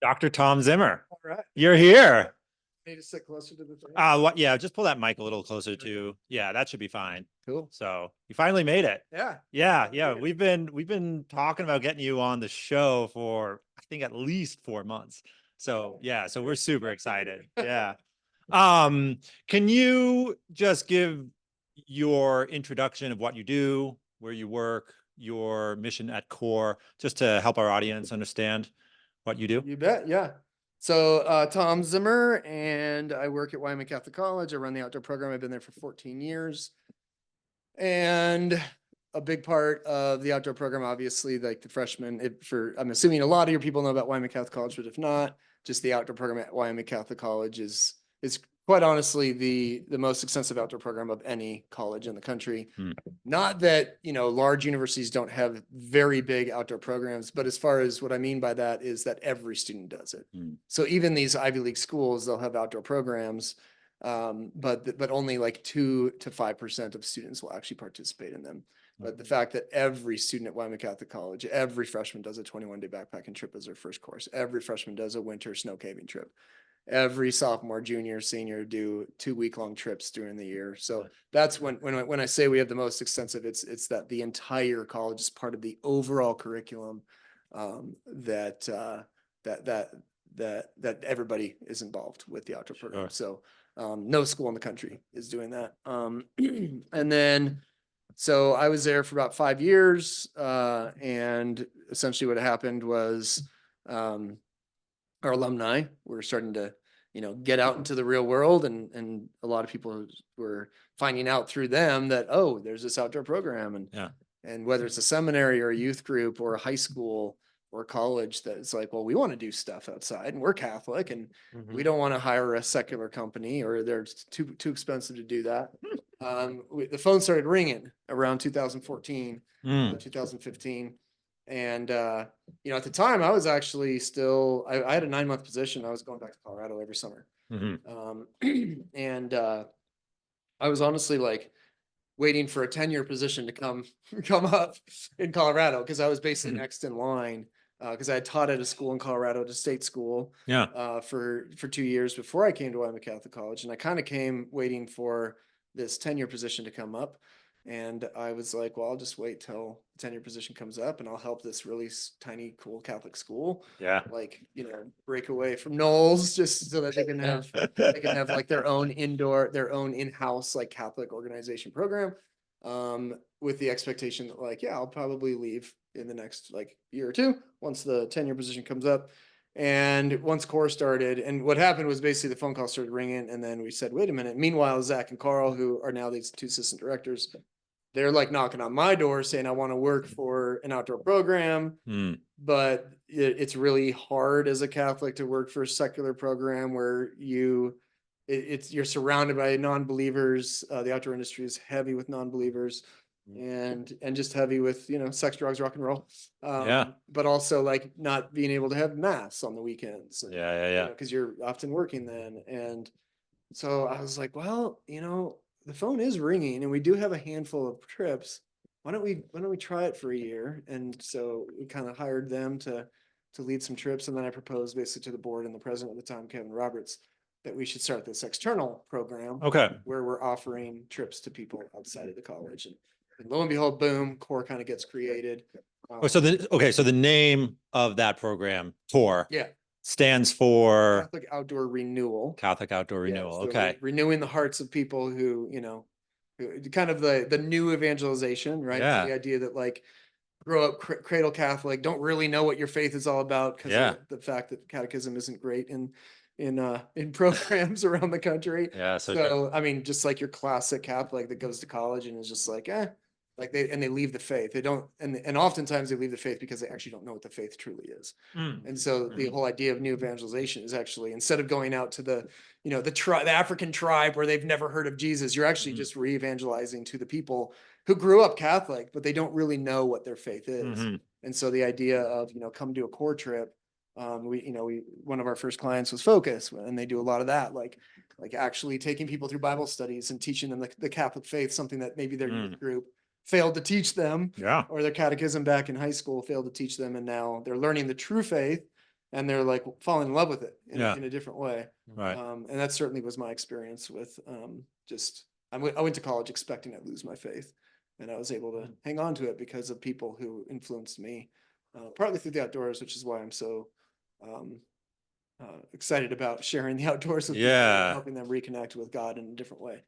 Dr. Tom Zimmer. All right. You're here. Need to sit closer to the thing. What? Yeah, just pull that mic a little closer to. Yeah, that should be fine. Cool. So you finally made it. Yeah. Yeah. We've been talking about getting you on the show for I think at least 4 months. So yeah, so we're super excited. Yeah. Can you just give your introduction of what you do, where you work, your mission at CORE, just to help our audience understand what you do? You bet. Yeah. So Tom Zimmer, and I work at Wyoming Catholic College. I run the outdoor program. I've been there for 14 years. And a big part of the outdoor program, obviously, like the freshmen, I'm assuming a lot of your people know about Wyoming Catholic College, but if not, just the outdoor program at Wyoming Catholic College is quite honestly the most extensive outdoor program of any college in the country. Not that, large universities don't have very big outdoor programs, but as far as what I mean by that is that every student does it. So even these Ivy League schools, they'll have outdoor programs, but only like 2 to 5% of students will actually participate in them. But the fact that every student at Wyoming Catholic College, every freshman does a 21-day backpacking trip as their first course. Every freshman does a winter snow caving trip. Every sophomore, junior, senior do 2-week-long trips during the year. So that's when I say we have the most extensive, it's that the entire college is part of the overall curriculum that everybody is involved with the outdoor program. So no school in the country is doing that. And then, so I was there for about 5 years, and essentially what happened was our alumni were starting to, get out into the real world, and a lot of people were finding out through them that, oh, there's this outdoor program, and whether it's a seminary or a youth group or a high school or college, that it's like, well, we want to do stuff outside, and we're Catholic, and we don't want to hire a secular company, or they're too expensive to do that. The phone started ringing around 2014, 2015. And, at the time I was actually still, I had a 9-month position. I was going back to Colorado every summer. And, I was honestly like waiting for a 10-year position to come up in Colorado, because I was basically next in line. Because I had taught at a school in Colorado, at a state school, for 2 years before I came to Wyoming Catholic College, and I kind of came waiting for this 10-year position to come up. And I was like, well, I'll just wait till the 10-year position comes up, and I'll help this really tiny, cool Catholic school, break away from Knowles, just so that they can have like their own in-house like Catholic organization program, with the expectation that like, yeah, I'll probably leave in the next like year or two once the 10-year position comes up. And once CORE started, and what happened was basically the phone call started ringing, and then we said, wait a minute. Meanwhile, Zach and Carl, who are now these 2 assistant directors, they're like knocking on my door saying, I want to work for an outdoor program, but it's really hard as a Catholic to work for a secular program where you're surrounded by non-believers. The outdoor industry is heavy with non-believers. And just heavy with, sex, drugs, rock and roll. But also like not being able to have mass on the weekends. Because you're often working then. And so I was like, well, the phone is ringing, and we do have a handful of trips. Why don't we try it for a year? And so we kind of hired them to lead some trips. And then I proposed basically to the board and the president at the time, Kevin Roberts, that we should start this external program. Where we're offering trips to people outside of the college. And lo and behold, boom, CORE kind of gets created. So the name of that program, CORE, stands for Catholic Outdoor Renewal. Catholic Outdoor Renewal. So renewing the hearts of people who, kind of the new evangelization, right? So the idea that like grow up cradle Catholic, don't really know what your faith is all about, because of the fact that catechism isn't great in programs around the country. So I mean, just like your classic Catholic that goes to college and is just like, they leave the faith. They don't, and oftentimes they leave the faith because they actually don't know what the faith truly is. And so the whole idea of new evangelization is actually, instead of going out to the African tribe where they've never heard of Jesus, you're actually just re-evangelizing to the people who grew up Catholic, but they don't really know what their faith is. And so the idea of, come do a CORE trip. One of our first clients was Focus, and they do a lot of that, like actually taking people through Bible studies and teaching them the Catholic faith, something that maybe their youth group failed to teach them, or their catechism back in high school failed to teach them, and now they're learning the true faith, and they're like falling in love with it Yeah. in a different way. Right. And that certainly was my experience with, just, I went to college expecting I'd lose my faith, and I was able to hang on to it because of people who influenced me, partly through the outdoors, which is why I'm so, excited about sharing the outdoors with people, Yeah. helping them reconnect with God in a different way.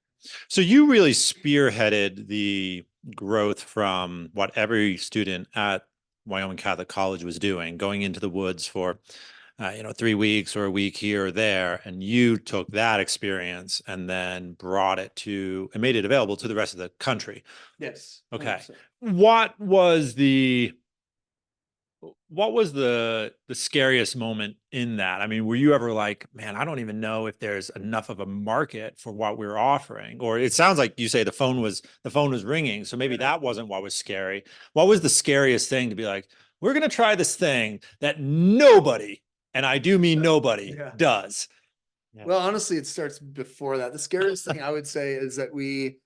So you really spearheaded the growth from what every student at Wyoming Catholic College was doing, going into the woods for, 3 weeks or a week here or there. And you took that experience and then brought it to and made it available to the rest of the country. Yes. Okay. 100%. What was the scariest moment in that? I mean, were you ever like, man, I don't even know if there's enough of a market for what we're offering? Or it sounds like you say the phone was ringing, so maybe that wasn't what was scary. What was the scariest thing to be like, we're going to try this thing that nobody, and I do mean nobody, Yeah. does? Yeah. Well, honestly, it starts before that. The scariest thing I would say is that we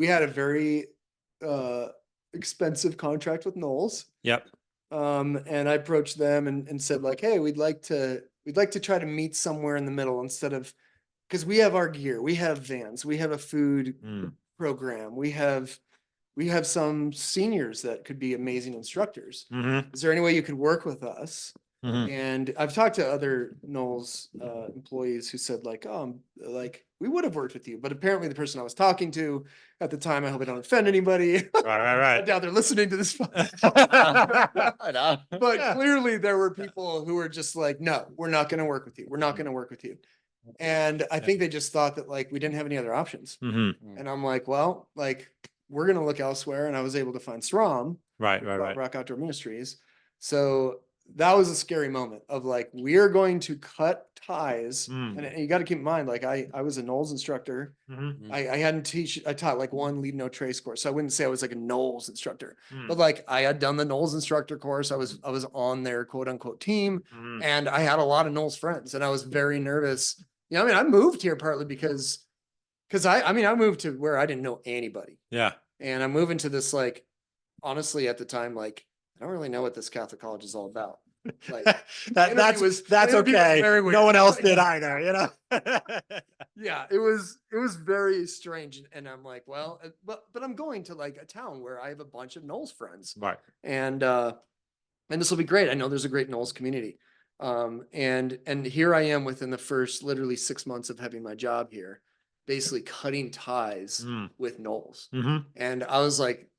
had a very expensive contract with Knowles. Yep. And I approached them and said like, hey, we'd like to try to meet somewhere in the middle instead of, because we have our gear, we have vans, we have a food program, we have some seniors that could be amazing instructors. Mm-hmm. Is there any way you could work with us? Mm-hmm. And I've talked to other Knowles employees who said like, like we would have worked with you, but apparently the person I was talking to at the time, I hope I don't offend anybody. Right. I doubt they're listening to this. But clearly there were people who were just like, no, we're not going to work with you. We're not going to work with you. And I think they just thought that like we didn't have any other options. Mm-hmm. And I'm like, well, like we're going to look elsewhere. And I was able to find SROM, Right. Rock Outdoor Ministries. So that was a scary moment of like, we're going to cut ties. And you got to keep in mind, like I was a Knowles instructor. Mm-hmm. I taught like one lead no trace course. So I wouldn't say I was like a Knowles instructor, but like I had done the Knowles instructor course. I was on their quote unquote team, and I had a lot of Knowles friends, and I was very nervous. I mean, I moved here partly because I moved to where I didn't know anybody. Yeah. And I'm moving to this, like, honestly, at the time, like, I don't really know what this Catholic college is all about. Like that's okay. No one else did either, Yeah, it was very strange. And I'm like, well, but I'm going to like a town where I have a bunch of Knowles friends. Right. And this will be great. I know there's a great Knowles community. And here I am within the first literally 6 months of having my job here, basically cutting ties with Knowles. Mm-hmm. And I was like,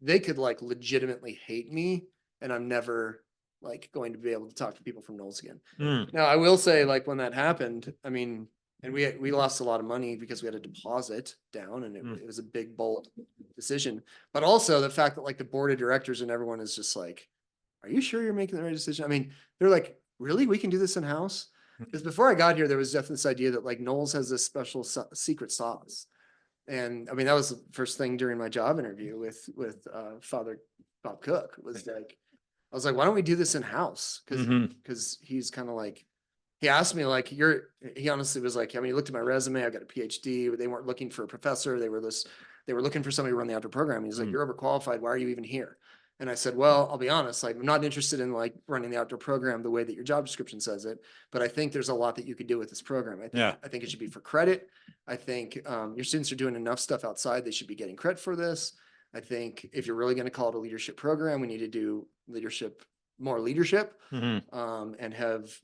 they could like legitimately hate me, and I'm never like going to be able to talk to people from Knowles again. Now I will say, like, when that happened, I mean, and we lost a lot of money because we had a deposit down, and it was a big, bold decision. But also the fact that like the board of directors and everyone is just like, are you sure you're making the right decision? I mean, they're like, really? We can do this in-house? Because before I got here, there was definitely this idea that like Knowles has this special secret sauce. And I mean, that was the first thing during my job interview with Father Bob Cook, was like, I was like, why don't we do this in-house? Because he's kind of like, he asked me like, he honestly was like, I mean, he looked at my resume, I got a PhD. They weren't looking for a professor. They were looking for somebody to run the outdoor program. He's like, you're overqualified. Why are you even here? And I said, well, I'll be honest, like, I'm not interested in like running the outdoor program the way that your job description says it, but I think there's a lot that you could do with this program. I think it should be for credit. I think your students are doing enough stuff outside. They should be getting credit for this. I think if you're really going to call it a leadership program, we need to do more leadership, and have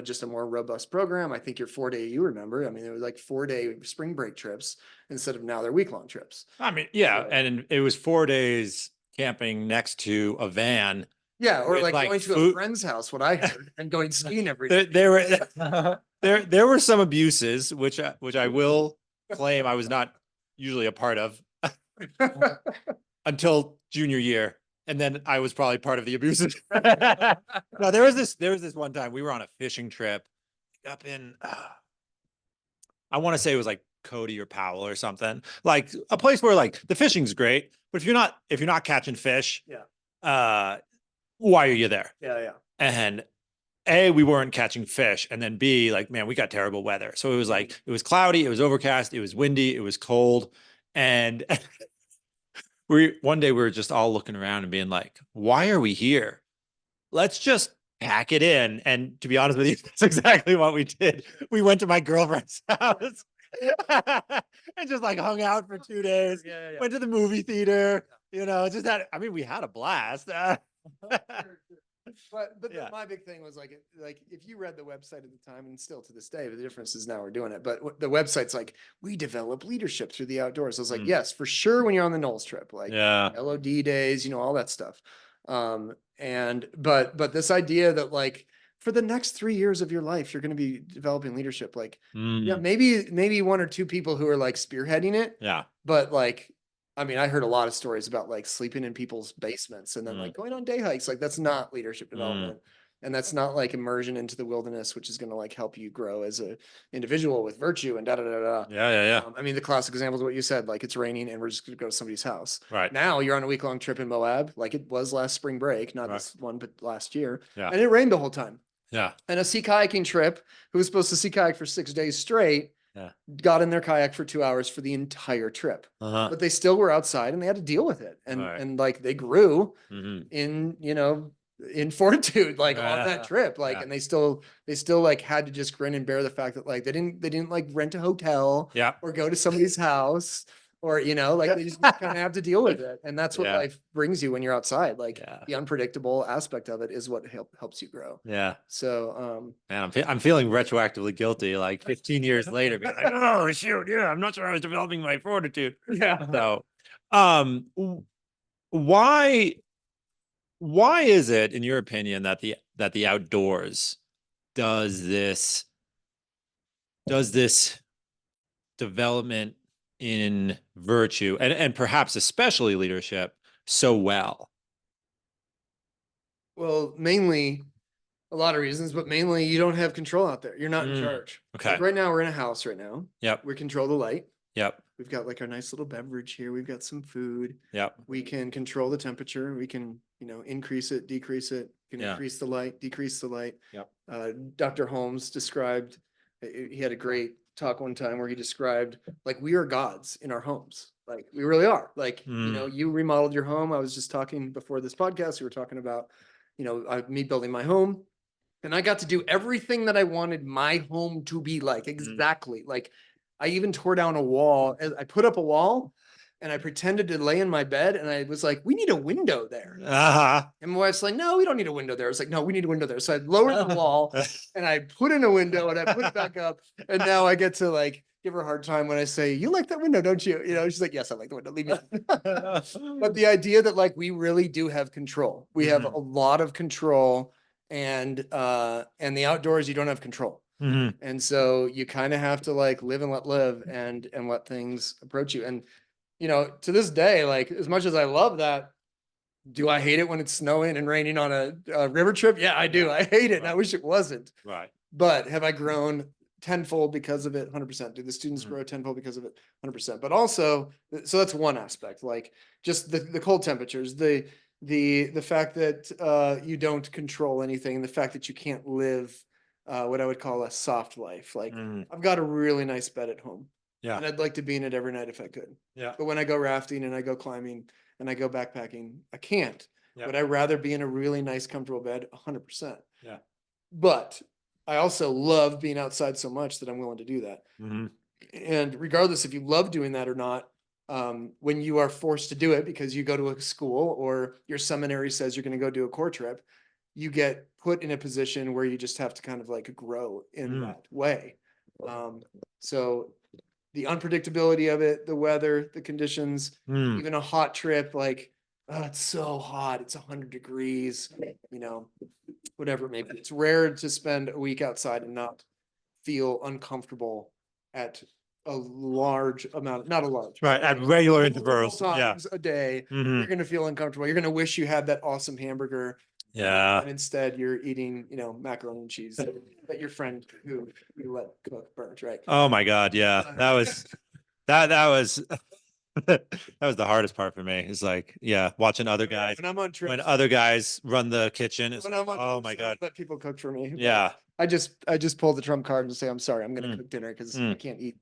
just a more robust program. I think your 4-day, you remember, I mean, it was like 4-day spring break trips instead of now they're week-long trips. I mean, yeah. And it was 4 days camping next to a van. Yeah. Or like going to a friend's house, what I heard, and going skiing every day. There were some abuses, which I will claim I was not usually a part of until junior year. And then I was probably part of the abuses. No, there was this one time we were on a fishing trip up in, I want to say it was like Cody or Powell or something, like a place where like the fishing's great, but if you're not catching fish, why are you there? Yeah. And A, we weren't catching fish, and then B, like, man, we got terrible weather. So it was like, it was cloudy, it was overcast, it was windy, it was cold, and one day we were just all looking around and being like, why are we here? Let's just pack it in. And to be honest with you, that's exactly what we did. We went to my girlfriend's house and just like hung out for 2 days. Yeah, Went to the movie theater. You know, just had. I mean, we had a blast. But Yeah. my big thing was like if you read the website at the time, and still to this day, but the difference is now we're doing it. But the website's like, we develop leadership through the outdoors. I was like, yes, for sure. When you're on the Knowles trip, like Yeah. LOD days, you know, all that stuff. But this idea that like for the next 3 years of your life, you're going to be developing leadership. Like, yeah, maybe one or two people who are like spearheading it. Yeah. But like, I mean, I heard a lot of stories about like sleeping in people's basements and then like going on day hikes. Like that's not leadership development. And that's not like immersion into the wilderness, which is going to like help you grow as a individual with virtue and da da da da. Yeah. I mean, the classic example is what you said, like it's raining and we're just going to go to somebody's house. Right. Now you're on a week-long trip in Moab, like it was last spring break, not this one, but last year. Yeah. And it rained the whole time. Yeah. And a sea kayaking trip, who was supposed to sea kayak for 6 days straight, Yeah. got in their kayak for 2 hours for the entire trip. But they still were outside and they had to deal with it. And like they grew in, you know, in fortitude, like on that trip. Like, and they still like had to just grin and bear the fact that like they didn't like rent a hotel or go to somebody's house. Or, you know, like they just kind of have to deal with it. And that's what life brings you when you're outside. Like the unpredictable aspect of it is what helps you grow. Yeah. So, man, I'm feeling retroactively guilty, like 15 years later, being like, oh shoot, yeah, I'm not sure I was developing my fortitude. Yeah. So, why is it, in your opinion, that the outdoors does this development in virtue and perhaps especially leadership so well? Well, mainly a lot of reasons, but mainly you don't have control out there. You're not in charge. Okay. Like right now we're in a house right now. Yep. We control the light. Yep. We've got like our nice little beverage here. We've got some food. Yep. We can control the temperature. We can, you know, increase it, decrease it, can increase the light, decrease the light. Yep. Dr. Holmes described, he had a great talk one time where he described like we are gods in our homes. Like we really are. Like, you know, you remodeled your home. I was just talking before this podcast. We were talking about, you know, me building my home. And I got to do everything that I wanted my home to be like. Exactly. Like I even tore down a wall. I put up a wall and I pretended to lay in my bed. And I was like, we need a window there. And my wife's like, no, we don't need a window there. I was like, no, we need a window there. So I lowered the wall and I put in a window and I put it back up. And now I get to like give her a hard time when I say, you like that window, don't you? You know, she's like, yes, I like the window. Leave me. But the idea that like we really do have control. We have a lot of control. And the outdoors, you don't have control. And so you kind of have to like live and let live and let things approach you. And, you know, to this day, like as much as I love that, do I hate it when it's snowing and raining on a river trip? Yeah, I do. I hate it. And I wish it wasn't. Right. But have I grown tenfold because of it? 100%. Do the students grow tenfold because of it? 100%. But also, so that's one aspect, like just the cold temperatures, the fact that you don't control anything, the fact that you can't live what I would call a soft life. Like I've got a really nice bed at home. Yeah. And I'd like to be in it every night if I could. Yeah. But when I go rafting and I go climbing and I go backpacking, I can't. Yeah. But I'd rather be in a really nice, comfortable bed 100%. Yeah. But I also love being outside so much that I'm willing to do that. And regardless if you love doing that or not, when you are forced to do it because you go to a school or your seminary says you're going to go do a core trip, you get put in a position where you just have to kind of like grow in that way. So the unpredictability of it, the weather, the conditions, even a hot trip, like, oh, it's so hot. It's 100 degrees, you know, whatever it may be. It's rare to spend a week outside and not feel uncomfortable at a large amount, not a large, right, at regular intervals, times a day. You're going to feel uncomfortable. You're going to wish you had that awesome hamburger. Yeah. And instead you're eating, you know, macaroni and cheese that your friend who you let cook burnt, right? Oh my God. Yeah. That was, that was, that was the hardest part for me. It's like, yeah, watching other guys, when I'm on trips, when other guys run the kitchen. It's when I'm on oh trips, my God. let people cook for me. Yeah. I just pull the trump card and say, I'm sorry, I'm going to cook dinner because I can't eat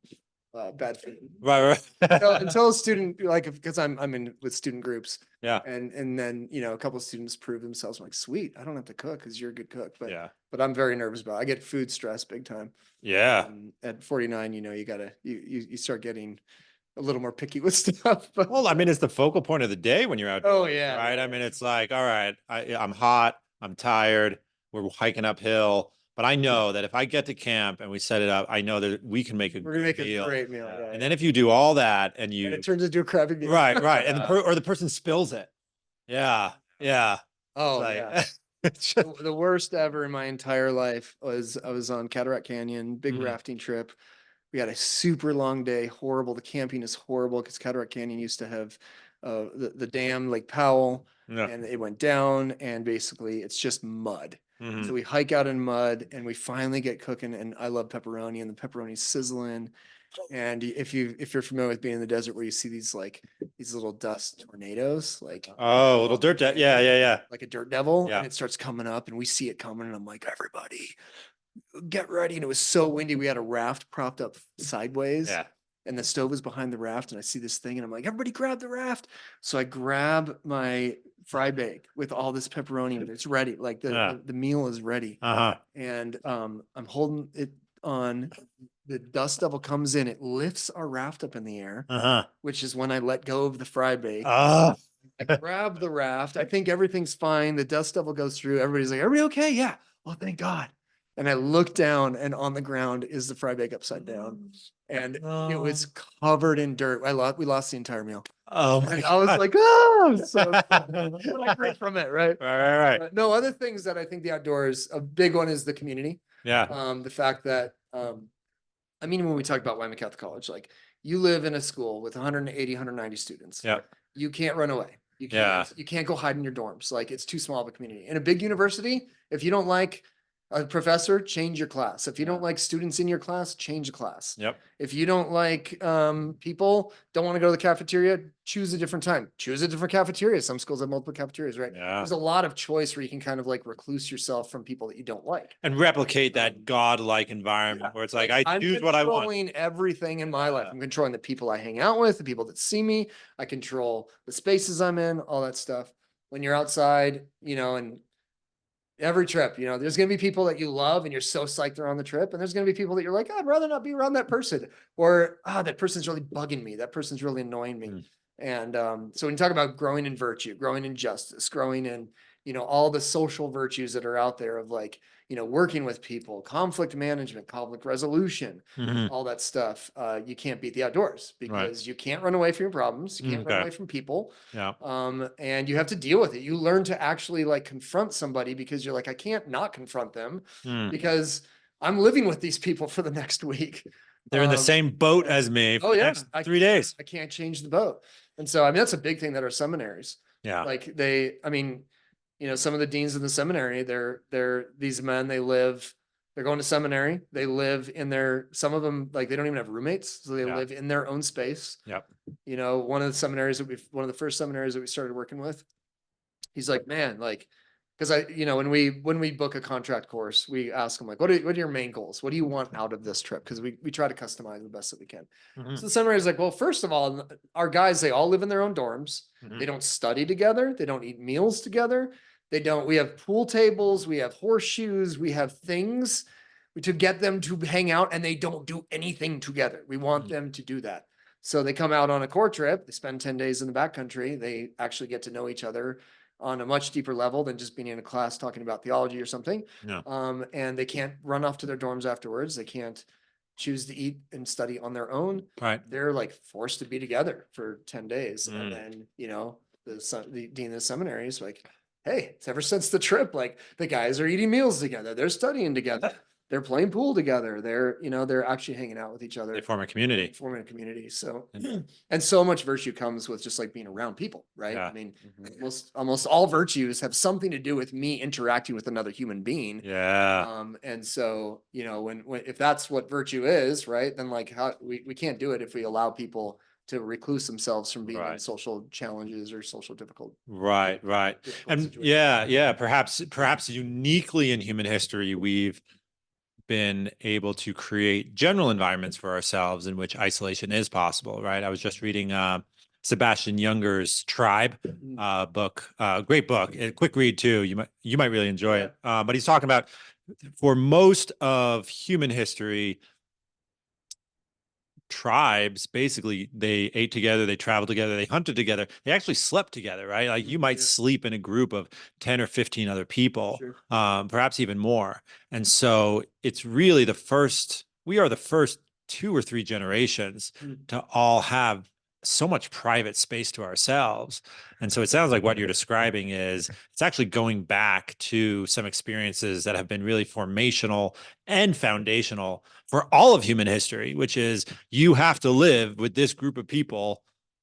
bad food. Right. Until a student, like, because I'm in with student groups, Yeah. and then a couple of students prove themselves. I'm like, sweet, I don't have to cook because you're a good cook. Yeah. But I'm very nervous about it. I get food stress big time. Yeah. At 49, you gotta you start getting a little more picky with stuff. But Well, I mean, it's the focal point of the day when you're out. oh yeah, Right. yeah, I mean, it's like, all right, I'm hot, I'm tired, we're hiking uphill, but I know that if I get to camp and we set it up, I know that we can make a we're gonna make meal. a great meal. Yeah. Yeah, And then if you do all that and and it turns into a crappy meal. right, and the person spills it. Yeah. Yeah. Oh It's yeah. like, it's just, The worst ever in my entire life was I was on Cataract Canyon, big Mhm. rafting trip. We had a super long day, horrible. The camping is horrible because Cataract Canyon used to have the dam, Lake Powell, Yeah. and it went down, and basically it's just mud. Mhm. So we hike out in mud, and we finally get cooking. And I love pepperoni, and the pepperoni's sizzling. And if you're familiar with being in the desert, where you see these little dust tornadoes, like Oh, little dirt. Yeah. like a dirt devil, Yeah. and it starts coming up, and we see it coming, and I'm like, everybody, get ready. And it was so windy. We had a raft propped up sideways. Yeah. And the stove was behind the raft. And I see this thing and I'm like, everybody grab the raft. So I grab my fry bake with all this pepperoni and it's ready. Like the meal is ready. Uh-huh. And I'm holding it on. The dust devil comes in, it lifts our raft up in the air, Uh-huh. which is when I let go of the fry bake. Oh. I grab the raft. I think everything's fine. The dust devil goes through. Everybody's like, everybody okay? Yeah. Oh, thank God. And I look down and on the ground is the fry bake upside down. And it was covered in dirt. We lost the entire meal. Oh my And God. I was like, oh, so what I grew from it, right? Right. No, other things that I think the outdoors, a big one is the community. Yeah. The fact that, I mean, when we talk about Wyoming Catholic College, like you live in a school with 180, 190 students. Yeah. You can't run away. Yeah. You can't go hide in your dorms. Like it's too small of a community. In a big university, if you don't like a professor, change your class. If you don't like students in your class, change the class. Yep. If you don't like people, don't want to go to the cafeteria, choose a different time. Choose a different cafeteria. Some schools have multiple cafeterias, right? Yeah. There's a lot of choice where you can kind of like recluse yourself from people that you don't like. And replicate that godlike environment where it's like I choose what I want. I'm controlling everything in my life. I'm controlling the people I hang out with, the people that see me. I control the spaces I'm in, all that stuff. When you're outside, and every trip, there's going to be people that you love and you're so psyched they're on the trip. And there's going to be people that you're like, I'd rather not be around that person. Or, that person's really bugging me. That person's really annoying me. Mm. And so when you talk about growing in virtue, growing in justice, growing in, all the social virtues that are out there of like, working with people, conflict management, conflict resolution, Mhm. all that stuff, you can't beat the outdoors because you can't run away from your problems. You can't run away from people. Yeah. And you have to deal with it. You learn to actually like confront somebody because you're like, I can't not confront them because I'm living with these people for the next week. They're in the same boat as me for the next 3 days. I can't change the boat. And so, I mean, that's a big thing that our seminaries, Yeah. like some of the deans in the seminary, they're these men, they're going to seminary. They live in some of them, like they don't even have roommates. So they live in their own space. Yep. One of the first seminaries that we started working with, he's like, man, like, because when we book a contract course, we ask them like, what are your main goals? What do you want out of this trip? Because we try to customize the best that we can. Mhm. So the seminary is like, well, first of all, our guys, they all live in their own dorms. Mhm. They don't study together. They don't eat meals together. We have pool tables, we have horseshoes, we have things to get them to hang out, and they don't do anything together. We want them to do that. So they come out on a core trip, they spend 10 days in the backcountry, they actually get to know each other on a much deeper level than just being in a class talking about theology or something. Yeah. And they can't run off to their dorms afterwards. They can't choose to eat and study on their own. Right. They're like forced to be together for 10 days. And then, the dean of the seminary is like, hey, ever since the trip, like the guys are eating meals together. They're studying together. They're playing pool together. They're actually hanging out with each other. They form a community. So, and so much virtue comes with just like being around people, right? Yeah. I mean, almost all virtues have something to do with me interacting with another human being. Yeah. And so, when if that's what virtue is, right, then like how we can't do it if we allow people to recluse themselves from being in social challenges or social difficult. Right. And situations. perhaps uniquely in human history, we've been able to create general environments for ourselves in which isolation is possible, right? I was just reading Sebastian Junger's Tribe book, great book, a quick read too. You might really enjoy it. But he's talking about for most of human history, tribes basically they ate together, they traveled together, they hunted together, they actually slept together, right? Like you might sleep in a group of 10 or 15 other people, perhaps even more. And so it's really we are the first 2 or 3 generations to all have so much private space to ourselves. And so it sounds like what you're describing is it's actually going back to some experiences that have been really formational and foundational for all of human history, which is you have to live with this group of people,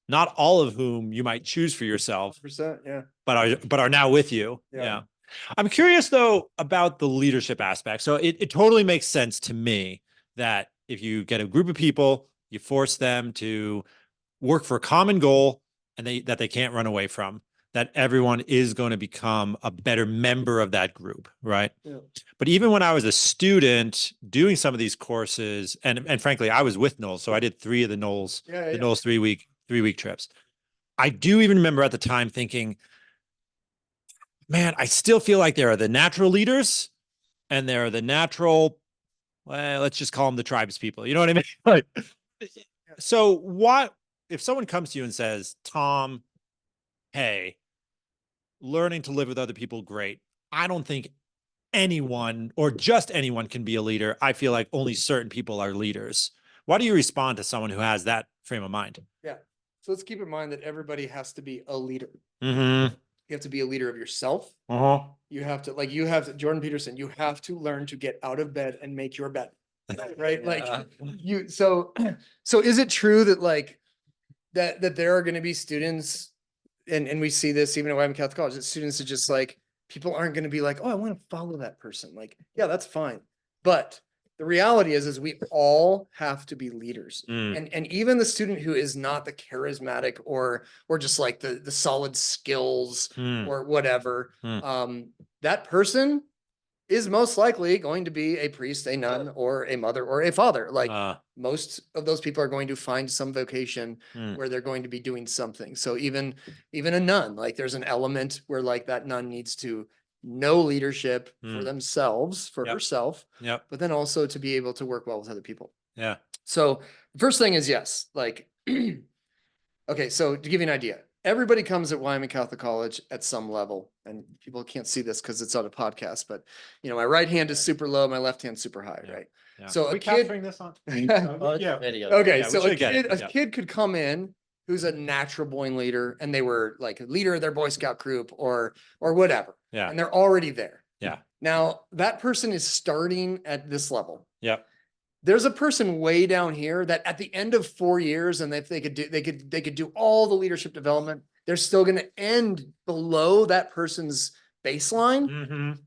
not all of whom you might choose for yourself, but are now with you. Yeah. I'm curious though about the leadership aspect. So it totally makes sense to me that if you get a group of people, you force them to work for a common goal and that they can't run away from, that everyone is going to become a better member of that group, right? Yeah. But even when I was a student doing some of these courses, and frankly, I was with Knowles, so I did 3 of the Knowles, Knowles 3-week trips. I do even remember at the time thinking, man, I still feel like there are the natural leaders and there are the natural, well, let's just call them the tribes people. You know what I mean? Like, so what if someone comes to you and says, Tom, hey, learning to live with other people, great. I don't think anyone or just anyone can be a leader. I feel like only certain people are leaders. Why do you respond to someone who has that frame of mind? Yeah. So let's keep in mind that everybody has to be a leader. Mm-hmm. You have to be a leader of yourself. You have to, Jordan Peterson, you have to learn to get out of bed and make your bed. Right. Like so is it true that like, that there are going to be students and we see this even at Wyoming Catholic College, that students are just like, people aren't going to be like, oh, I want to follow that person. Like, yeah, that's fine. But the reality is we all have to be leaders. And even the student who is not the charismatic or just like the solid skills or whatever, that person is most likely going to be a priest, a nun, or a mother, or a father. Like most of those people are going to find some vocation where they're going to be doing something. So even a nun, like there's an element where like that nun needs to know leadership for themselves, for herself, but then also to be able to work well with other people. Yeah. So the first thing is yes, like, okay, so to give you an idea, everybody comes at Wyoming Catholic College at some level, and people can't see this because it's on a podcast, but you know, my right hand is super low, my left hand's super high, right? Yeah. So Are we capturing this on? Yeah. Okay, Yeah, so we should get it. a kid could come in who's a natural born leader, and they were like a leader of their Boy Scout troop or whatever. Yeah. And they're already there. Yeah. Now that person is starting at this level. Yep. There's a person way down here that at the end of 4 years, and if they could do all the leadership development, they're still going to end below that person's baseline.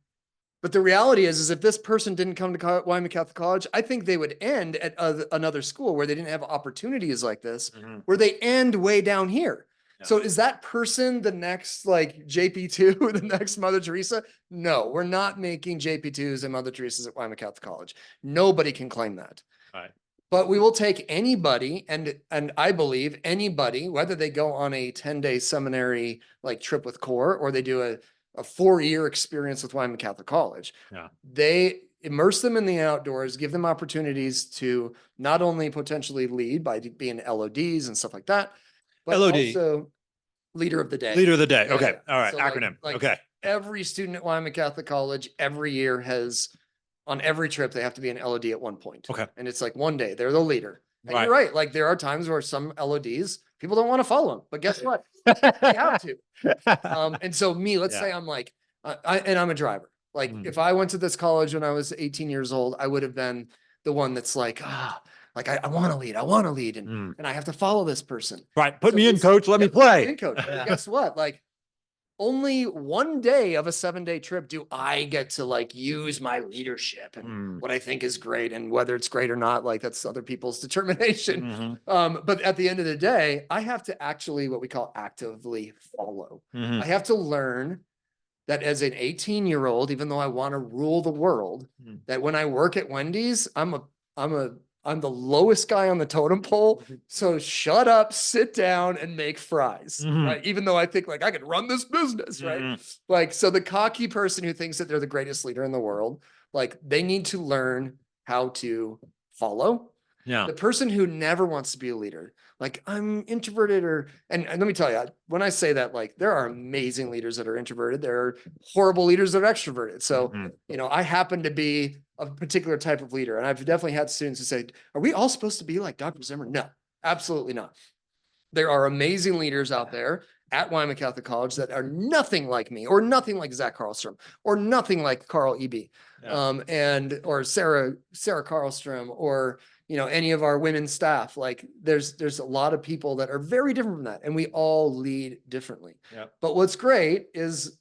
But the reality is if this person didn't come to Wyoming Catholic College, I think they would end at another school where they didn't have opportunities like this, where they end way down here. Yeah. So is that person the next like JP2, the next Mother Teresa? No, we're not making JP2s and Mother Teresas at Wyoming Catholic College. Nobody can claim that. Right. But we will take anybody, and I believe anybody, whether they go on a 10-day seminary like trip with CORE or they do a 4-year experience with Wyoming Catholic College. Yeah. They immerse them in the outdoors, give them opportunities to not only potentially lead by being LODs and stuff like that, but LOD. Also leader of the day. Leader of the day. Yeah, okay. yeah. All right. So acronym. Okay. Every student at Wyoming Catholic College every year has, on every trip, they have to be an LOD at one point. Okay. And it's like one day they're the leader. And Right. you're right. Like there are times where some LODs, people don't want to follow them, but guess what? They have to. And so let's say I'm like, I'm a driver. Like if I went to this college when I was 18 years old, I would have been the one that's like, I want to lead, and I have to follow this person. Right. Put me in, coach. Let me play. In, coach. Yeah. Guess what? Like only one day of a 7-day trip do I get to like use my leadership and what I think is great, and whether it's great or not, like that's other people's determination. But at the end of the day, I have to actually what we call actively follow. I have to learn that as an 18-year-old, even though I want to rule the world, that when I work at Wendy's, I'm the lowest guy on the totem pole. So shut up, sit down, and make fries. Right? Even though I think like I could run this business, right? Like, so the cocky person who thinks that they're the greatest leader in the world, like they need to learn how to follow. Yeah. The person who never wants to be a leader, like I'm introverted and let me tell you, when I say that, like there are amazing leaders that are introverted. There are horrible leaders that are extroverted. So, I happen to be a particular type of leader. And I've definitely had students who say, are we all supposed to be like Dr. Zimmer? No, absolutely not. There are amazing leaders out there at Wyoming Catholic College that are nothing like me, or nothing like Zach Carlstrom, or nothing like Carl Eby, or Sarah Carlstrom, or any of our women's staff. Like there's a lot of people that are very different from that, and we all lead differently. Yeah. But what's great is,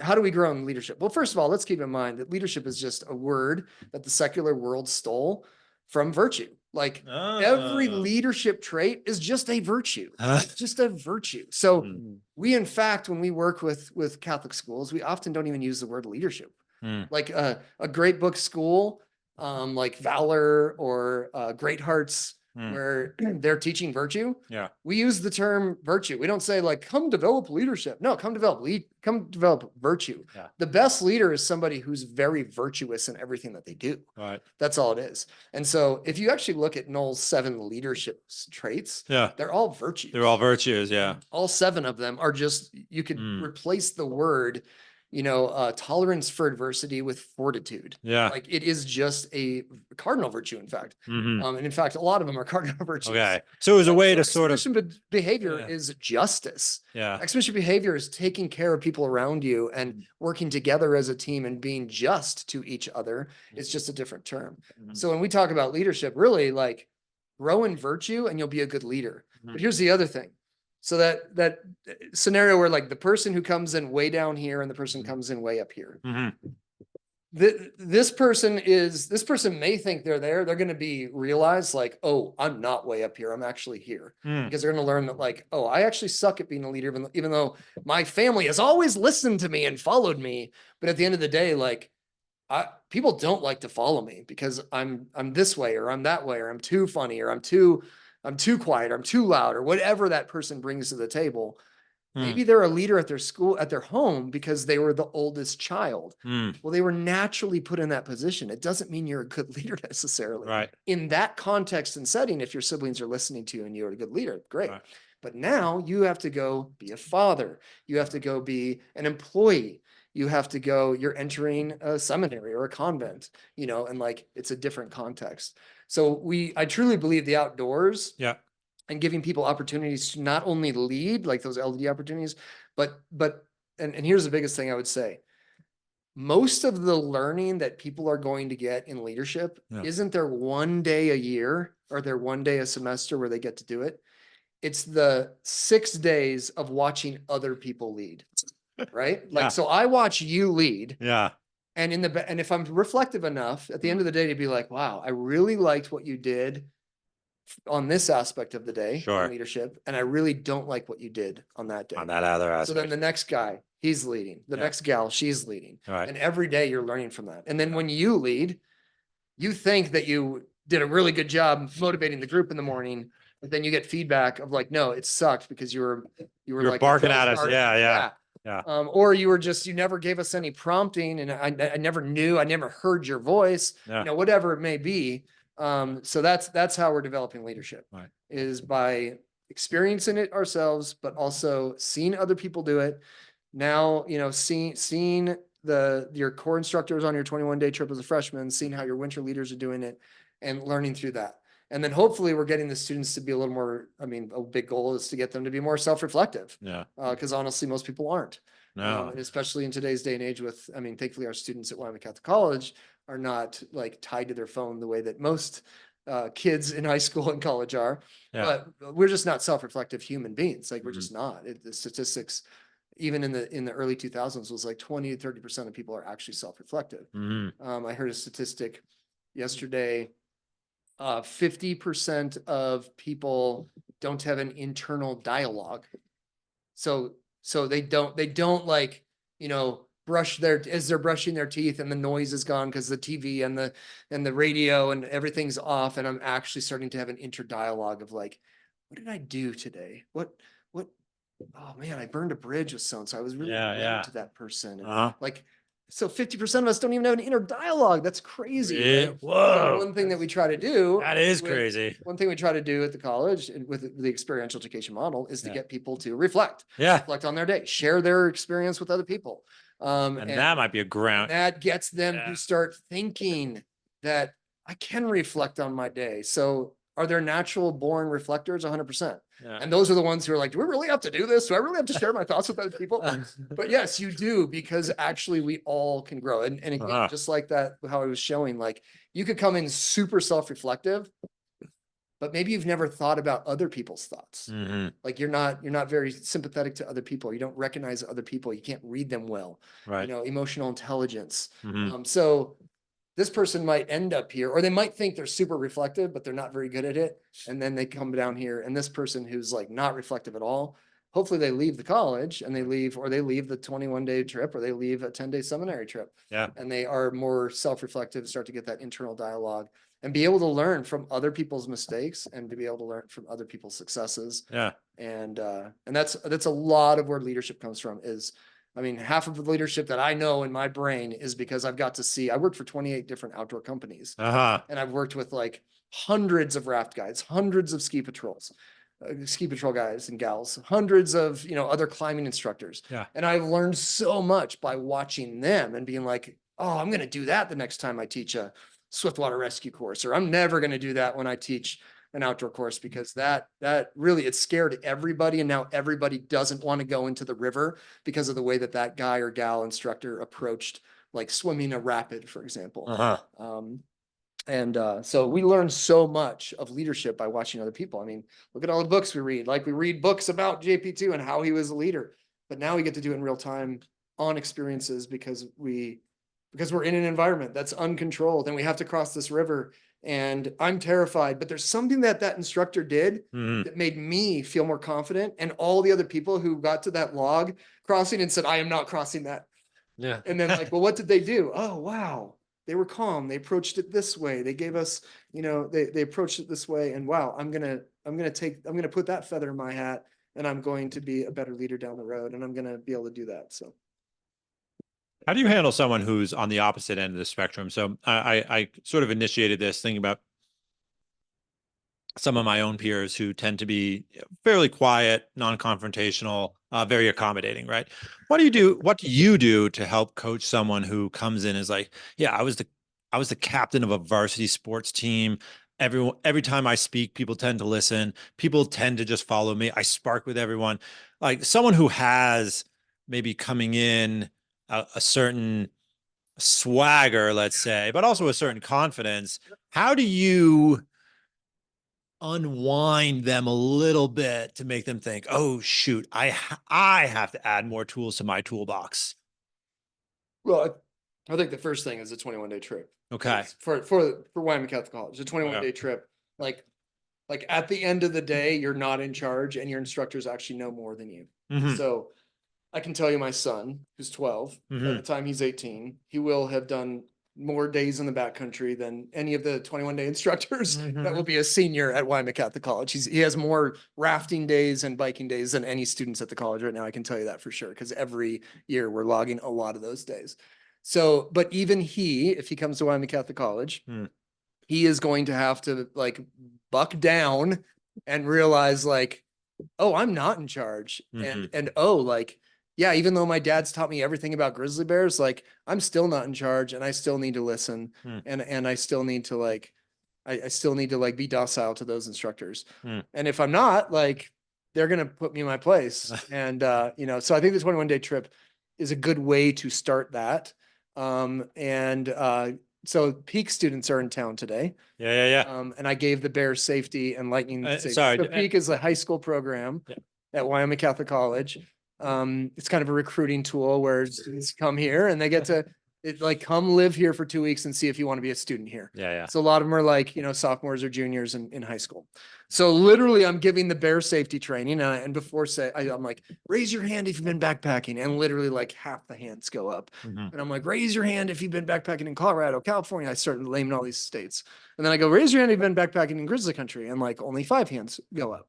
how do we grow in leadership? Well, first of all, let's keep in mind that leadership is just a word that the secular world stole from virtue. Like every leadership trait is just a virtue. It's just a virtue. So we, in fact, when we work with Catholic schools, we often don't even use the word leadership. Like a great book school, like Valor or Great Hearts, where they're teaching virtue. Yeah. We use the term virtue. We don't say like, come develop leadership. No, come develop virtue. Yeah. The best leader is somebody who's very virtuous in everything that they do. Right. That's all it is. And so if you actually look at Noel's 7 leadership traits, they're all virtues. They're all virtues. Yeah. All 7 of them are just, you could replace the word, tolerance for adversity with fortitude. Yeah. Like it is just a cardinal virtue, in fact. And in fact, a lot of them are cardinal virtues. Okay. So it was a way to sort of exhibition behavior is justice. Yeah. Exhibition behavior is taking care of people around you and working together as a team and being just to each other. It's just a different term. So when we talk about leadership, really like grow in virtue and you'll be a good leader. But here's the other thing. So that scenario where like the person who comes in way down here and the person comes in way up here. This person may think they're there. They're going to realize like, oh, I'm not way up here. I'm actually here, because they're going to learn that like, oh, I actually suck at being a leader, even though my family has always listened to me and followed me. But at the end of the day, like people don't like to follow me because I'm this way, or I'm that way, or I'm too funny, or I'm too quiet, or I'm too loud, or whatever that person brings to the table. Maybe they're a leader at their school, at their home, because they were the oldest child. Well, they were naturally put in that position. It doesn't mean you're a good leader necessarily. Right. In that context and setting, if your siblings are listening to you and you're a good leader, great. Right. But now you have to go be a father. You have to go be an employee. You have to go, you're entering a seminary or a convent, and like, it's a different context. So I truly believe the outdoors. Yeah. And giving people opportunities to not only lead, like those LD opportunities, but here's the biggest thing I would say. Most of the learning that people are going to get in leadership isn't there one day a year or there one day a semester where they get to do it. It's the 6 days of watching other people lead, right? Like, so I watch you lead. Yeah. And if I'm reflective enough at the end of the day to be like, wow, I really liked what you did on this aspect of the day in leadership, and I really don't like what you did on that day. On that other aspect. So then the next guy, he's leading. The next gal, she's leading. Right. And every day you're learning from that. And then when you lead, you think that you did a really good job motivating the group in the morning, but then you get feedback of like, no, it sucked because you were like barking at us. Yeah. Or you never gave us any prompting, and I never knew, I never heard your voice, whatever it may be. So that's how we're developing leadership, is by experiencing it ourselves, but also seeing other people do it. Now, seeing your core instructors on your 21-day trip as a freshman, seeing how your winter leaders are doing it and learning through that. And then hopefully we're getting the students to be a little more, a big goal is to get them to be more self-reflective. Yeah. Because honestly, most people aren't. No. And especially in today's day and age thankfully our students at Wyoming Catholic College are not like tied to their phone the way that most kids in high school and college are. Yeah. But we're just not self-reflective human beings. Like we're just not. The statistics, even in the early 2000s, was like 20 to 30% of people are actually self-reflective. I heard a statistic yesterday. 50% of people don't have an internal dialogue. So they don't like, as they're brushing their teeth and the noise is gone because the TV and the radio and everything's off. And I'm actually starting to have an interdialogue of like, what did I do today? What, oh man, I burned a bridge with someone. So I was really rude to that person. And like, so 50% of us don't even have an inner dialogue. That's crazy. Really? Right? Whoa. So one thing that we try to do. That is crazy. One thing we try to do at the college and with the experiential education model is to get people to reflect on their day, share their experience with other people. And that might be a ground. That gets them to start thinking that I can reflect on my day. So are there natural born reflectors? 100%. And those are the ones who are like, do we really have to do this? Do I really have to share my thoughts with other people? But yes, you do, because actually we all can grow. And again, just like that, how I was showing, like you could come in super self-reflective, but maybe you've never thought about other people's thoughts. Like you're not very sympathetic to other people. You don't recognize other people. You can't read them well, you know, emotional intelligence. So this person might end up here, or they might think they're super reflective, but they're not very good at it. And then they come down here, and this person who's like not reflective at all, hopefully they leave the college and they leave the 21-day trip, or they leave a 10-day seminary trip. And they are more self-reflective, start to get that internal dialogue and be able to learn from other people's mistakes and to be able to learn from other people's successes. And that's a lot of where leadership comes from is, I mean, half of the leadership that I know in my brain is because I've got to see, I worked for 28 different outdoor companies, and I've worked with like hundreds of raft guides, hundreds of ski patrol guys and gals, hundreds of, you know, other climbing instructors. And I've learned so much by watching them and being like, oh, I'm going to do that the next time I teach a swiftwater rescue course, or I'm never going to do that when I teach an outdoor course, because that really, it scared everybody. And now everybody doesn't want to go into the river because of the way that guy or gal instructor approached like swimming a rapid, for example. So we learn so much of leadership by watching other people. I mean, look at all the books we read. Like we read books about JP2 and how he was a leader, but now we get to do it in real time on experiences because we're in an environment that's uncontrolled and we have to cross this river. And I'm terrified, but there's something that instructor did that made me feel more confident. And all the other people who got to that log crossing and said, I am not crossing that. And then like, well, what did they do? Oh, wow. They were calm. They approached it this way. They gave us, you know, they approached it this way. And wow, I'm going to put that feather in my hat, and I'm going to be a better leader down the road. And I'm going to be able to do that. So. How do you handle someone who's on the opposite end of the spectrum? So I sort of initiated this thinking about some of my own peers who tend to be fairly quiet, non-confrontational, very accommodating, right? What do you do to help coach someone who comes in as like, yeah, I was the captain of a varsity sports team. Every time I speak, people tend to listen. People tend to just follow me. I spark with everyone. Like someone who has maybe coming in a certain swagger, let's say, but also a certain confidence. How do you unwind them a little bit to make them think, oh shoot, I have to add more tools to my toolbox? Well, I think the first thing is a 21-day trip. Okay. For Wyoming Catholic College, a 21-day trip. Like at the end of the day, you're not in charge and your instructors actually know more than you. So I can tell you my son, who's 12, by the time he's 18, he will have done more days in the backcountry than any of the 21-day instructors that will be a senior at Wyoming Catholic College. He has more rafting days and biking days than any students at the college right now. I can tell you that for sure, because every year we're logging a lot of those days. So, but even if he comes to Wyoming Catholic College, he is going to have to like buck down and realize like, oh, I'm not in charge. And oh, like, yeah, even though my dad's taught me everything about grizzly bears, like I'm still not in charge and I still need to listen. And I still need to like, I still need to like be docile to those instructors. And if I'm not, like, they're going to put me in my place. And, you know, so I think the 21-day trip is a good way to start that. So Peak students are in town today. And I gave the bear safety and lightning safety. So Peak is a high school program at Wyoming Catholic College. It's kind of a recruiting tool where students come here and they get It like, come live here for 2 weeks and see if you want to be a student here. Yeah. Yeah. So a lot of them are like, sophomores or juniors in high school. So literally I'm giving the bear safety training and before I'm like, raise your hand if you've been backpacking. And literally like half the hands go up. Mhm. And I'm like, raise your hand if you've been backpacking in Colorado, California. I started naming all these states. And then I go, raise your hand if you've been backpacking in grizzly country. And like only 5 hands go up.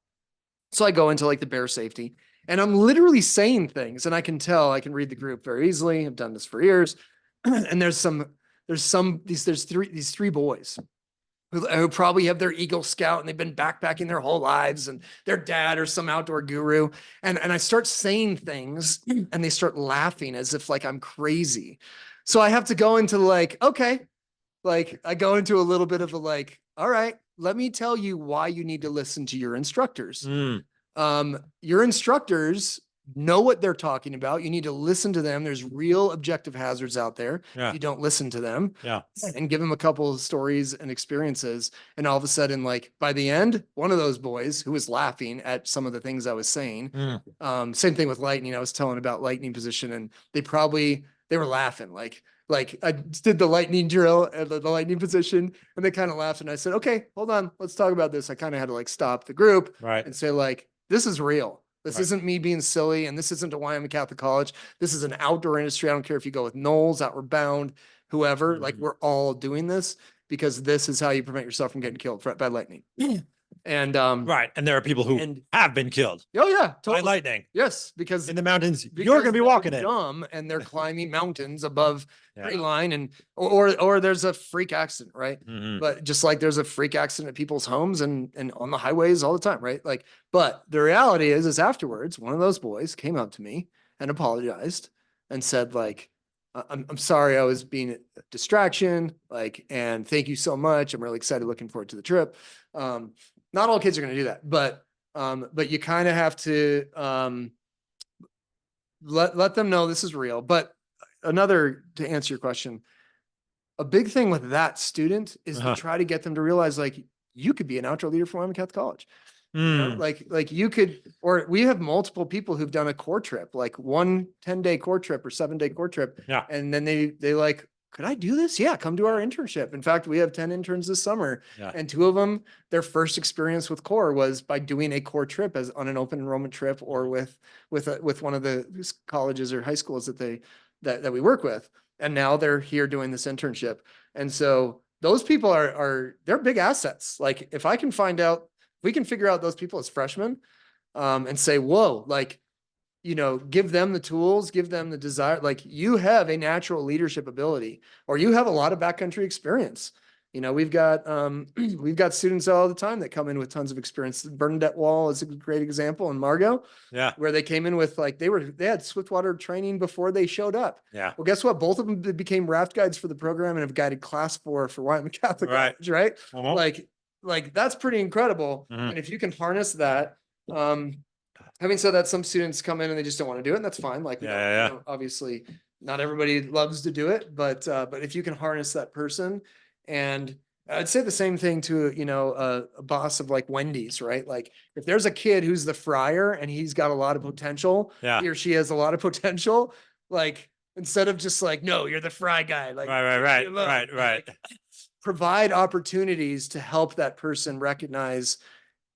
So I go into like the bear safety and I'm literally saying things and I can tell, I can read the group very easily. I've done this for years. And there's these three boys who probably have their Eagle Scout and they've been backpacking their whole lives and their dad or some outdoor guru. And I start saying things and they start laughing as if like I'm crazy. So I have to go into like, okay, like I go into a little bit of a like, all right, let me tell you why you need to listen to your instructors. Mm. Your instructors know what they're talking about. You need to listen to them. There's real objective hazards out there. Yeah. If you don't listen to them, Yeah. and give them a couple of stories and experiences. And all of a sudden, like by the end, one of those boys who was laughing at some of the things I was saying, same thing with lightning. I was telling about lightning position and they were laughing like I did the lightning drill at the lightning position and they kind of laughed. And I said, okay, hold on, let's talk about this. I kind of had to like stop the group and say like, this is real. This isn't me being silly. And this isn't a Wyoming Catholic College. This is an outdoor industry. I don't care if you go with Knowles, Outward Bound, whoever, like we're all doing this because this is how you prevent yourself from getting killed by lightning. And right. And there are people who have been killed. Oh yeah, totally. By lightning. Yes, because in the mountains, you're going to be walking in. Dumb, and they're climbing mountains above tree line, and or there's a freak accident, right? But just like there's a freak accident at people's homes and on the highways all the time, right? Like, but the reality is afterwards, one of those boys came up to me and apologized and said like, I'm sorry, I was being a distraction, like, and thank you so much. I'm really excited, looking forward to the trip. Not all kids are going to do that, but you kind of have to let them know this is real. But to answer your question, a big thing with that student is to try to get them to realize like you could be an outdoor leader for Wyoming Catholic College. You know, like you could, or we have multiple people who've done a core trip, like 1 10-day core trip or 7-day core trip. Yeah. And then they like, could I do this? Yeah. Come to our internship. In fact, we have 10 interns this summer and 2 of them, their first experience with core was by doing a core trip as on an open enrollment trip or with one of the colleges or high schools that we work with. And now they're here doing this internship. And so those people they're big assets. Like if we can figure out those people as freshmen and say, whoa, like, give them the tools, give them the desire. Like you have a natural leadership ability, or you have a lot of backcountry experience. We've got students all the time that come in with tons of experience. Bernadette Wall is a great example in Margot, where they came in with like, they had Swiftwater training before they showed up. Yeah. Well, guess what? Both of them became raft guides for the program and have guided class 4 for Wyoming Catholic College, right? Like that's pretty incredible. And if you can harness that, having said that, some students come in and they just don't want to do it, and that's fine. Like, obviously not everybody loves to do it, but if you can harness that person, and I'd say the same thing to, a boss of like Wendy's, right? Like if there's a kid who's the fryer and he's got a lot of potential, he or she has a lot of potential, like instead of just like, no, you're the fry guy. Like, right. Like, provide opportunities to help that person recognize,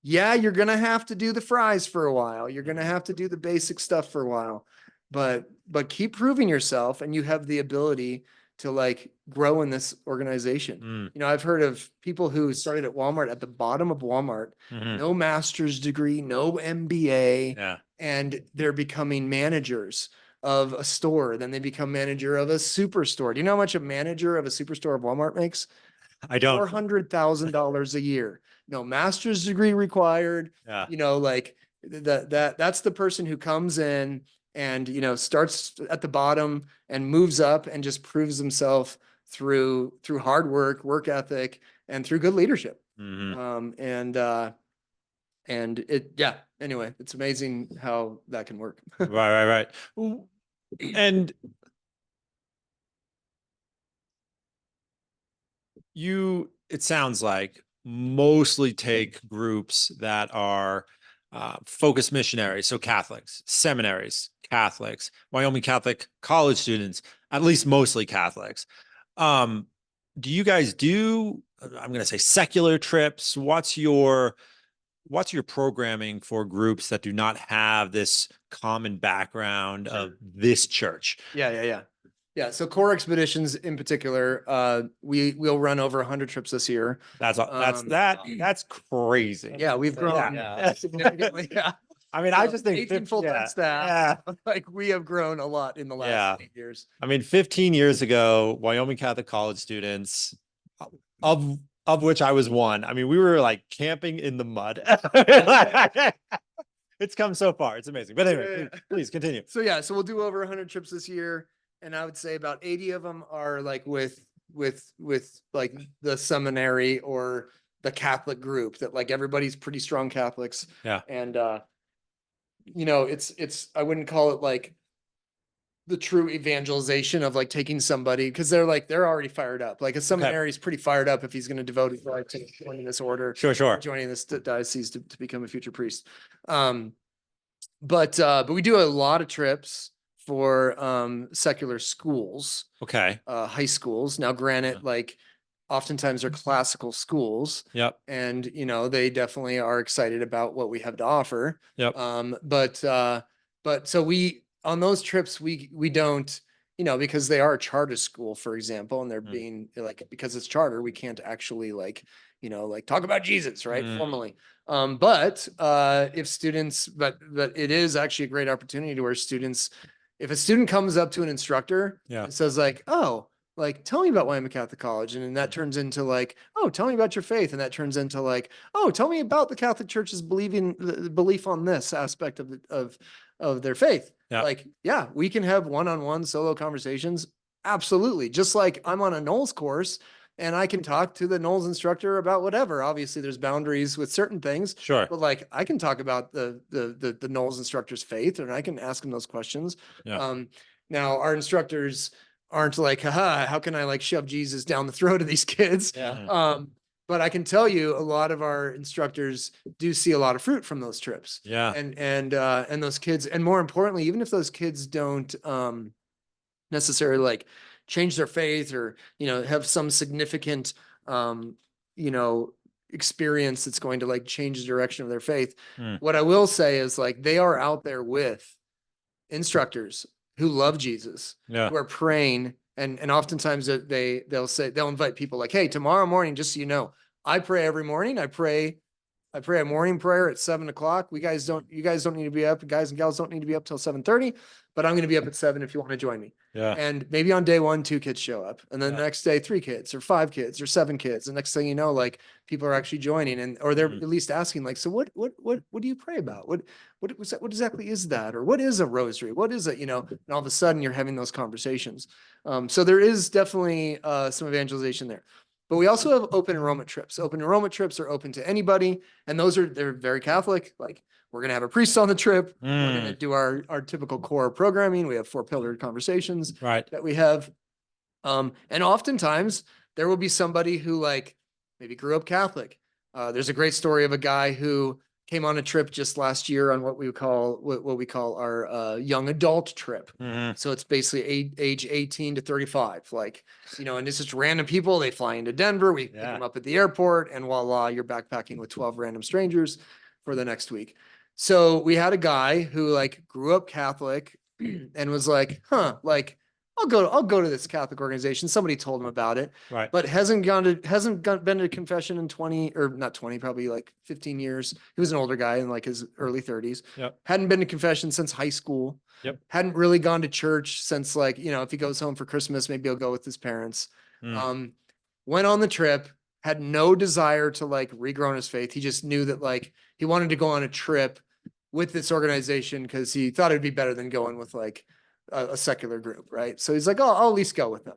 yeah, you're going to have to do the fries for a while. You're going to have to do the basic stuff for a while, but keep proving yourself and you have the ability to like grow in this organization. I've heard of people who started at Walmart at the bottom of Walmart, no master's degree, no MBA, and they're becoming managers of a store. Then they become manager of a superstore. Do you know how much a manager of a superstore of Walmart makes? I don't. $400,000 a year. No master's degree required. Like that's the person who comes in and, starts at the bottom and moves up and just proves himself through hard work ethic, and through good leadership. Anyway, it's amazing how that can work. Right. And it sounds like mostly take groups that are focused missionaries, so Catholics, seminaries, Catholics, Wyoming Catholic College students, at least mostly Catholics. Um, do you guys do, I'm going to say secular trips? What's your programming for groups that do not have this common background of this church? Yeah. So core expeditions in particular, we'll run over 100 trips this year. That's crazy. Yeah, we've grown significantly. Yeah. I mean, I just think 18 full-time staff. Like we have grown a lot in the last 8 years. I mean, 15 years ago, Wyoming Catholic College students, of which I was one. I mean, we were like camping in the mud. It's come so far. It's amazing. But anyway, please continue. So we'll do over 100 trips this year, and I would say about 80 of them are like with like the seminary or the Catholic group that like everybody's pretty strong Catholics. Yeah. And it's I wouldn't call it like the true evangelization of like taking somebody because they're already fired up. Like a seminary is pretty fired up if he's going to devote his life to joining this order, Sure, joining this diocese to become a future priest. But we do a lot of trips for secular schools. Okay. High schools. Now, granted, like oftentimes they're classical schools. Yep. And they definitely are excited about what we have to offer. Yep. But so on those trips, we don't, because they are a charter school, for example, and they're being like, because it's charter, we can't actually like talk about Jesus, right? Formally. But if students, but it is actually a great opportunity to where students, if a student comes up to an instructor and says like, oh, like, tell me about Wyoming Catholic College. And then that turns into like, oh, tell me about your faith. And that turns into like, oh, tell me about the Catholic Church's belief on this aspect of their faith. Yeah. Like, yeah, we can have one-on-one solo conversations. Absolutely. Just like I'm on a Knowles course and I can talk to the Knowles instructor about whatever. Obviously there's boundaries with certain things. Sure. But like, I can talk about the Knowles instructor's faith and I can ask him those questions. Yeah. Now our instructors aren't like, haha, how can I like shove Jesus down the throat of these kids? Yeah. But I can tell you a lot of our instructors do see a lot of fruit from those trips. Yeah. And those kids, and more importantly, even if those kids don't necessarily like change their faith or, have some significant, experience that's going to like change the direction of their faith. What I will say is like, they are out there with instructors who love Jesus, who are praying. And oftentimes they'll invite people like, hey, tomorrow morning, just so you know, I pray every morning. I pray a morning prayer at 7:00. You guys don't need to be up. Guys and gals don't need to be up till 7:30, but I'm going to be up at 7 if you want to join me. Yeah. And maybe on day 1, 2 kids show up. And then the next day, 3 kids or 5 kids or 7 kids. The next thing you know, like people are actually joining or they're at least asking like, so what do you pray about? What exactly is that? Or what is a rosary? What is it? And all of a sudden you're having those conversations. So there is definitely some evangelization there. But we also have open enrollment trips. Open enrollment trips are open to anybody. And they're very Catholic. Like we're going to have a priest on the trip. We're going to do our typical core programming. We have 4-pillared conversations that we have. And oftentimes there will be somebody who like maybe grew up Catholic. There's a great story of a guy who came on a trip just last year on what we call our young adult trip. So it's basically age 18 to 35, like, and it's just random people. They fly into Denver. We pick them up at the airport and voila, you're backpacking with 12 random strangers for the next week. So we had a guy who like grew up Catholic and was like, like, I'll go to this Catholic organization. Somebody told him about it, but hasn't been to confession in 20 or not 20, probably like 15 years. He was an older guy in like his early 30s. Hadn't been to confession since high school. Hadn't really gone to church since like, if he goes home for Christmas, maybe he'll go with his parents. Went on the trip, had no desire to like regrow in his faith. He just knew that like he wanted to go on a trip with this organization because he thought it'd be better than going with like a secular group, right? So he's like, oh, I'll at least go with them.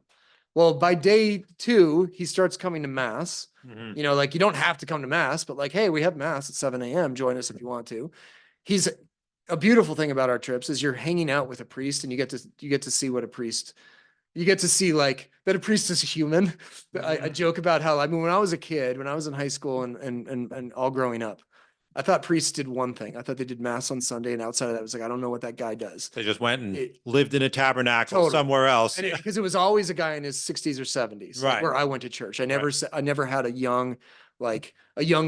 Well, by day 2, he starts coming to mass. Like you don't have to come to mass, but like, hey, we have mass at 7 a.m. Join us if you want to. A beautiful thing about our trips is you're hanging out with a priest and you get to see what a priest, you get to see like that a priest is human. I joke about how, when I was a kid, when I was in high school and all growing up, I thought priests did one thing. I thought they did mass on Sunday, and outside of that, I was like, I don't know what that guy does. They just went and lived in a tabernacle Totally. somewhere else. And because it was always a guy in his 60s or 70s, like Right. where I went to church. I never had a young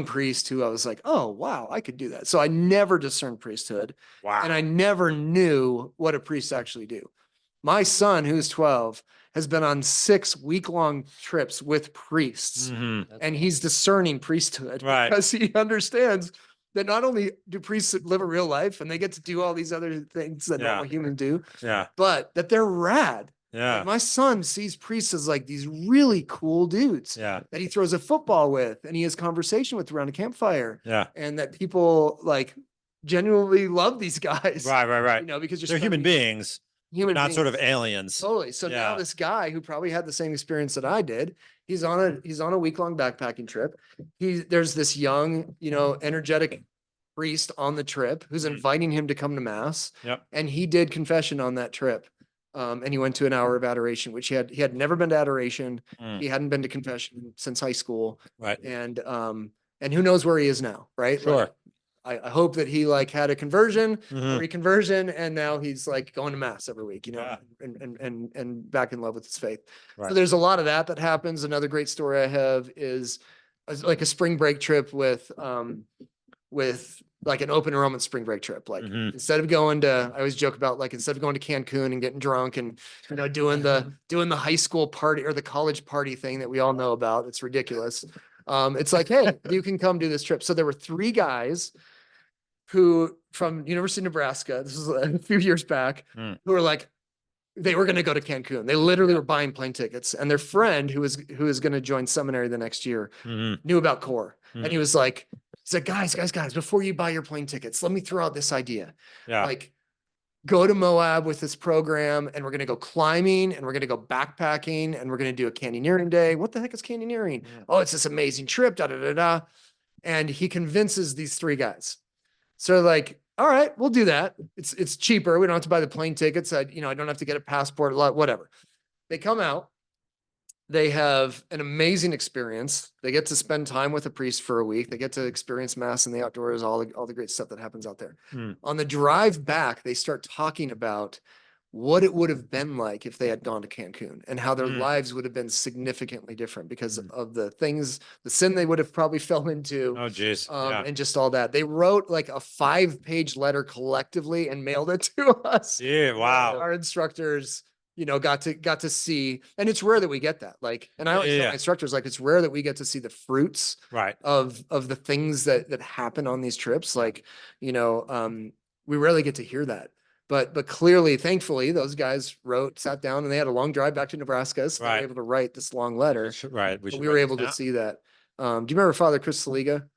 priest who I was like, oh wow, I could do that. So I never discerned priesthood. Wow. And I never knew what a priest actually do. My son, who's 12, has been on 6 week-long trips with priests, and he's discerning priesthood because he understands that not only do priests live a real life and they get to do all these other things that normal humans do, but that they're rad. Yeah. Like my son sees priests as like these really cool dudes that he throws a football with and he has conversation with around a campfire. Yeah. And that people like genuinely love these guys. Right. You know, because they're human beings. Not sort of aliens. Totally. So now this guy who probably had the same experience that I did, he's on a week-long backpacking trip. There's this young, energetic priest on the trip who's inviting him to come to mass. Yep. And he did confession on that trip. And he went to an hour of adoration, which he had never been to adoration. He hadn't been to confession since high school. Right. And who knows where he is now, right? Sure. Like, I hope that he like had a conversion, a reconversion, and now he's like going to mass every week, and back in love with his faith. Right. So there's a lot of that happens. Another great story I have is like a spring break trip with like an open enrollment spring break trip. Like instead of going to, I always joke about like, instead of going to Cancun and getting drunk and, doing the high school party or the college party thing that we all know about, it's ridiculous. It's like, hey, you can come do this trip. So there were 3 guys who from University of Nebraska, this was a few years back, who were like, they were going to go to Cancun. They literally were buying plane tickets, and their friend who was going to join seminary the next year knew about CORE. And he was like, guys, before you buy your plane tickets, let me throw out this idea. Yeah. Like, go to Moab with this program, and we're going to go climbing, and we're going to go backpacking, and we're going to do a canyoneering day. What the heck is canyoneering? Yeah. Oh, it's this amazing trip, da-da-da-da. And he convinces these 3 guys. So like, all right, we'll do that. It's cheaper. We don't have to buy the plane tickets. I don't have to get a passport, whatever. They come out. They have an amazing experience. They get to spend time with a priest for a week. They get to experience mass in the outdoors, all the great stuff that happens out there. On the drive back, they start talking about what it would have been like if they had gone to Cancun and how their lives would have been significantly different because of the sin they would have probably fell into. Oh, geez. And just all that. They wrote like a 5-page letter collectively and mailed it to us. Yeah, wow. Our instructors, got to see, and it's rare that we get that. Like, and I always tell my instructors, like, it's rare that we get to see the fruits of the things that happen on these trips. Like, we rarely get to hear that. But clearly, thankfully, those guys sat down, and they had a long drive back to Nebraska, so they were able to write this long letter. Right. We were able to see that. Do you remember Father Chris Saliga?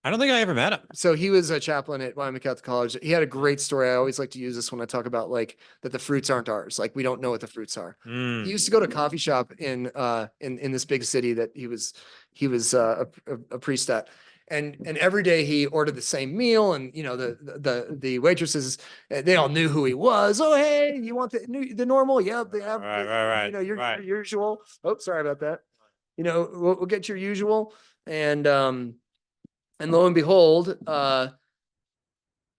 I don't think I ever met him. So he was a chaplain at Wyoming Catholic College. He had a great story. I always like to use this when I talk about like that the fruits aren't ours. Like we don't know what the fruits are. He used to go to a coffee shop in this big city that he was a priest at. And every day he ordered the same meal, and the waitresses, they all knew who he was. Oh, hey, you want the normal? Yeah, they have right. Your usual. Oh, sorry about that. We'll get your usual, and lo and behold,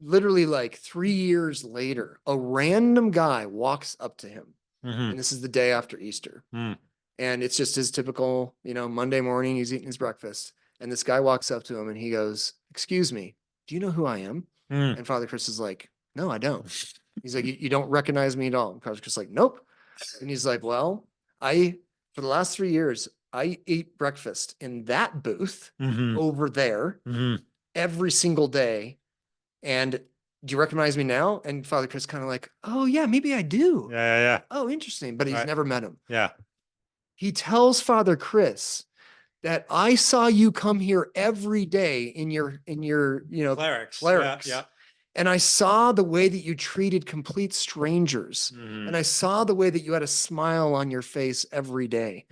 literally like 3 years later, a random guy walks up to him, and this is the day after Easter, and it's just his typical, Monday morning. He's eating his breakfast. And this guy walks up to him and he goes, "Excuse me, do you know who I am?" And Father Chris is like, "No, I don't." He's like, you don't recognize me at all?" And Father Chris is like, "Nope." And he's like, "Well, for the last 3 years, I ate breakfast in that booth over there every single day. And do you recognize me now?" And Father Chris kind of like, "Oh yeah, maybe I do." Yeah. Oh, interesting. But he's never met him. Yeah. He tells Father Chris that I saw you come here every day in your Clerics. Yeah. And I saw the way that you treated complete strangers. And I saw the way that you had a smile on your face every day.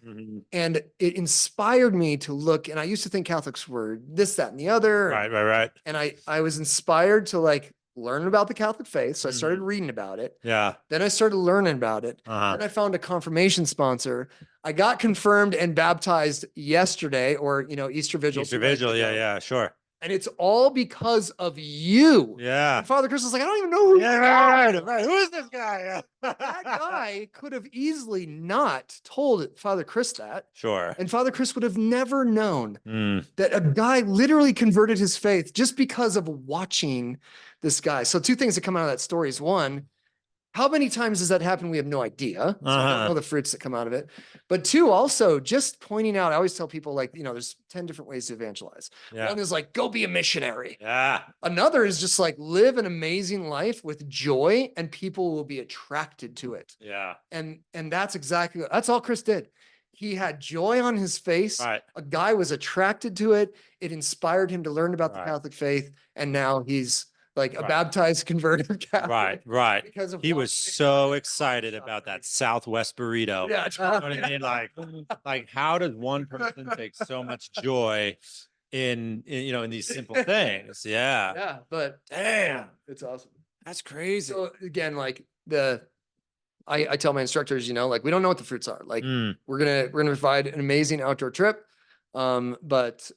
And it inspired me to look, and I used to think Catholics were this, that, and the other. Right. And I was inspired to like learn about the Catholic faith. So I started reading about it. Yeah. Then I started learning about it. Then I found a confirmation sponsor. I got confirmed and baptized yesterday, or Easter Vigil. Easter Vigil, yeah, sure. And it's all because of you. Yeah. And Father Chris was like, I don't even know who Yeah, right. Who is this guy? that guy could have easily not told Father Chris that. Sure. And Father Chris would have never known Mm. that a guy literally converted his faith just because of watching this guy. So two things that come out of that story is one, how many times does that happen? We have no idea. So we don't know the fruits that come out of it. But two, also just pointing out, I always tell people like, there's 10 different ways to evangelize. Yeah. One is like, go be a missionary. Yeah. Another is just like live an amazing life with joy and people will be attracted to it. Yeah. And that's that's all Chris did. He had joy on his face. Right. A guy was attracted to it. It inspired him to learn about the Right. Catholic faith. And now he's like a Right. baptized converted Catholic. Right. Because of He was watching so it. excited about that Southwest burrito. Yeah. You know what I mean? Like how does one person take so much joy in these simple things? Yeah. Yeah. But Damn, it's awesome. that's crazy. So again, like I tell my instructors, like we don't know what the fruits are. Like we're gonna provide an amazing outdoor trip. But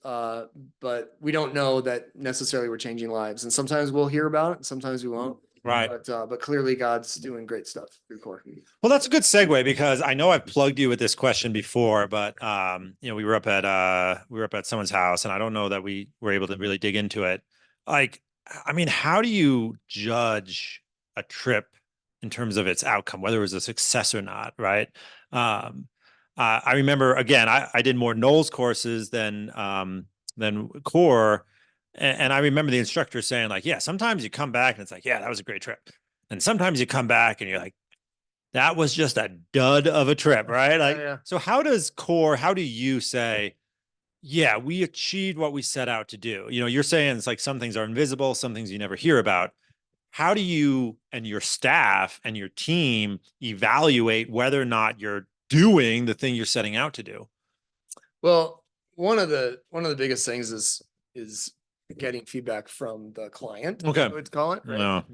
we don't know that necessarily we're changing lives. And sometimes we'll hear about it and sometimes we won't. Right. But clearly God's doing great stuff through Core. Well, that's a good segue because I know I've plugged you with this question before, but we were up at someone's house and I don't know that we were able to really dig into it. Like, I mean, how do you judge a trip in terms of its outcome, whether it was a success or not, right? I remember again, I did more Knowles courses than core. And I remember the instructor saying like, yeah, sometimes you come back and it's like, yeah, that was a great trip. And sometimes you come back and you're like, that was just a dud of a trip, right? Like, Yeah. So how do you say, yeah, we achieved what we set out to do? You're saying it's like some things are invisible, some things you never hear about. How do you and your staff and your team evaluate whether or not you're doing the thing you're setting out to do? Well, one of the biggest things is getting feedback from the client. Okay. I would call it. Right? No.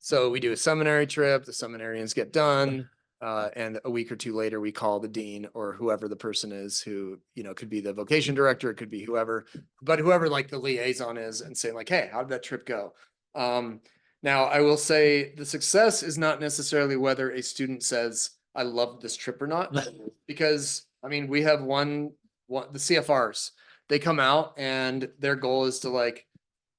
So we do a seminary trip, the seminarians get done. And a week or two later, we call the dean or whoever the person is who, could be the vocation director, it could be whoever, but whoever like the liaison is and saying like, hey, how did that trip go? Now I will say the success is not necessarily whether a student says, I loved this trip or not, because I mean, we have the CFRs, they come out and their goal is to like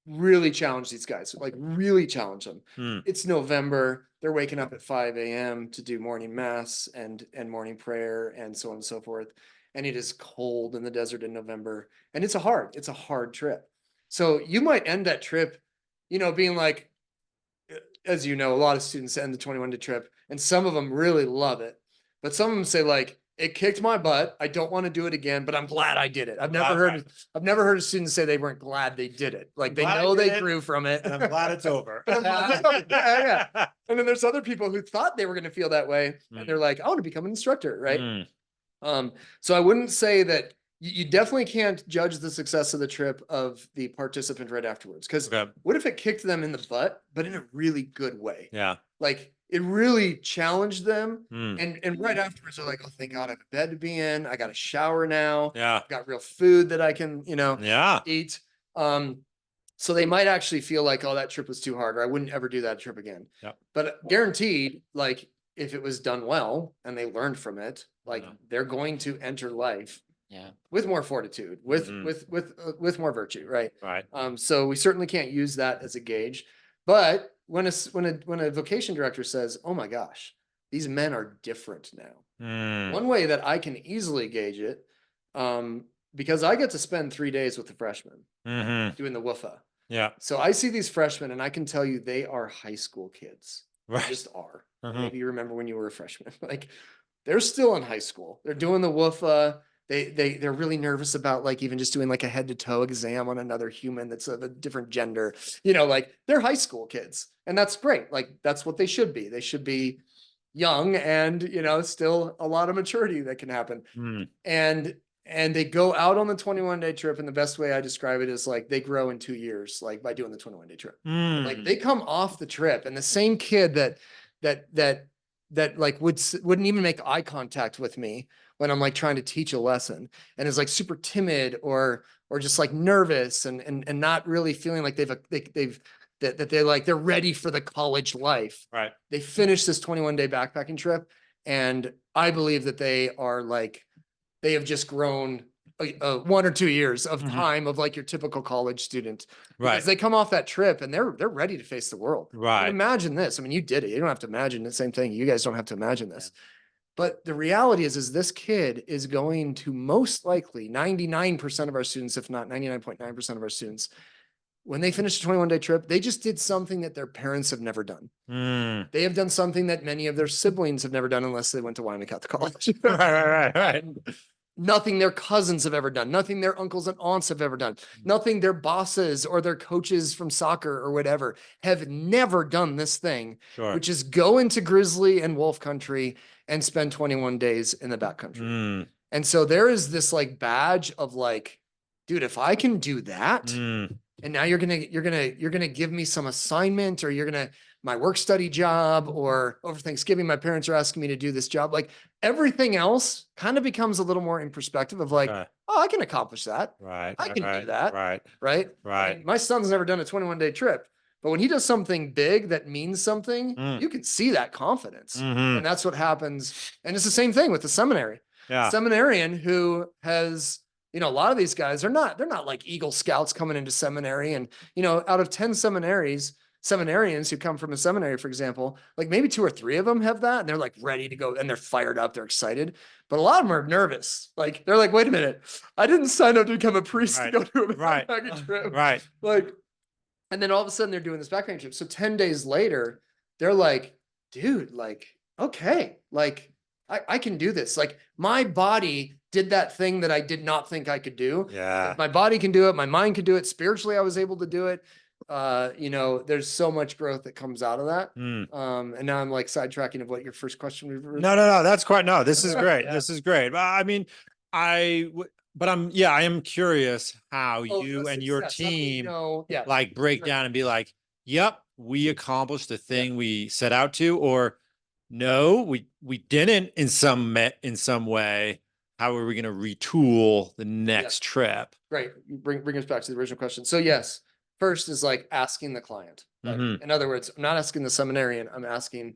really challenge these guys, like really challenge them. It's November. They're waking up at 5 a.m. to do morning mass and morning prayer and so on and so forth. And it is cold in the desert in November. And it's a hard trip. So you might end that trip, being like, as you know, a lot of students end the 21-day trip and some of them really love it. But some of them say like, it kicked my butt. I don't want to do it again, but I'm glad I did it. I've never heard a student say they weren't glad they did it. Like they know they grew from it. And I'm glad it's over. Yeah. And then there's other people who thought they were going to feel that way. And they're like, I want to become an instructor. Right. So I wouldn't say that you definitely can't judge the success of the trip of the participant right afterwards. Because what if it kicked them in the butt, but in a really good way? Yeah. Like it really challenged them. And right afterwards, they're like, oh, thank God I have a bed to be in. I got a shower now. Yeah. I've got real food that I can, eat. So they might actually feel like, oh, that trip was too hard, or I wouldn't ever do that trip again. Yeah. But guaranteed, like if it was done well and they learned from it, like they're going to enter life with more fortitude, with more virtue. Right. Right. So we certainly can't use that as a gauge. But when a vocation director says, oh my gosh, these men are different now. One way that I can easily gauge it, because I get to spend 3 days with the freshmen doing the WUFA. Yeah. So I see these freshmen and I can tell you they are high school kids. Right. They just are. Maybe you remember when you were a freshman. Like they're still in high school. They're doing the WUFA. They're really nervous about like even just doing like a head to toe exam on another human that's of a different gender, like they're high school kids and that's great. Like that's what they should be. They should be young and, still a lot of maturity that can happen. And they go out on the 21-day trip. And the best way I describe it is like they grow in 2 years, like by doing the 21-day trip. Like they come off the trip and the same kid that like wouldn't even make eye contact with me when I'm like trying to teach a lesson and is like super timid or just like nervous and not really feeling like they're ready for the college life. Right. They finish this 21-day backpacking trip, and I believe that they have just grown 1 or 2 years of time of like your typical college student, because Right. they come off that trip and they're ready to face the world. I mean, Right. imagine this. I mean, you did it. You don't have to imagine the same thing. You guys don't have to imagine this. But the reality is this kid is going to most likely 99% of our students, if not 99.9% of our students, when they finish a 21-day trip, they just did something that their parents have never done. They have done something that many of their siblings have never done unless they went to Wyoming Catholic College. Right. Nothing their cousins have ever done, nothing their uncles and aunts have ever done, nothing their bosses or their coaches from soccer or whatever have never done this thing, Sure. which is go into grizzly and wolf country and spend 21 days in the backcountry. And so there is this like badge of like, dude, if I can do that, and now you're gonna give me some assignment, or you're gonna my work study job, or over Thanksgiving, my parents are asking me to do this job. Like everything else kind of becomes a little more in perspective of like, oh, I can accomplish that. Right. I can do that. Right. Right. Right. And my son's never done a 21-day trip, but when he does something big that means something, you can see that confidence. And that's what happens. And it's the same thing with the seminary. Yeah. Seminarian who has, a lot of these guys are they're not like Eagle Scouts coming into seminary. And, out of 10 seminarians who come from a seminary, for example, like maybe 2 or 3 of them have that, and they're like ready to go and they're fired up, they're excited. But a lot of them are nervous. Like they're like, wait a minute, I didn't sign up to become a priest to go to a backpacking trip. Right. Like, and then all of a sudden they're doing this backpacking trip. So 10 days later, they're like, dude, like, okay, like I can do this. Like my body did that thing that I did not think I could do. Yeah. If my body can do it, my mind can do it. Spiritually, I was able to do it. There's so much growth that comes out of that. And now I'm like sidetracking of what your first question was. No. That's quite, no, this is great. Yeah. This is great. I mean, I am curious how you and your team like break down and be like, yep, we accomplished the thing we set out to, or no, we didn't in some way. How are we going to retool the next trip? Right. Bring us back to the original question. So yes, first is like asking the client. Like, in other words, I'm not asking the seminarian, I'm asking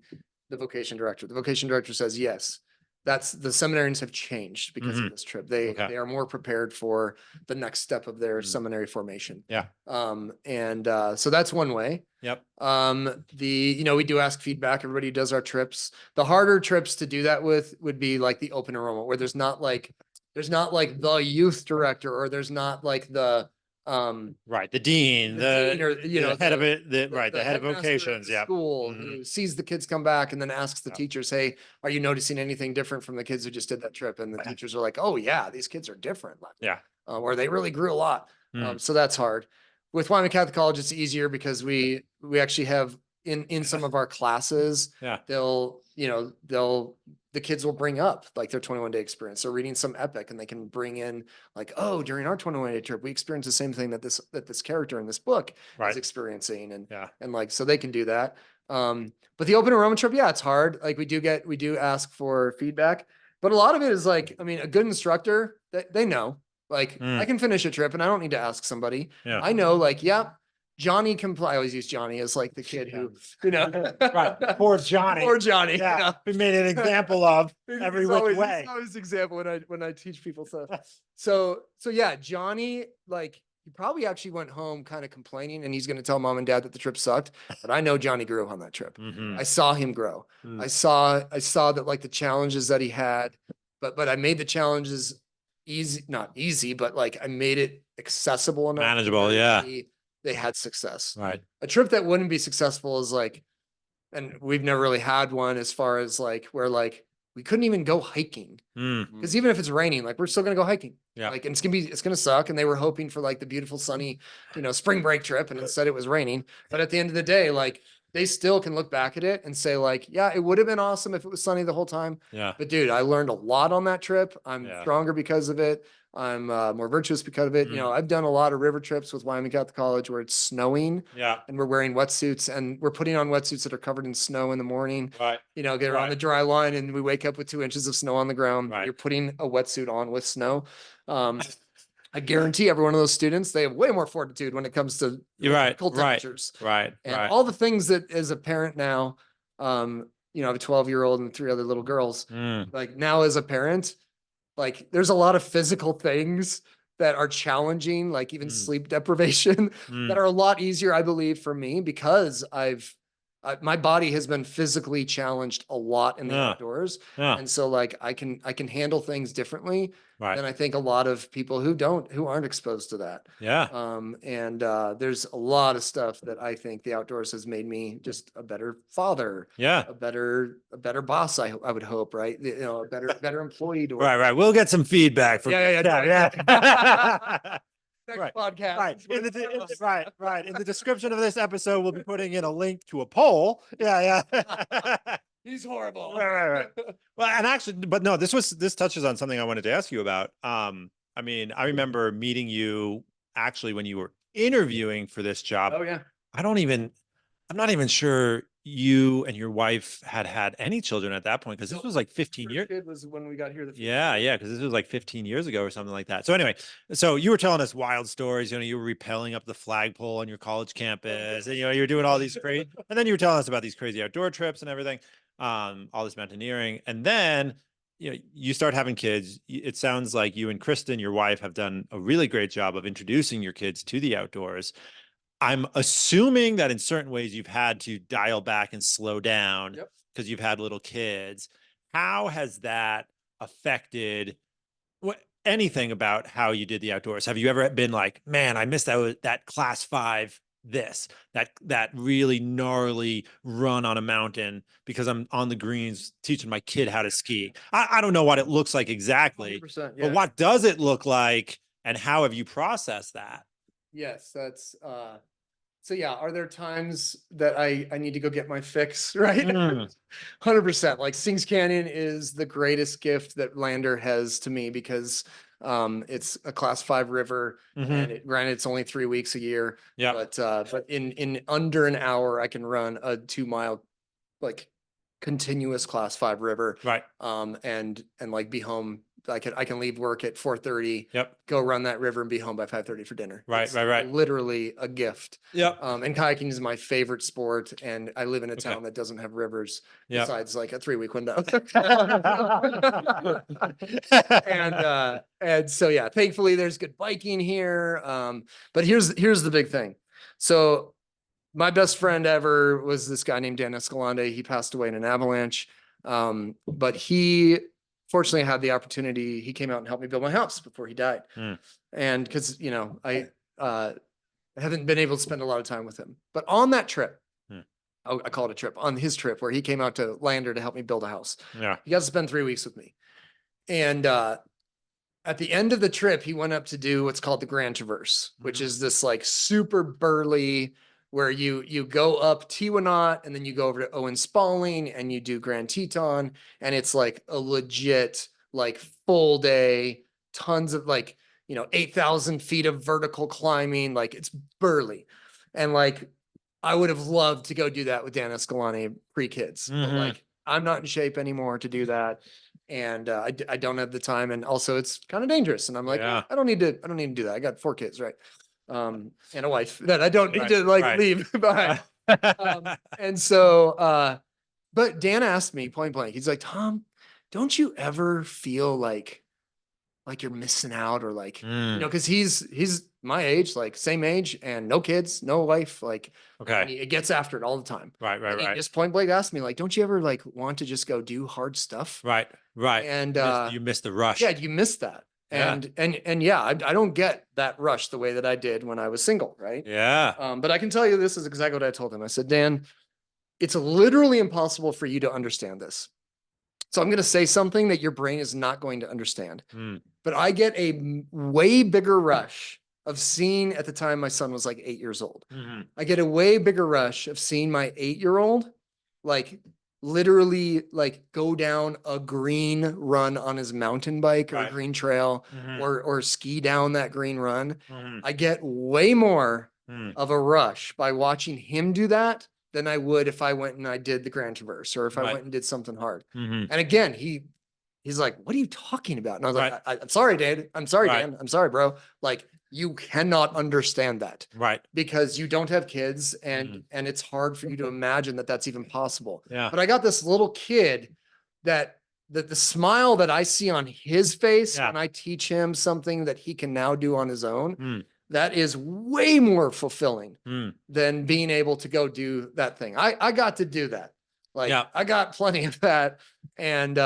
the vocation director. The vocation director says, yes, the seminarians have changed because of this trip. They are more prepared for the next step of their seminary formation. Yeah. So that's one way. Yep. We do ask feedback. Everybody who does our trips. The harder trips to do that with would be like the open enrollment, where there's not like the youth director, or there's not like the the dean, or the head of it, the head of vocations, school, who sees the kids come back and then asks the teachers, hey, are you noticing anything different from the kids who just did that trip? And the teachers are like, oh yeah, these kids are different. Or they really grew a lot. So that's hard. With Wyoming Catholic College, it's easier because we actually have in some of our classes, the kids will bring up like their 21-day experience. So reading some epic, and they can bring in like, oh, during our 21-day trip, we experienced the same thing that this character in this book is experiencing. And like, so they can do that. But the open enrollment trip, it's hard. Like we do ask for feedback, but a lot of it is like, I mean, a good instructor, they know, like I can finish a trip and I don't need to ask somebody. I know, like, Johnny can play. I always use Johnny as like the kid who, right. Poor Johnny. Poor Johnny. Yeah. We made an example of every which way. It's always an example when I teach people stuff. So yeah, Johnny, like he probably actually went home kind of complaining, and he's going to tell mom and dad that the trip sucked. But I know Johnny grew on that trip. I saw him grow. I saw that like the challenges that he had, but I made the challenges not easy, but like I made it accessible enough. Manageable. Yeah. They had success. Right. A trip that wouldn't be successful is like, and we've never really had one as far as like where like we couldn't even go hiking, because even if it's raining, like we're still gonna go hiking. Like, and it's gonna suck. And they were hoping for like the beautiful sunny, spring break trip, and instead it was raining. But at the end of the day, like they still can look back at it and say like, yeah, it would have been awesome if it was sunny the whole time. But dude, I learned a lot on that trip. I'm stronger because of it. I'm more virtuous because of it. You know, I've done a lot of river trips with Wyoming Catholic College where it's snowing Yeah. and we're wearing wetsuits and we're putting on wetsuits that are covered in snow in the morning. Right. You know, get around the dry line and we wake up with 2 inches of snow on the ground. Right. You're putting a wetsuit on with snow. I guarantee every one of those students, they have way more fortitude when it comes to cold temperatures. Right. And all the things that as a parent now, you know, I have a 12-year-old and 3 other little girls. Like now as a parent, like there's a lot of physical things that are challenging, like even sleep deprivation that are a lot easier, I believe, for me because my body has been physically challenged a lot in the outdoors. And so like I can handle things differently than I think a lot of people who aren't exposed to that. Yeah. And there's a lot of stuff that I think the outdoors has made me just a better father. Yeah. A better boss, I would hope, right? You know, a better employee to work. Right. We'll get some feedback from Yeah. Right. Podcast. Right. In the description of this episode, we'll be putting in a link to a poll. Yeah. He's horrible. Right. Well, and actually, but no, this touches on something I wanted to ask you about. I mean, I remember meeting you actually when you were interviewing for this job. Oh yeah. I'm not even sure you and your wife had any children at that point because this was like 15 years. Kid was when we got here. Yeah, because this was like 15 years ago or something like that. So anyway, so you were telling us wild stories. You know, you were rappelling up the flagpole on your college campus, and you know, you were doing all these crazy. And then you were telling us about these crazy outdoor trips and everything, all this mountaineering, and then you know, you start having kids. It sounds like you and Kristen, your wife, have done a really great job of introducing your kids to the outdoors. I'm assuming that in certain ways you've had to dial back and slow down because you've had little kids. How has that affected anything about how you did the outdoors? Have you ever been like, man, I missed that class 5, that really gnarly run on a mountain because I'm on the greens teaching my kid how to ski? I don't know what it looks like exactly, but what does it look like and how have you processed that? Yes, that's so yeah, are there times that I need to go get my fix, right? 100%. Like Sings Canyon is the greatest gift that Lander has to me because it's a class 5 river and granted it's only 3 weeks a year. Yeah. But in under an hour I can run a 2-mile like continuous class 5 river. Right. And like be home. I can leave work at 4:30. Yep. Go run that river and be home by 5:30 for dinner. Right. Literally a gift. Yep. And kayaking is my favorite sport, and I live in a town that doesn't have rivers besides like a 3-week window. And so yeah, thankfully there's good biking here. But here's the big thing. So my best friend ever was this guy named Dan Escalante. He passed away in an avalanche. But he fortunately had the opportunity. He came out and helped me build my house before he died. And because, you know, I haven't been able to spend a lot of time with him, but on that trip, I call it a trip, on his trip where he came out to Lander to help me build a house. Yeah. He got to spend 3 weeks with me. And, at the end of the trip, he went up to do what's called the Grand Traverse, which is this like super burly where you go up Tiwanaut and then you go over to Owen Spalding and you do Grand Teton. And it's like a legit, like full day, tons of like, you know, 8,000 feet of vertical climbing. Like it's burly. And like, I would have loved to go do that with Dan Escalante pre-kids, but like, I'm not in shape anymore to do that. And I don't have the time. And also it's kind of dangerous. And I'm like, I don't need to do that. I got 4 kids, right? And a wife that I don't need to like leave behind. And so, but Dan asked me point blank, he's like, Tom, don't you ever feel like you're missing out or like, you know, cause he's my age, like same age and no kids, no wife, like, it gets after it all the time. Right. He just point blank asked me like, don't you ever like want to just go do hard stuff? Right. And, you missed the rush. Yeah. You missed that. And yeah, I don't get that rush the way that I did when I was single. Right. Yeah. But I can tell you, this is exactly what I told him. I said, Dan, it's literally impossible for you to understand this. So I'm going to say something that your brain is not going to understand, but I get a way bigger rush of seeing, at the time my son was like 8 years old. I get a way bigger rush of seeing my 8-year-old, like literally like go down a green run on his mountain bike or Right. green trail Mhm. or ski down that green run. Mhm. I get way more Mm. of a rush by watching him do that than I would if I went and I did the Grand Traverse or if I Right. went and did something hard. Mhm. And again, he's like, what are you talking about? And I was Right. like, I'm sorry, Dad. I'm sorry, Right. Dan. I'm sorry, bro. Like you cannot understand that Right. because you don't have kids Mhm. and it's hard for you to imagine that that's even possible. Yeah. But I got this little kid that the smile that I see on his face Yeah. when I teach him something that he can now do on his own, Mm. that is way more fulfilling Mm. than being able to go do that thing. I got to do that. Like Yeah. I got plenty of that. And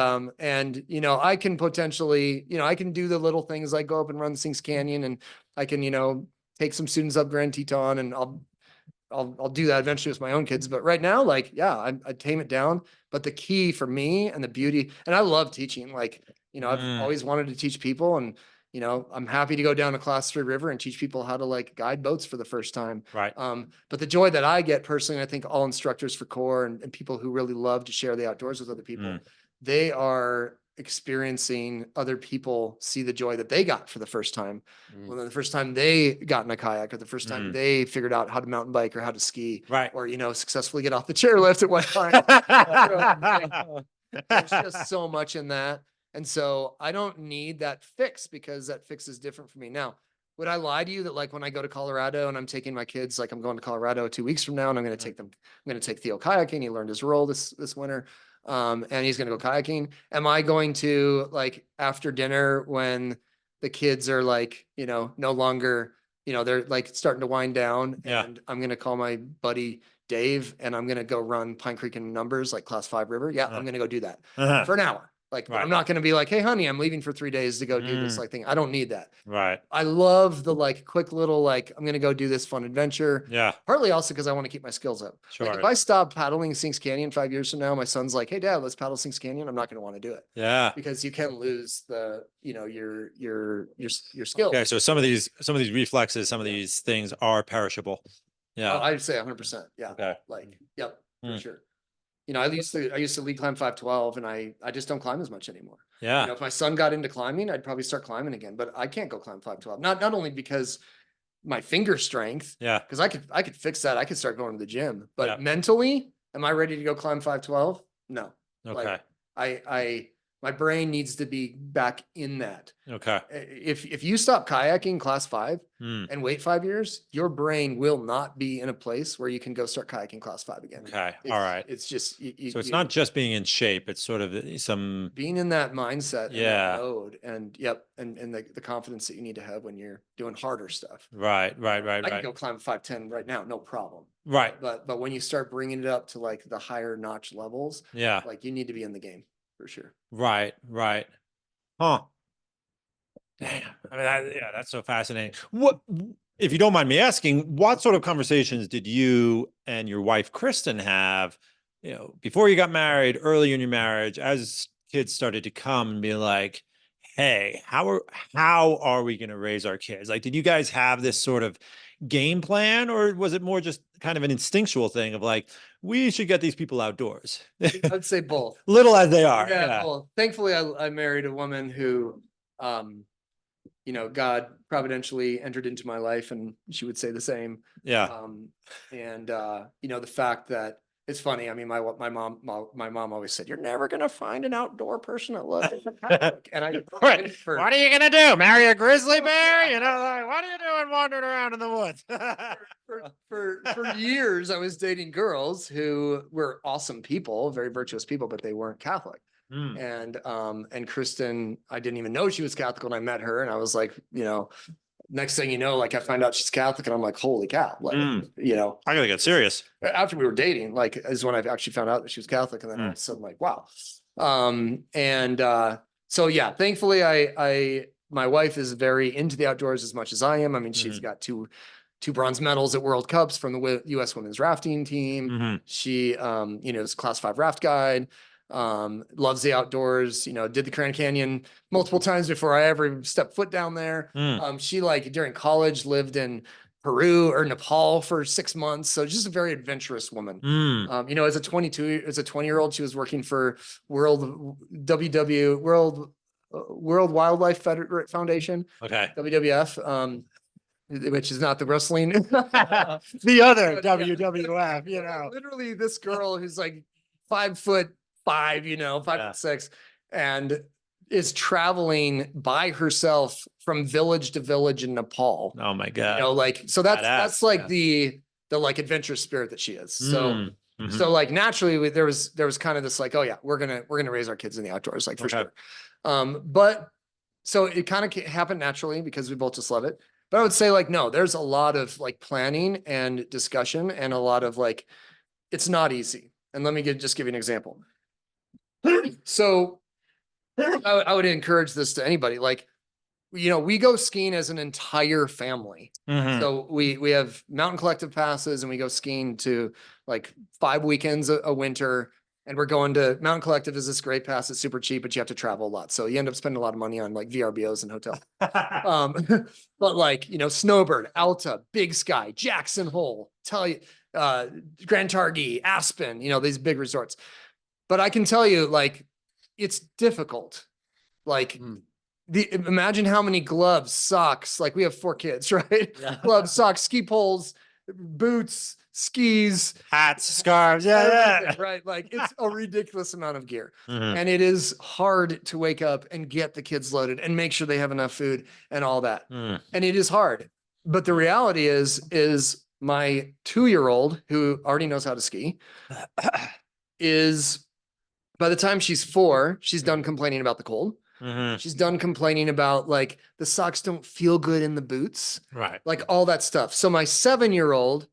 you know, I can potentially, you know, I can do the little things like go up and run Sinks Canyon and I can, you know, take some students up Grand Teton and I'll do that eventually with my own kids. But right now, like, yeah, I tame it down. But the key for me and the beauty, and I love teaching, like, you know, I've always wanted to teach people and, you know, I'm happy to go down a class 3 river and teach people how to like guide boats for the first time. Right. But the joy that I get personally, I think all instructors for core and people who really love to share the outdoors with other people, they are experiencing other people see the joy that they got for the first time. When the first time they got in a kayak or the first time they figured out how to mountain bike or how to ski Right. or, you know, successfully get off the chairlift at one time. There's just so much in that. And so I don't need that fix because that fix is different for me. Now, would I lie to you that like when I go to Colorado and I'm taking my kids, like I'm going to Colorado 2 weeks from now and I'm going to take them, I'm going to take Theo kayaking. He learned his role this winter. And he's going to go kayaking. Am I going to like after dinner when the kids are like, you know, no longer, you know, they're like starting to wind down Yeah. and I'm going to call my buddy Dave and I'm going to go run Pine Creek in Numbers, like class 5 river. Yeah. I'm going to go do that for an hour. Like, but I'm not going to be like, hey, honey, I'm leaving for 3 days to go do this like thing. I don't need that. Right. I love the like quick little, like, I'm going to go do this fun adventure. Yeah. Partly also because I want to keep my skills up. Sure. Like if I stop paddling Sinks Canyon 5 years from now, my son's like, hey, Dad, let's paddle Sinks Canyon. I'm not going to want to do it. Yeah. Because you can lose the, you know, your skills. Okay. So some of these reflexes, some of these things are perishable. Yeah. Oh, I'd say 100%. Yeah. Okay. Like, yep, for sure. You know, I used to lead climb 512 and I just don't climb as much anymore. Yeah. You know, if my son got into climbing, I'd probably start climbing again, but I can't go climb 512. Not only because my finger strength, Yeah. because I could fix that. I could start going to the gym, but Yeah. mentally, am I ready to go climb 512? No. Okay. Like my brain needs to be back in that. Okay. If you stop kayaking class 5 and wait 5 years, your brain will not be in a place where you can go start kayaking class 5 again. Okay. All right. It's just So it's not just being in shape; it's sort of some being in that mindset, Yeah. and that mode, and and the confidence that you need to have when you're doing harder stuff. right. I can go climb 510 right now, no problem. Right. But when you start bringing it up to like the higher notch levels, Yeah. like you need to be in the game for sure. Right. Right. Huh. Damn. I mean, yeah, that's so fascinating. What, if you don't mind me asking, what sort of conversations did you and your wife, Kristen, have, you know, before you got married, early in your marriage, as kids started to come and be like, hey, how are we going to raise our kids? Like, did you guys have this sort of game plan, or was it more just kind of an instinctual thing of like, we should get these people outdoors? I'd say both. Little as they are. Yeah. Well, thankfully I married a woman who, you know, God providentially entered into my life and she would say the same. Yeah. And you know, the fact that it's funny. I mean, my mom always said, "You're never gonna find an outdoor person that loves it." And I, Right. What are you gonna do? Marry a grizzly bear? You know, like, what are you doing wandering around in the woods? for years, I was dating girls who were awesome people, very virtuous people, but they weren't Catholic. And Kristen, I didn't even know she was Catholic when I met her, and I was like, you know, next thing you know, like I find out she's Catholic and I'm like, holy cow, like, you know, I gotta get serious. After we were dating, like is when I actually found out that she was Catholic. And then all of a sudden like, wow. So yeah, thankfully my wife is very into the outdoors as much as I am. I mean, she's got two bronze medals at World Cups from the U.S. women's rafting team. She, you know, is class 5 raft guide. Loves the outdoors, you know, did the Grand Canyon multiple times before I ever stepped foot down there. She like during college lived in Peru or Nepal for 6 months. So just a very adventurous woman. Mm. You know, as a 20-year-old, she was working for World Wildlife Foundation, Okay. WWF, which is not the wrestling. The other But, yeah. WWF, you know. Literally this girl who's like 5'5", you know, 5'6", and is traveling by herself from village to village in Nepal. Oh my You God. know, like, so that's Badass, like yeah. the like adventure spirit that she is. So, Mhm. so like naturally there was kind of this like, oh yeah, we're gonna raise our kids in the outdoors, like for Okay. sure. But so it kind of happened naturally because we both just love it. But I would say like, no, there's a lot of like planning and discussion and a lot of like, it's not easy. And let me just give you an example. So I would encourage this to anybody. Like, you know, we go skiing as an entire family. Mhm. So we have mountain collective passes and we go skiing to like 5 weekends a winter. And we're going to Mountain Collective is this great pass. It's super cheap, but you have to travel a lot. So you end up spending a lot of money on like VRBOs and hotels. But like, you know, Snowbird, Alta, Big Sky, Jackson Hole, Grand Targhee, Aspen, you know, these big resorts. But I can tell you, like, it's difficult. Like, imagine how many gloves, socks, like we have 4 kids, right? Yeah. Gloves, socks, ski poles, boots, skis, Hats, scarves, yeah, everything, right? Like it's a ridiculous amount of gear. Mhm. And it is hard to wake up and get the kids loaded and make sure they have enough food and all that. Mm. And it is hard. But the reality is my 2-year-old who already knows how to ski is by the time she's 4, she's done complaining about the cold. Mhm. She's done complaining about like the socks don't feel good in the boots, Right. like all that stuff. So my 7-year-old,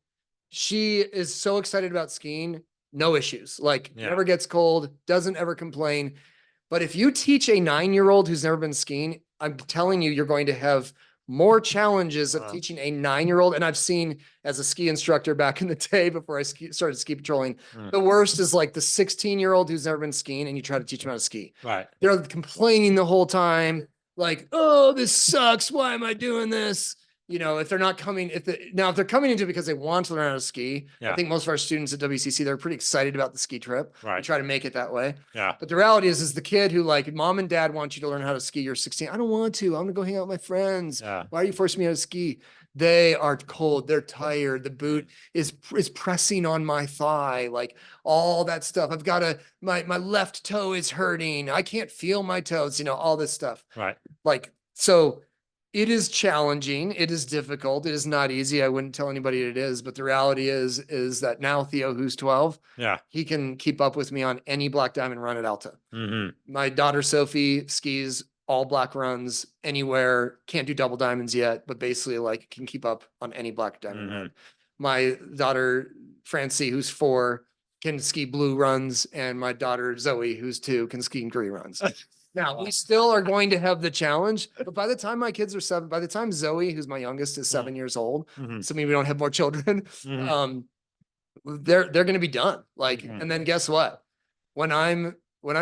she is so excited about skiing, no issues. Like Yeah. never gets cold, doesn't ever complain. But if you teach a 9-year-old who's never been skiing, I'm telling you, you're going to have more challenges of Wow. teaching a 9-year-old. And I've seen as a ski instructor back in the day before I started ski patrolling, the worst is like the 16-year-old who's never been skiing and you try to teach them how to ski. Right. They're complaining the whole time, like, oh, this sucks. Why am I doing this? You know, if they're not coming, if they're coming into it because they want to learn how to ski, I Yeah. think most of our students at WCC, they're pretty excited about the ski trip. We Right. try to make it that way. Yeah. But the reality is the kid who like mom and dad want you to learn how to ski. You're 16. I don't want to. I'm gonna go hang out with my friends. Yeah. Why are you forcing me how to ski? They are cold. They're tired. The boot is pressing on my thigh, like all that stuff. I've got my left toe is hurting. I can't feel my toes, you know, all this stuff. Right. Like, so it is challenging. It is difficult. It is not easy. I wouldn't tell anybody it is, but the reality is that now Theo, who's 12, Yeah. he can keep up with me on any black diamond run at Alta. Mhm. My daughter Sophie skis all black runs anywhere, can't do double diamonds yet, but basically like can keep up on any black diamond run. My daughter Francie, who's 4, can ski blue runs, and my daughter Zoe, who's 2, can ski green runs. Now we still are going to have the challenge, but by the time my kids are 7, by the time Zoe, who's my youngest, is 7 years old, so maybe we don't have more children, they're going to be done. Like, and then guess what? When I'm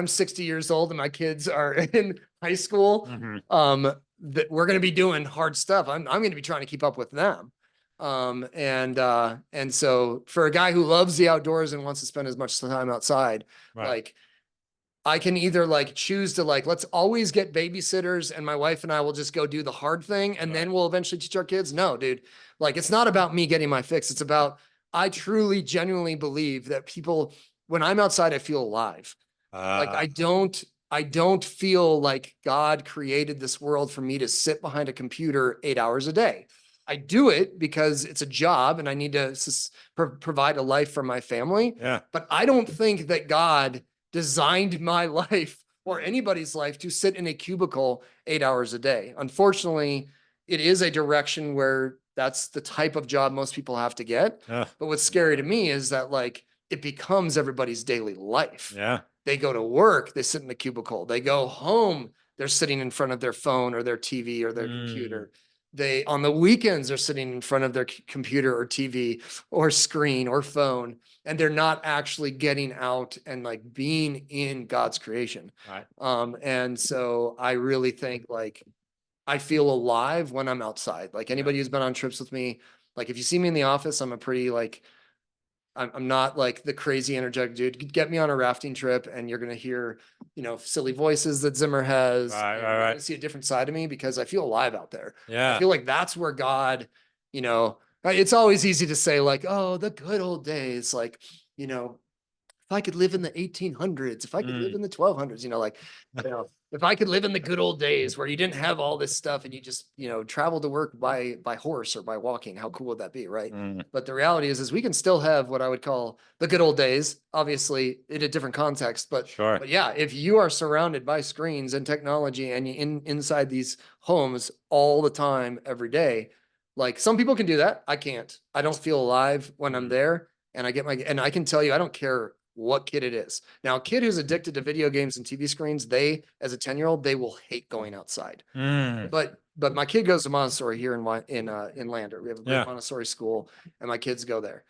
60 years old and my kids are in high school, we're going to be doing hard stuff. I'm going to be trying to keep up with them. And so for a guy who loves the outdoors and wants to spend as much time outside, Right. like I can either like choose to like, let's always get babysitters and my wife and I will just go do the hard thing and then we'll eventually teach our kids. No, dude, like it's not about me getting my fix. It's about, I truly, genuinely believe that people, when I'm outside, I feel alive. Like I don't feel like God created this world for me to sit behind a computer 8 hours a day. I do it because it's a job and I need to provide a life for my family. Yeah. But I don't think that God designed my life or anybody's life to sit in a cubicle 8 hours a day. Unfortunately, it is a direction where that's the type of job most people have to get. Yeah. But what's scary to me is that like it becomes everybody's daily life. Yeah. They go to work, they sit in the cubicle. They go home, they're sitting in front of their phone or their TV or their computer. They, on the weekends, are sitting in front of their computer or TV or screen or phone, and they're not actually getting out and like being in God's creation. Right. And so I really think like I feel alive when I'm outside. Like anybody who's been on trips with me, Like if you see me in the office, I'm a pretty like, I'm not like the crazy energetic dude. Get me on a rafting trip and you're going to hear, silly voices that Zimmer has. Right, And right, you're right. going to see a different side of me because I feel alive out there. I Yeah. feel like that's where God, it's always easy to say like, oh, the good old days. Like, if I could live in the 1800s, if I could live in the 1200s, if I could live in the good old days where you didn't have all this stuff and you just, travel to work by horse or by walking, how cool would that be, right? But the reality is we can still have what I would call the good old days, obviously in a different context. But Sure. but yeah, if you are surrounded by screens and technology and inside these homes all the time, every day, like some people can do that. I can't. I don't feel alive when I'm there. And I can tell you, I don't care what kid it is. Now, a kid who's addicted to video games and TV screens, as a 10-year-old, they will hate going outside. But my kid goes to Montessori here in Lander. We have a great Montessori school, and my kids go there.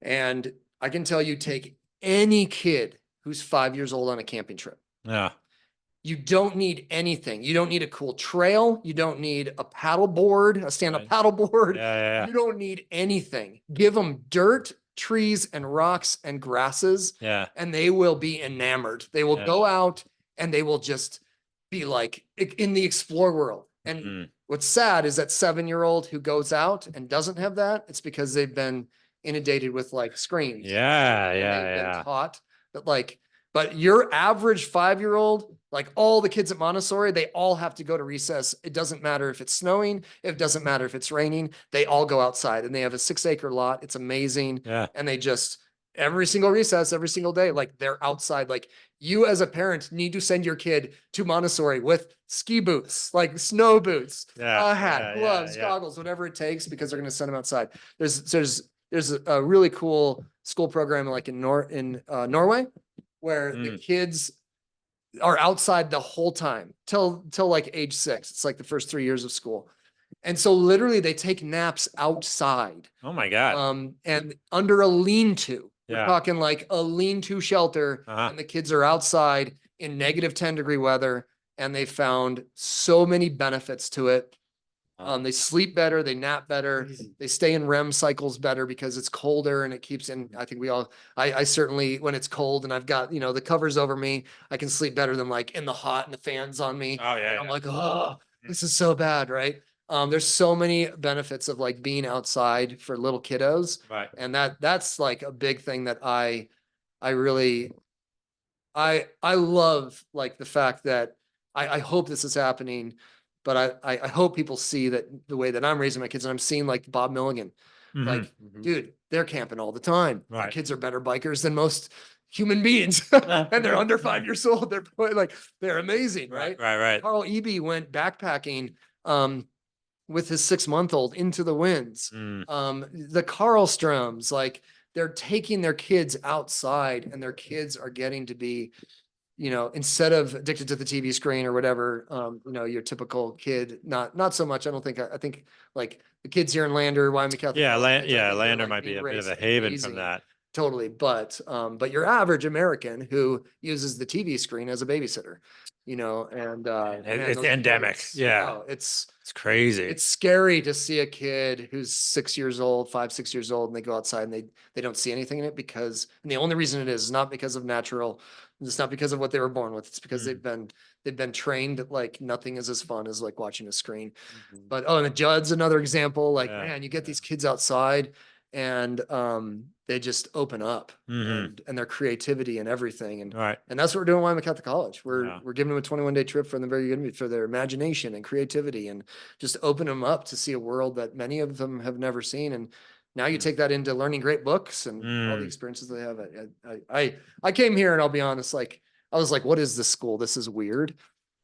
And I can tell you, take any kid who's 5 years old on a camping trip. Yeah. You don't need anything. You don't need a cool trail. You don't need a paddle board, a stand-up paddle board. Yeah. You don't need anything. Give them dirt, trees, and rocks and grasses. Yeah. And they will be enamored. They will go out and they will just be like in the explore world. And what's sad is that 7-year-old who goes out and doesn't have that, it's because they've been inundated with like screens. They've been taught that like, but your average 5-year-old, like all the kids at Montessori, they all have to go to recess. It doesn't matter if it's snowing. It doesn't matter if it's raining. They all go outside and they have a 6-acre lot. It's amazing. Yeah. And they just, every single recess, every single day, like they're outside. Like you as a parent need to send your kid to Montessori with ski boots, like snow boots, a hat, gloves, goggles, whatever it takes, because they're going to send them outside. There's a really cool school program like in Norway, where the kids are outside the whole time till like age 6. It's like the first 3 years of school. And so literally they take naps outside. Oh my God. And under a lean-to. We're talking like a lean-to shelter, and the kids are outside in negative 10-degree weather, and they found so many benefits to it. They sleep better, they nap better, they stay in REM cycles better because it's colder and it keeps in. I think I certainly, when it's cold and I've got, the covers over me, I can sleep better than like in the hot and the fans on me. Oh yeah. And I'm like, oh, this is so bad, right? There's so many benefits of like being outside for little kiddos. Right. And that's like a big thing that I really, I love like the fact that I hope this is happening, but I hope people see that the way that I'm raising my kids, and I'm seeing like Bob Milligan, like, dude, they're camping all the time. My kids are better bikers than most human beings, and they're under 5 years old. They're like, they're amazing, right? Right. Carl Eby went backpacking with his 6-month-old into the winds. The Karlstroms, like they're taking their kids outside, and their kids are getting to be, instead of addicted to the TV screen or whatever, your typical kid, not so much. I think like the kids here in Lander, Wyoming Catholic College, Lander like might be a bit of a raised haven amazing. from that. Totally. But your average American who uses the TV screen as a babysitter, and It's those endemic. kids, Yeah. It's crazy. It's scary to see a kid who's 6 years old, 5, 6 years old, and they go outside and they don't see anything in it and the only reason it is not because of natural, it's not because of what they were born with. It's because they've been trained that like nothing is as fun as like watching a screen. But and the Judd's another example. Like, man, you get these kids outside and they just open up and their creativity and everything. And that's what we're doing at Wyoming Catholic College. We're giving them a 21-day trip from the very beginning for their imagination and creativity, and just open them up to see a world that many of them have never seen. And now you take that into learning great books and all the experiences they have. I came here and I'll be honest, like I was like, what is this school? This is weird.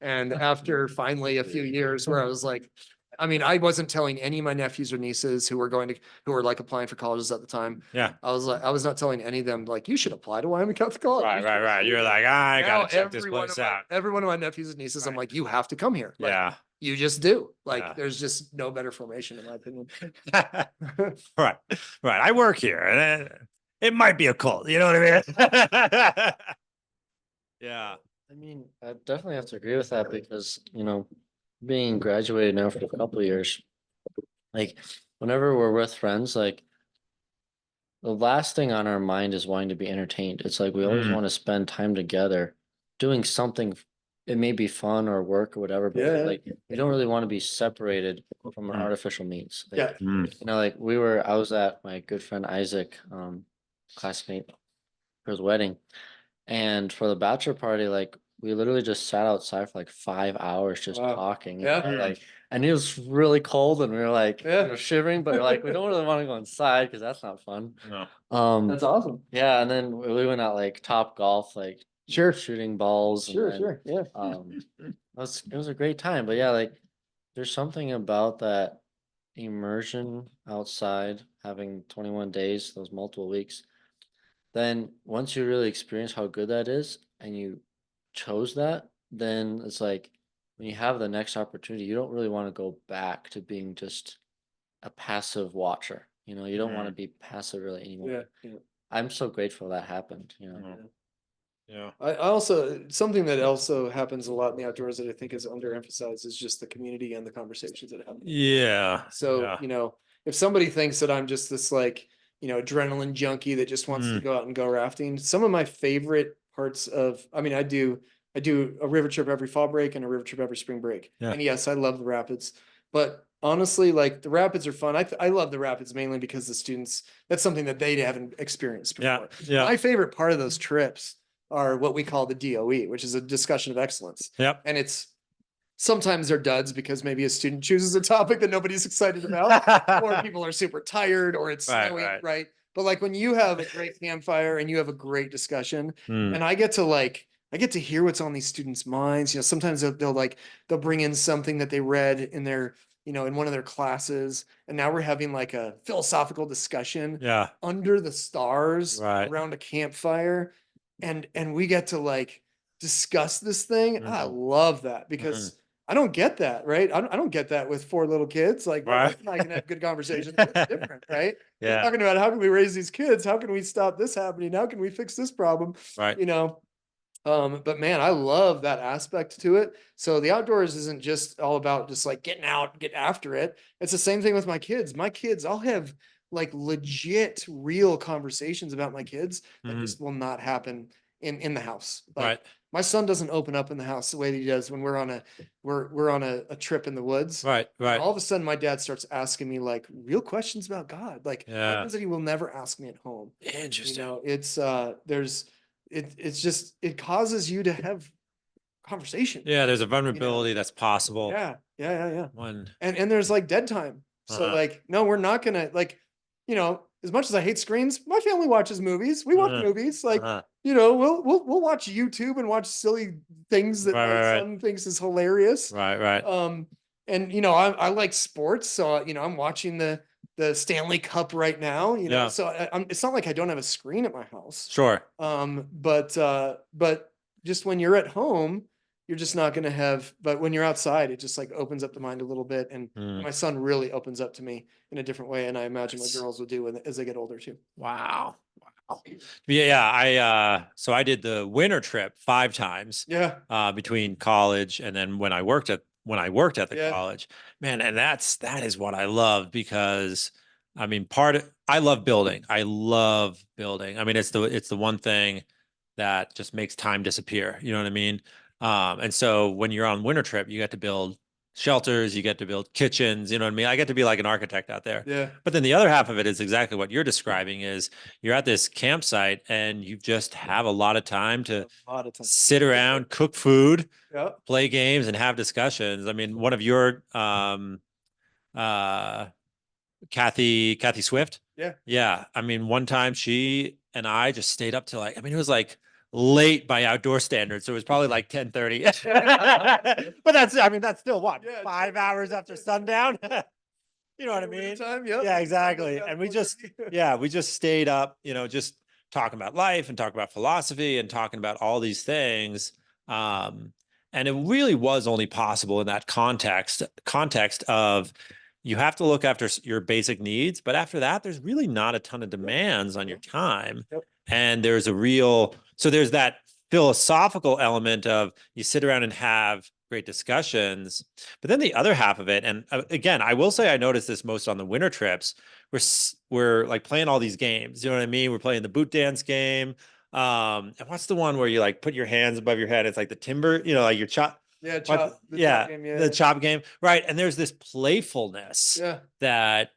And after finally a few years where I was like, I mean, I wasn't telling any of my nephews or nieces who were like applying for colleges at the time. Yeah. I was not telling any of them like, you should apply to Wyoming Catholic College. Right. You're like, I gotta check this place out. Every one of my nephews and nieces, I'm like, you have to come here. Like, Yeah. you just do. Like, there's just no better formation in my opinion. Right. I work here, and it might be a cult. You know what I mean? Yeah. I mean, I definitely have to agree with that because, being graduated now for a couple of years, like whenever we're with friends, like the last thing on our mind is wanting to be entertained. It's like we always Mm. want to spend time together doing something. It may be fun or work or whatever, but Yeah. like we don't really want to be separated from our Mm. artificial means. Like, Yeah. Mm. you know, like I was at my good friend Isaac, classmate, for his wedding. And for the bachelor party, like we literally just sat outside for like 5 hours just Wow. talking. Yeah. Like, and it was really cold and we were like, Yeah. shivering, but like we don't really want to go inside because that's not fun. No. That's awesome. Yeah, and then we went out like Top Golf, like Sure. shooting balls. And Sure. then, Sure. Yeah. it was a great time. But yeah, like there's something about that immersion outside, having 21 days, those multiple weeks. Then once you really experience how good that is and you chose that, then it's like when you have the next opportunity, you don't really want to go back to being just a passive watcher. You know, you don't want to be passive really anymore. Yeah. Yeah. I'm so grateful that happened, you know. Yeah. I also, something that also happens a lot in the outdoors that I think is underemphasized is just the community and the conversations that happen. Yeah. So, Yeah. you know, if somebody thinks that I'm just this like, you know, adrenaline junkie that just wants to go out and go rafting, some of my favorite parts of, I mean, I do a river trip every fall break and a river trip every spring break. Yeah. And yes, I love the rapids, but honestly, like the rapids are fun. I love the rapids mainly because the students, that's something that they haven't experienced Yeah. before. Yeah. My favorite part of those trips are what we call the DOE, which is a discussion of excellence. Yep. And it's sometimes they're duds because maybe a student chooses a topic that nobody's excited about, or people are super tired, or it's Right, snowing, right. right? But like when you have a great campfire and you have a great discussion, Mm. and I get to hear what's on these students' minds. You know, sometimes they'll bring in something that they read in their, you know, in one of their classes, and now we're having like a philosophical discussion Yeah. under the stars Right. around a campfire, and we get to like discuss this thing. I Mhm. love that because I don't get that, right? I don't get that with 4 little kids. Like, my Right. wife and I can have good conversations. It's different, right? We're Yeah. talking about how can we raise these kids? How can we stop this happening? How can we fix this problem? Right. You know, but man, I love that aspect to it. So the outdoors isn't just all about just like getting out, get after it. It's the same thing with my kids. My kids, I'll have like legit, real conversations about my kids that Mhm. just will not happen in the house. Like, Right. my son doesn't open up in the house the way that he does when we're on a trip in the woods. Right. And Right. all of a sudden, my dad starts asking me like real questions about God, like Yeah. questions that he will never ask me at home. You Interesting. know, it's just, it causes you to have conversation. Yeah. There's a vulnerability that's possible Yeah. when. And there's like dead time. So like, no, we're not gonna like, you know, as much as I hate screens, my family watches movies. We watch movies. Like, you know, we'll watch YouTube and watch silly things that my son thinks is hilarious. Right. And you know, I like sports, so you know, I'm watching the Stanley Cup right now. You know, Yeah. so it's not like I don't have a screen at my house. Sure. But just when you're at home, you're just not going to have, but when you're outside, it just like opens up the mind a little bit. And my son really opens up to me in a different way. And I imagine what girls will do as they get older too. Wow. Yeah. So I did the winter trip 5 times. Yeah. Between college and then when I worked at the Yeah. college, man, and that is what I love because I mean, I love building. I mean, it's the one thing that just makes time disappear. You know what I mean? And so when you're on winter trip, you get to build shelters, you get to build kitchens, you know what I mean? I get to be like an architect out there. Yeah. But then the other half of it is exactly what you're describing is you're at this campsite and you just have a lot of time to sit around, cook food, play games and have discussions. I mean, one of your Kathy Swift. Yeah. Yeah. I mean, one time she and I just stayed up till like, I mean, it was like late by outdoor standards. So it was probably like 10:30. But that's still what? 5 hours after sundown? You know what I mean? Yeah, exactly. And we just stayed up, you know, just talking about life and talking about philosophy and talking about all these things. And it really was only possible in that context of you have to look after your basic needs, but after that, there's really not a ton of demands on your time. And there's that philosophical element of you sit around and have great discussions. But then the other half of it, and again, I will say I noticed this most on the winter trips. We're like playing all these games. You know what I mean? We're playing the boot dance game. And what's the one where you like put your hands above your head? It's like the timber, you know, like your chop. Yeah, Yeah, chop game, yeah. the chop game, right? And there's this playfulness Yeah. that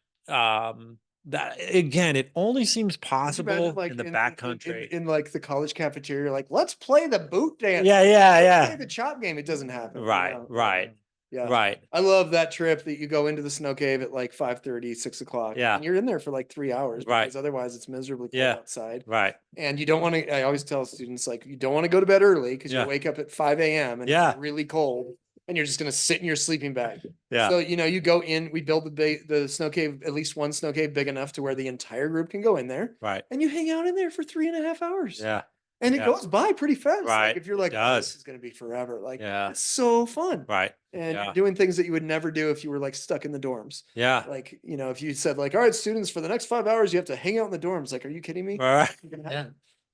that again, it only seems Could you possible imagine, like in the in backcountry. in like the college cafeteria, like let's play the boot dance. Yeah, Let's play yeah. the chop game. It doesn't happen. Right, right, Yeah. right. I love that trip that you go into the snow cave at like 5:30, 6 o'clock. Yeah. And you're in there for like 3 hours Right. because otherwise it's miserably cold Yeah. outside. Right. And you don't want to, I always tell students, like, you don't want to go to bed early because Yeah. you wake up at 5 a.m. and Yeah. it's really cold and you're just going to sit in your sleeping bag. Yeah. So, you know, you go in, we build the snow cave, at least one snow cave big enough to where the entire group can go in there. Right. And you hang out in there for 3.5 hours. Yeah. And it Yeah. goes by pretty fast. Right. Like if you're It like, oh, does. this is going to be forever. Like, Yeah. it's so fun. Right. And Yeah. you're doing things that you would never do if you were like stuck in the dorms. Yeah. Like, you know, if you said like, all right, students, for the next 5 hours, you have to hang out in the dorms. Like, are you kidding me? All right. Yeah.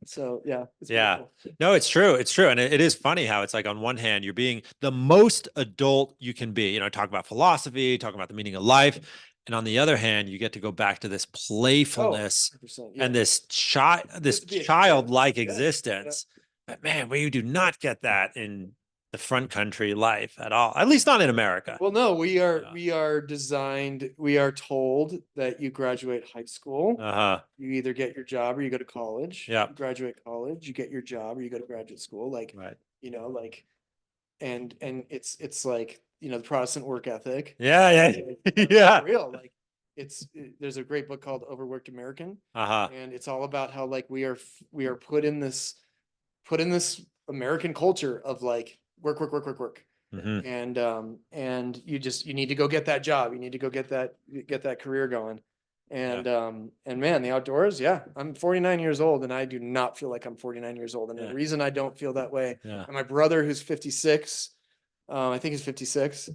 So yeah. It's Yeah. beautiful. No, it's true. It's true. And it is funny how it's like on one hand, you're being the most adult you can be, you know, talk about philosophy, talk about the meaning of life. And on the other hand, you get to go back to this playfulness 100%, yeah. and this Just to be a kid. childlike Yeah, existence. But man, we do not get that in the front country life at all. At least not in America. Well, no, we are Yeah. we are told that you graduate high school, Uh-huh. you either get your job or you go to college. Yeah. You graduate college, you get your job or you go to graduate school. Like, Right. you know, like, and it's like, you know, the Protestant work ethic. Yeah, yeah. It's Yeah. real. Like there's a great book called Overworked American. Uh-huh. And it's all about how like we are put in this American culture of like work. Mhm. And you need to go get that job. You need to go get that career going. And man, the outdoors, yeah. I'm 49 years old and I do not feel like I'm 49 years old. And Yeah. the reason I don't feel that way, Yeah. and my brother who's 56, I think he's 56.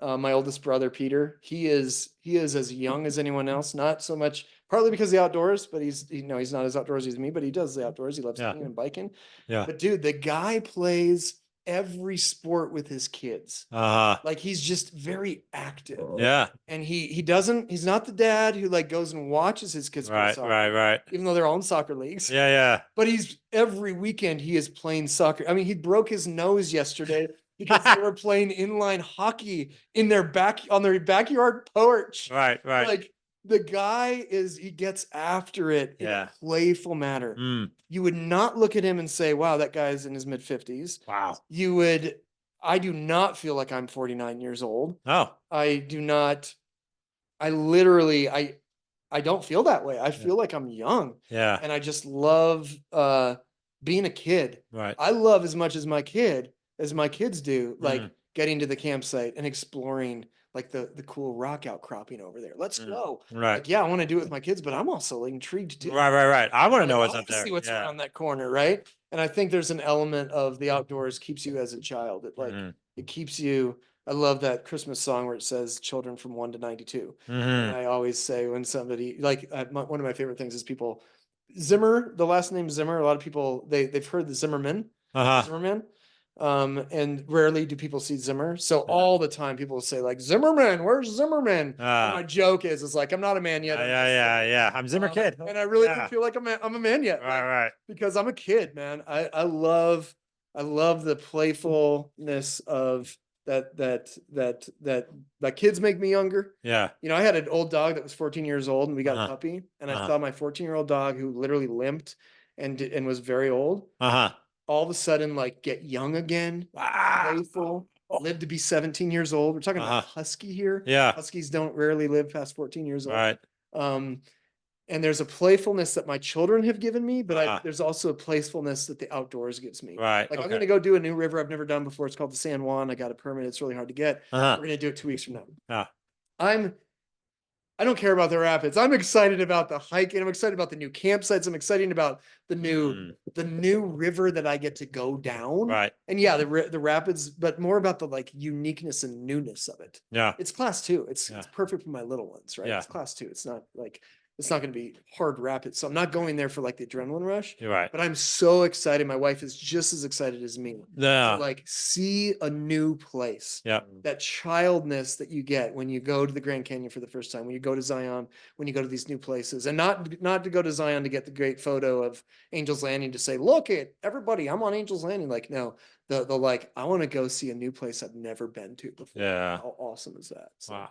My oldest brother, Peter, he is as young as anyone else, not so much partly because of the outdoors, but he's not as outdoorsy as me, but he does the outdoors. He loves Yeah. skiing and biking. Yeah. But dude, the guy plays every sport with his kids. Uh-huh. Like he's just very active. Yeah. And he's not the dad who like goes and watches his kids play Right, soccer, right. even though they're all in soccer leagues. Yeah, yeah. But every weekend he is playing soccer. I mean, he broke his nose yesterday because they were playing inline hockey in on their backyard porch. Right, right. Like the guy he gets after it in Yeah. a playful manner. Mm. You would not look at him and say, wow, that guy's in his mid-50s. Wow. I do not feel like I'm 49 years old. Oh. I do not, I literally, I don't feel that way. I feel like I'm young. Yeah. And I just love being a kid. Right. I love as much as my kids do, like Mm. getting to the campsite and exploring like the cool rock outcropping over there. Let's go. Right. Like, yeah, I want to do it with my kids, but I'm also like, intrigued too. Right. I want to Like, know what's I up wanna there. See what's Yeah. around that corner, right? And I think there's an element of the outdoors keeps you as a child. It like Mhm. it keeps you. I love that Christmas song where it says children from 1 to 92. And Mhm. I always say when somebody like one of my favorite things is people Zimmer, the last name Zimmer. A lot of people they've heard the Zimmerman. Uh-huh. Zimmerman. And rarely do people see Zimmer. So all the time people will say like Zimmerman, where's Zimmerman? And my joke is like I'm not a man yet. Yeah. I'm Zimmer kid. And I really Yeah. do feel like I'm a man yet. like, Right. because I'm a kid, man. I love the playfulness of that kids make me younger. Yeah. You know, I had an old dog that was 14 years old and we got a Uh-huh. puppy and I Uh-huh. saw my 14-year-old dog who literally limped and was very old. Uh-huh. All of a sudden like get young again, Wow. playful, live to be 17 years old. We're talking about Uh-huh. husky here. Yeah. Huskies don't rarely live past 14 years old. Right. And there's a playfulness that my children have given me, but Uh-huh. there's also a playfulness that the outdoors gives me. Right. Like I'm Okay. going to go do a new river I've never done before. It's called the San Juan. I got a permit. It's really hard to get. Uh-huh. We're going to do it 2 weeks from now. Yeah. I don't care about the rapids. I'm excited about the hiking. I'm excited about the new campsites. I'm excited about the new river that I get to go down. Right. And yeah, the rapids, but more about the like uniqueness and newness of it. Yeah. It's class 2. It's Yeah. perfect for my little ones, right? Yeah. It's class 2. It's not like it's not going to be hard rapid. So I'm not going there for like the adrenaline rush, You're right. but I'm so excited. My wife is just as excited as me to Yeah. like see a new place. Yeah. That childness that you get when you go to the Grand Canyon for the first time, when you go to Zion, when you go to these new places, and not to go to Zion to get the great photo of Angel's Landing to say, look at everybody, I'm on Angel's Landing. Like, no, the like, I want to go see a new place I've never been to before. Yeah. How awesome is that? So, Wow.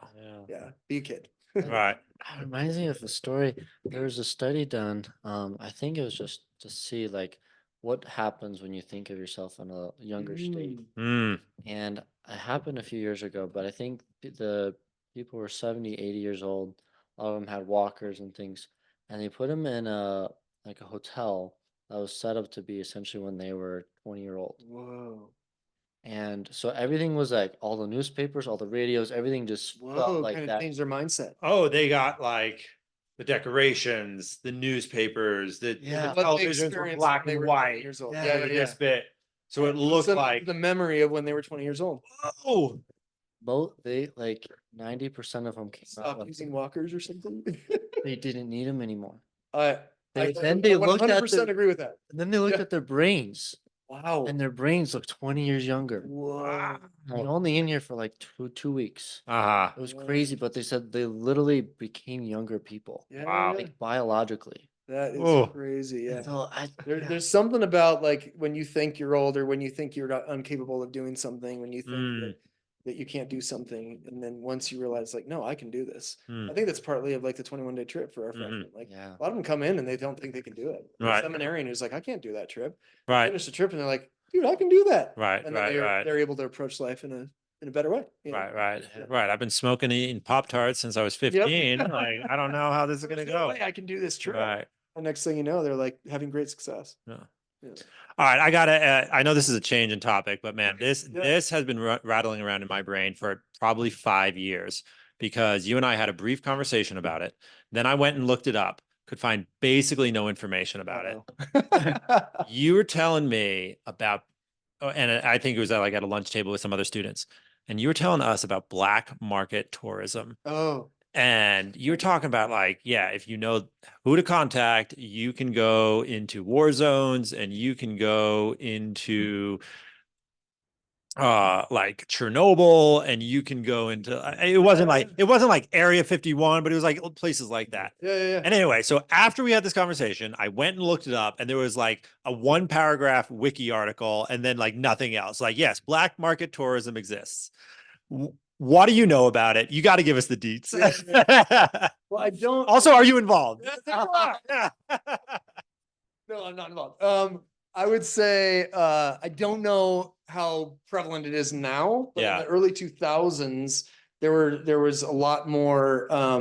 yeah, be a kid. Right. It reminds me of a story. There was a study done. I think it was just to see like what happens when you think of yourself in a younger state. Mm. And it happened a few years ago, but I think the people were 70, 80 years old. A lot of them had walkers and things, and they put them in a like a hotel that was set up to be essentially when they were 20-year-old. Whoa. And so everything was like all the newspapers, all the radios, everything just felt Whoa, like kind of that. changed their mindset. Oh, they got like the decorations, the newspapers, the Yeah. What they televisions were experienced black when they and were white. years old. Yeah, Yeah, Look at yeah, this bit. So it Puts looked them like, the memory of when they were 20 years old. oh, Both they like 90% of them came out Stop with using walkers or something. they didn't need them anymore. I Then they looked at 100% the, agree with that. and then they looked Yeah. at their brains, Wow. and their brains looked 20 years younger. Whoa. They're only in here for like two weeks. uh-huh. It was Wow. crazy, but they said they literally became younger people, Yeah, Wow. yeah. like biologically. That is Whoa. crazy. Yeah. So There's something about like when you think you're old or when you think you're not incapable of doing something, when you think that you can't do something, and then once you realize like, no, I can do this. I think that's partly of like the 21-day trip for our freshmen. Like yeah. a lot of them come in and they don't think they can do it. Right. Seminarian who's like, I can't do that trip. Right. Finish the trip and they're like, dude, I can do that. Right. And then Right. they're able to approach life in a better way. you know? Right. Yeah. Right. I've been smoking and eating Pop-Tarts since I was 15. Like, I don't know how this is gonna There's no go. way I can do this trip. Right. And next thing you know, they're like having great success. Yeah. Yeah. All right, I gotta. I know this is a change in topic, but man, this Yeah. this has been rattling around in my brain for probably 5 years because you and I had a brief conversation about it. Then I went and looked it up. Could find basically no information about it. You were telling me about, and I think it was like at a lunch table with some other students, and you were telling us about black market tourism. Oh, And you were talking about like, yeah, if you know who to contact, you can go into war zones and you can go into like Chernobyl and you can go into it wasn't like Area 51, but it was like places like that. yeah. And anyway, so after we had this conversation, I went and looked it up and there was like a 1-paragraph wiki article and then like nothing else. Like, yes, black market tourism exists. What do you know about it? You got to give us the deets. Well, I don't. Also, are you involved? No, I'm not involved. I would say I don't know how prevalent it is now, but in the early 2000s, there was a lot more. I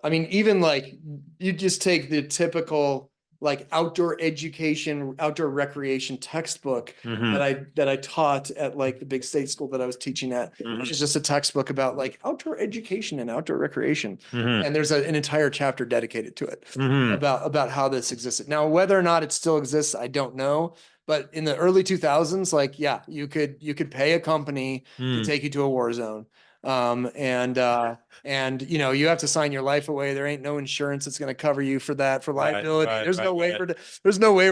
mean, even like you just take the typical like outdoor education, outdoor recreation textbook that I taught at like the big state school that I was teaching at, which is just a textbook about like outdoor education and outdoor recreation. And there's an entire chapter dedicated to it about how this existed. Now, whether or not it still exists, I don't know. But in the early 2000s, like, yeah, you could pay a company to take you to a war zone. And you know, you have to sign your life away. There ain't no insurance that's going to cover you for that, for liability. There's no waiver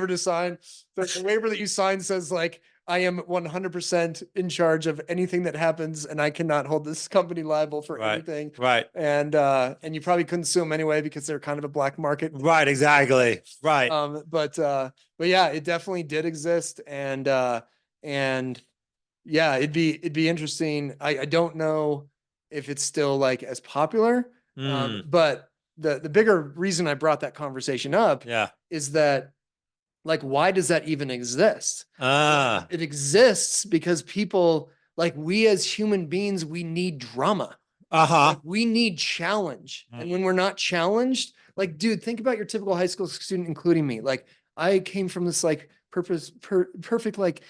to sign. The waiver that you sign says like, I am 100% in charge of anything that happens and I cannot hold this company liable for anything. Right. And you probably couldn't sue them anyway because they're kind of a black market. Right. Exactly. Right. But yeah, it definitely did exist. And yeah, it'd be interesting. I don't know if it's still like as popular. But the bigger reason I brought that conversation up is that like, why does that even exist? It exists because people like we as human beings, we need drama. Like, we need challenge. And when we're not challenged, like, dude, think about your typical high school student, including me. Like I came from this like perfect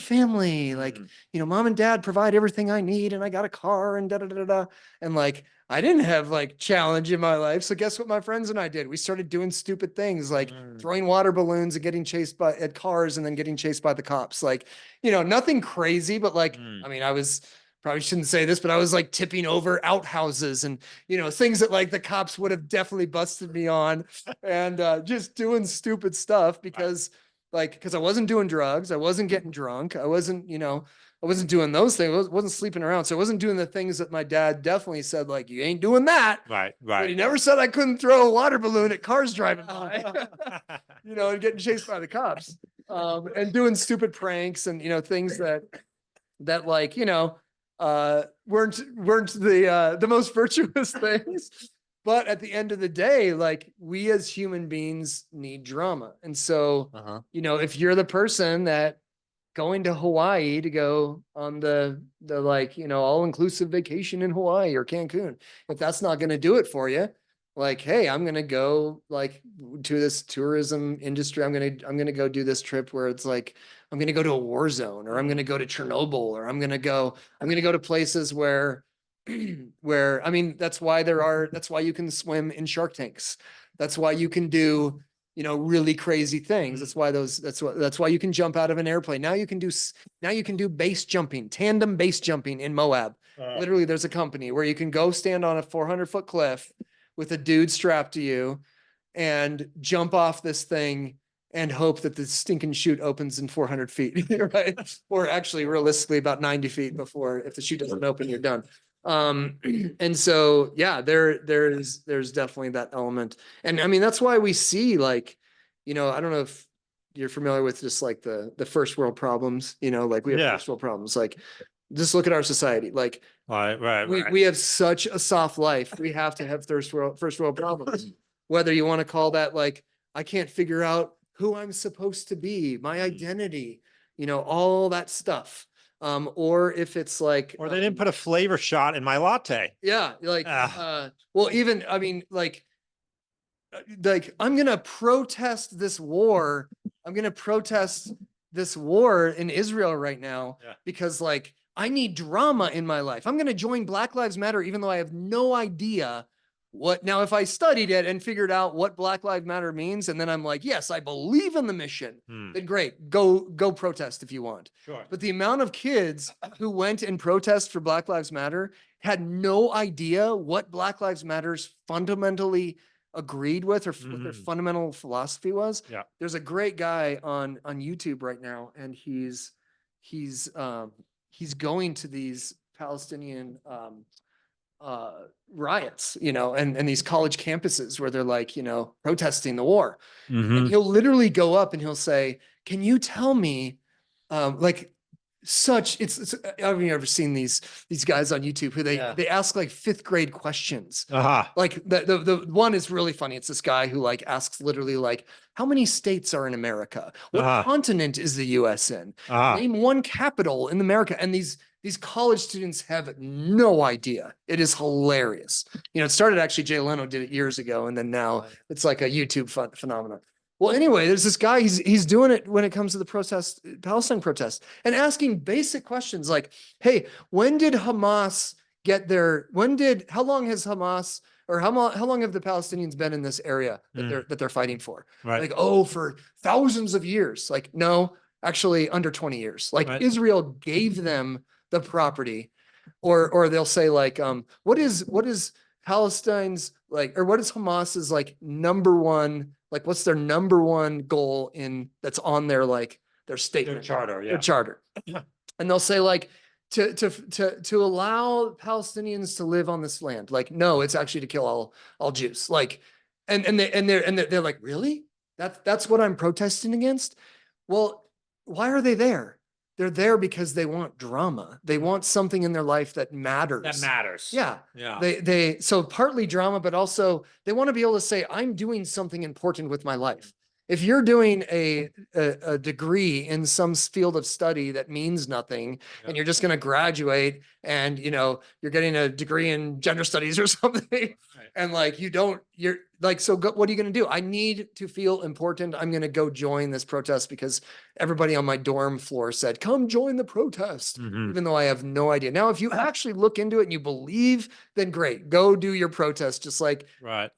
family. Like, you know, mom and dad provide everything I need and I got a car and And like, I didn't have like challenge in my life. So guess what my friends and I did? We started doing stupid things like throwing water balloons and getting chased at cars and then getting chased by the cops. Like, you know, nothing crazy, but like, I mean, I was probably shouldn't say this, but I was like tipping over outhouses and, things that like the cops would have definitely busted me on, and just doing stupid stuff because I wasn't doing drugs. I wasn't getting drunk. I wasn't doing those things. I wasn't sleeping around. So I wasn't doing the things that my dad definitely said, like, you ain't doing that. Right. But he never said I couldn't throw a water balloon at cars driving by, and getting chased by the cops, and doing stupid pranks and, things that like, weren't the most virtuous things. But at the end of the day, like, we as human beings need drama. And so, if you're the person that going to Hawaii to go on the like, all-inclusive vacation in Hawaii or Cancun, if that's not going to do it for you, like, hey, I'm going to go like to this tourism industry. I'm going to go do this trip where it's like, I'm going to go to a war zone, or I'm going to go to Chernobyl, or I'm going to go to places where, I mean, that's why you can swim in shark tanks. That's why you can do, really crazy things. That's why you can jump out of an airplane. Now you can do base jumping, tandem base jumping in Moab. Literally, there's a company where you can go stand on a 400-foot cliff with a dude strapped to you and jump off this thing and hope that the stinking chute opens in 400 feet, right? Or actually, realistically, about 90 feet before, if the chute doesn't open, you're done. And so, yeah, there's definitely that element. And I mean, that's why we see, like, I don't know if you're familiar with just like the first world problems, like we have first world problems, like just look at our society. Like, we have such a soft life. We have to have first world problems, whether you want to call that, like, I can't figure out who I'm supposed to be, my identity, all that stuff. Or if it's like, or they didn't put a flavor shot in my latte. Yeah. Like, well, even, I mean, like, I'm going to protest this war. I'm going to protest this war in Israel right now because, like, I need drama in my life. I'm going to join Black Lives Matter, even though I have no idea what. Now, if I studied it and figured out what Black Lives Matter means, and then I'm like, yes, I believe in the mission, then great, go protest if you want. Sure. But the amount of kids who went and protest for Black Lives Matter had no idea what Black Lives Matter's fundamentally agreed with, or what their fundamental philosophy was. Yeah. There's a great guy on YouTube right now, and he's going to these Palestinian riots, and these college campuses where they're like, protesting the war. And he'll literally go up and he'll say, can you tell me, like, it's I've never seen these guys on YouTube who they ask like 5th grade questions. Like the one is really funny. It's this guy who like asks literally like, how many states are in America? What continent is the US in? Name one capital in America. And these college students have no idea. It is hilarious. It started, actually, Jay Leno did it years ago, and then now it's like a YouTube phenomenon. Well, anyway, there's this guy, he's doing it when it comes to the Palestine protest, and asking basic questions like, hey, when did Hamas get there? How long has Hamas, or how long have the Palestinians been in this area that they're fighting for? Right. Like, oh, for thousands of years. Like, no, actually under 20 years. Like, Israel gave them the property. Or they'll say like, what is Palestine's, like, or what is Hamas's like number one, like, what's their number one goal that's on their, like, their statement, Their charter, their charter. And they'll say like, to allow Palestinians to live on this land. Like, no, it's actually to kill all Jews. Like, and they're like, really? That's what I'm protesting against? Well, why are they there? They're there because they want drama. They want something in their life that matters. That matters. Yeah. Yeah. So partly drama, but also they want to be able to say, I'm doing something important with my life. If you're doing a degree in some field of study that means nothing, and you're just going to graduate and, you're getting a degree in gender studies or something, and like, you're like, so what are you going to do? I need to feel important. I'm going to go join this protest because everybody on my dorm floor said, come join the protest, even though I have no idea. Now, if you actually look into it and you believe, then great, go do your protest. Just like,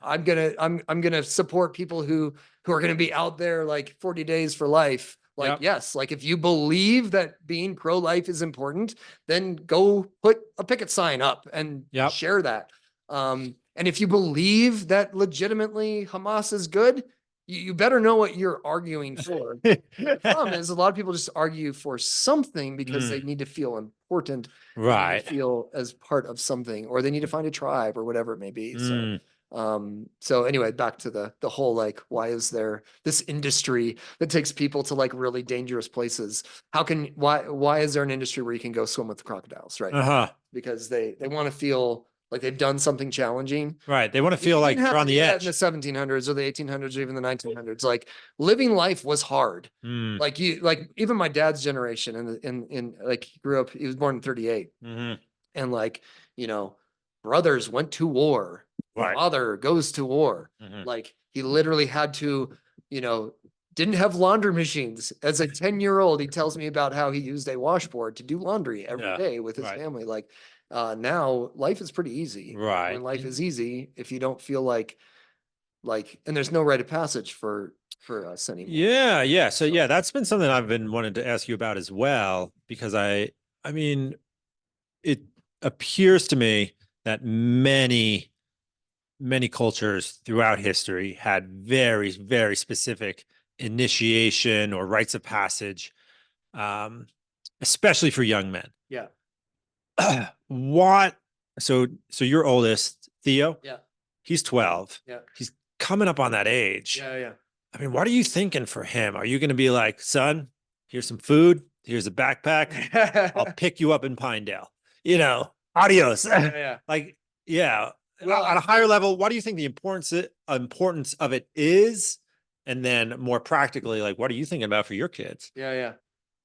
I'm going to support people who are going to be out there like 40 days for life, Like, Yep. yes, like if you believe that being pro-life is important, then go put a picket sign up and Yep. share that. And if you believe that legitimately Hamas is good, you better know what you're arguing for. The problem is a lot of people just argue for something because they need to feel important. They need to Right. feel as part of something, or they need to find a tribe or whatever it may be. Mm. So anyway, back to the whole, like, why is there this industry that takes people to like really dangerous places? Why is there an industry where you can go swim with the crocodiles, right? Uh-huh. Because they want to feel like they've done something challenging. Right. They want to You feel like didn't have they're on to the do that edge. in the 1700s or the 1800s or even the 1900s. Like living life was hard. Mm. Like even my dad's generation in like he grew up, he was born in 38. Mm-hmm. And like, you know, brothers went to war. Right. Father goes to war. Mhm. Like he literally had to, you know, didn't have laundry machines. As a 10-year-old, he tells me about how he used a washboard to do laundry every day Yeah. with his Right. family. Like now life is pretty easy. Right. When life is easy, if you don't feel like, and there's no rite of passage for us anymore. Yeah, yeah. So yeah, that's been something I've been wanting to ask you about as well, because I mean, it appears to me that many cultures throughout history had very, very specific initiation or rites of passage, um, especially for young men. Yeah. What? So your oldest, Theo, Yeah. he's 12. Yeah. He's coming up on that age. Yeah. I mean, what are you thinking for him? Are you going to be like, son, here's some food, here's a backpack, I'll pick you up in Pinedale, you know, adios. Yeah. Like, yeah. Well, On a higher level, what do you think the importance of it is? And then more practically, like, what are you thinking about for your kids? Yeah.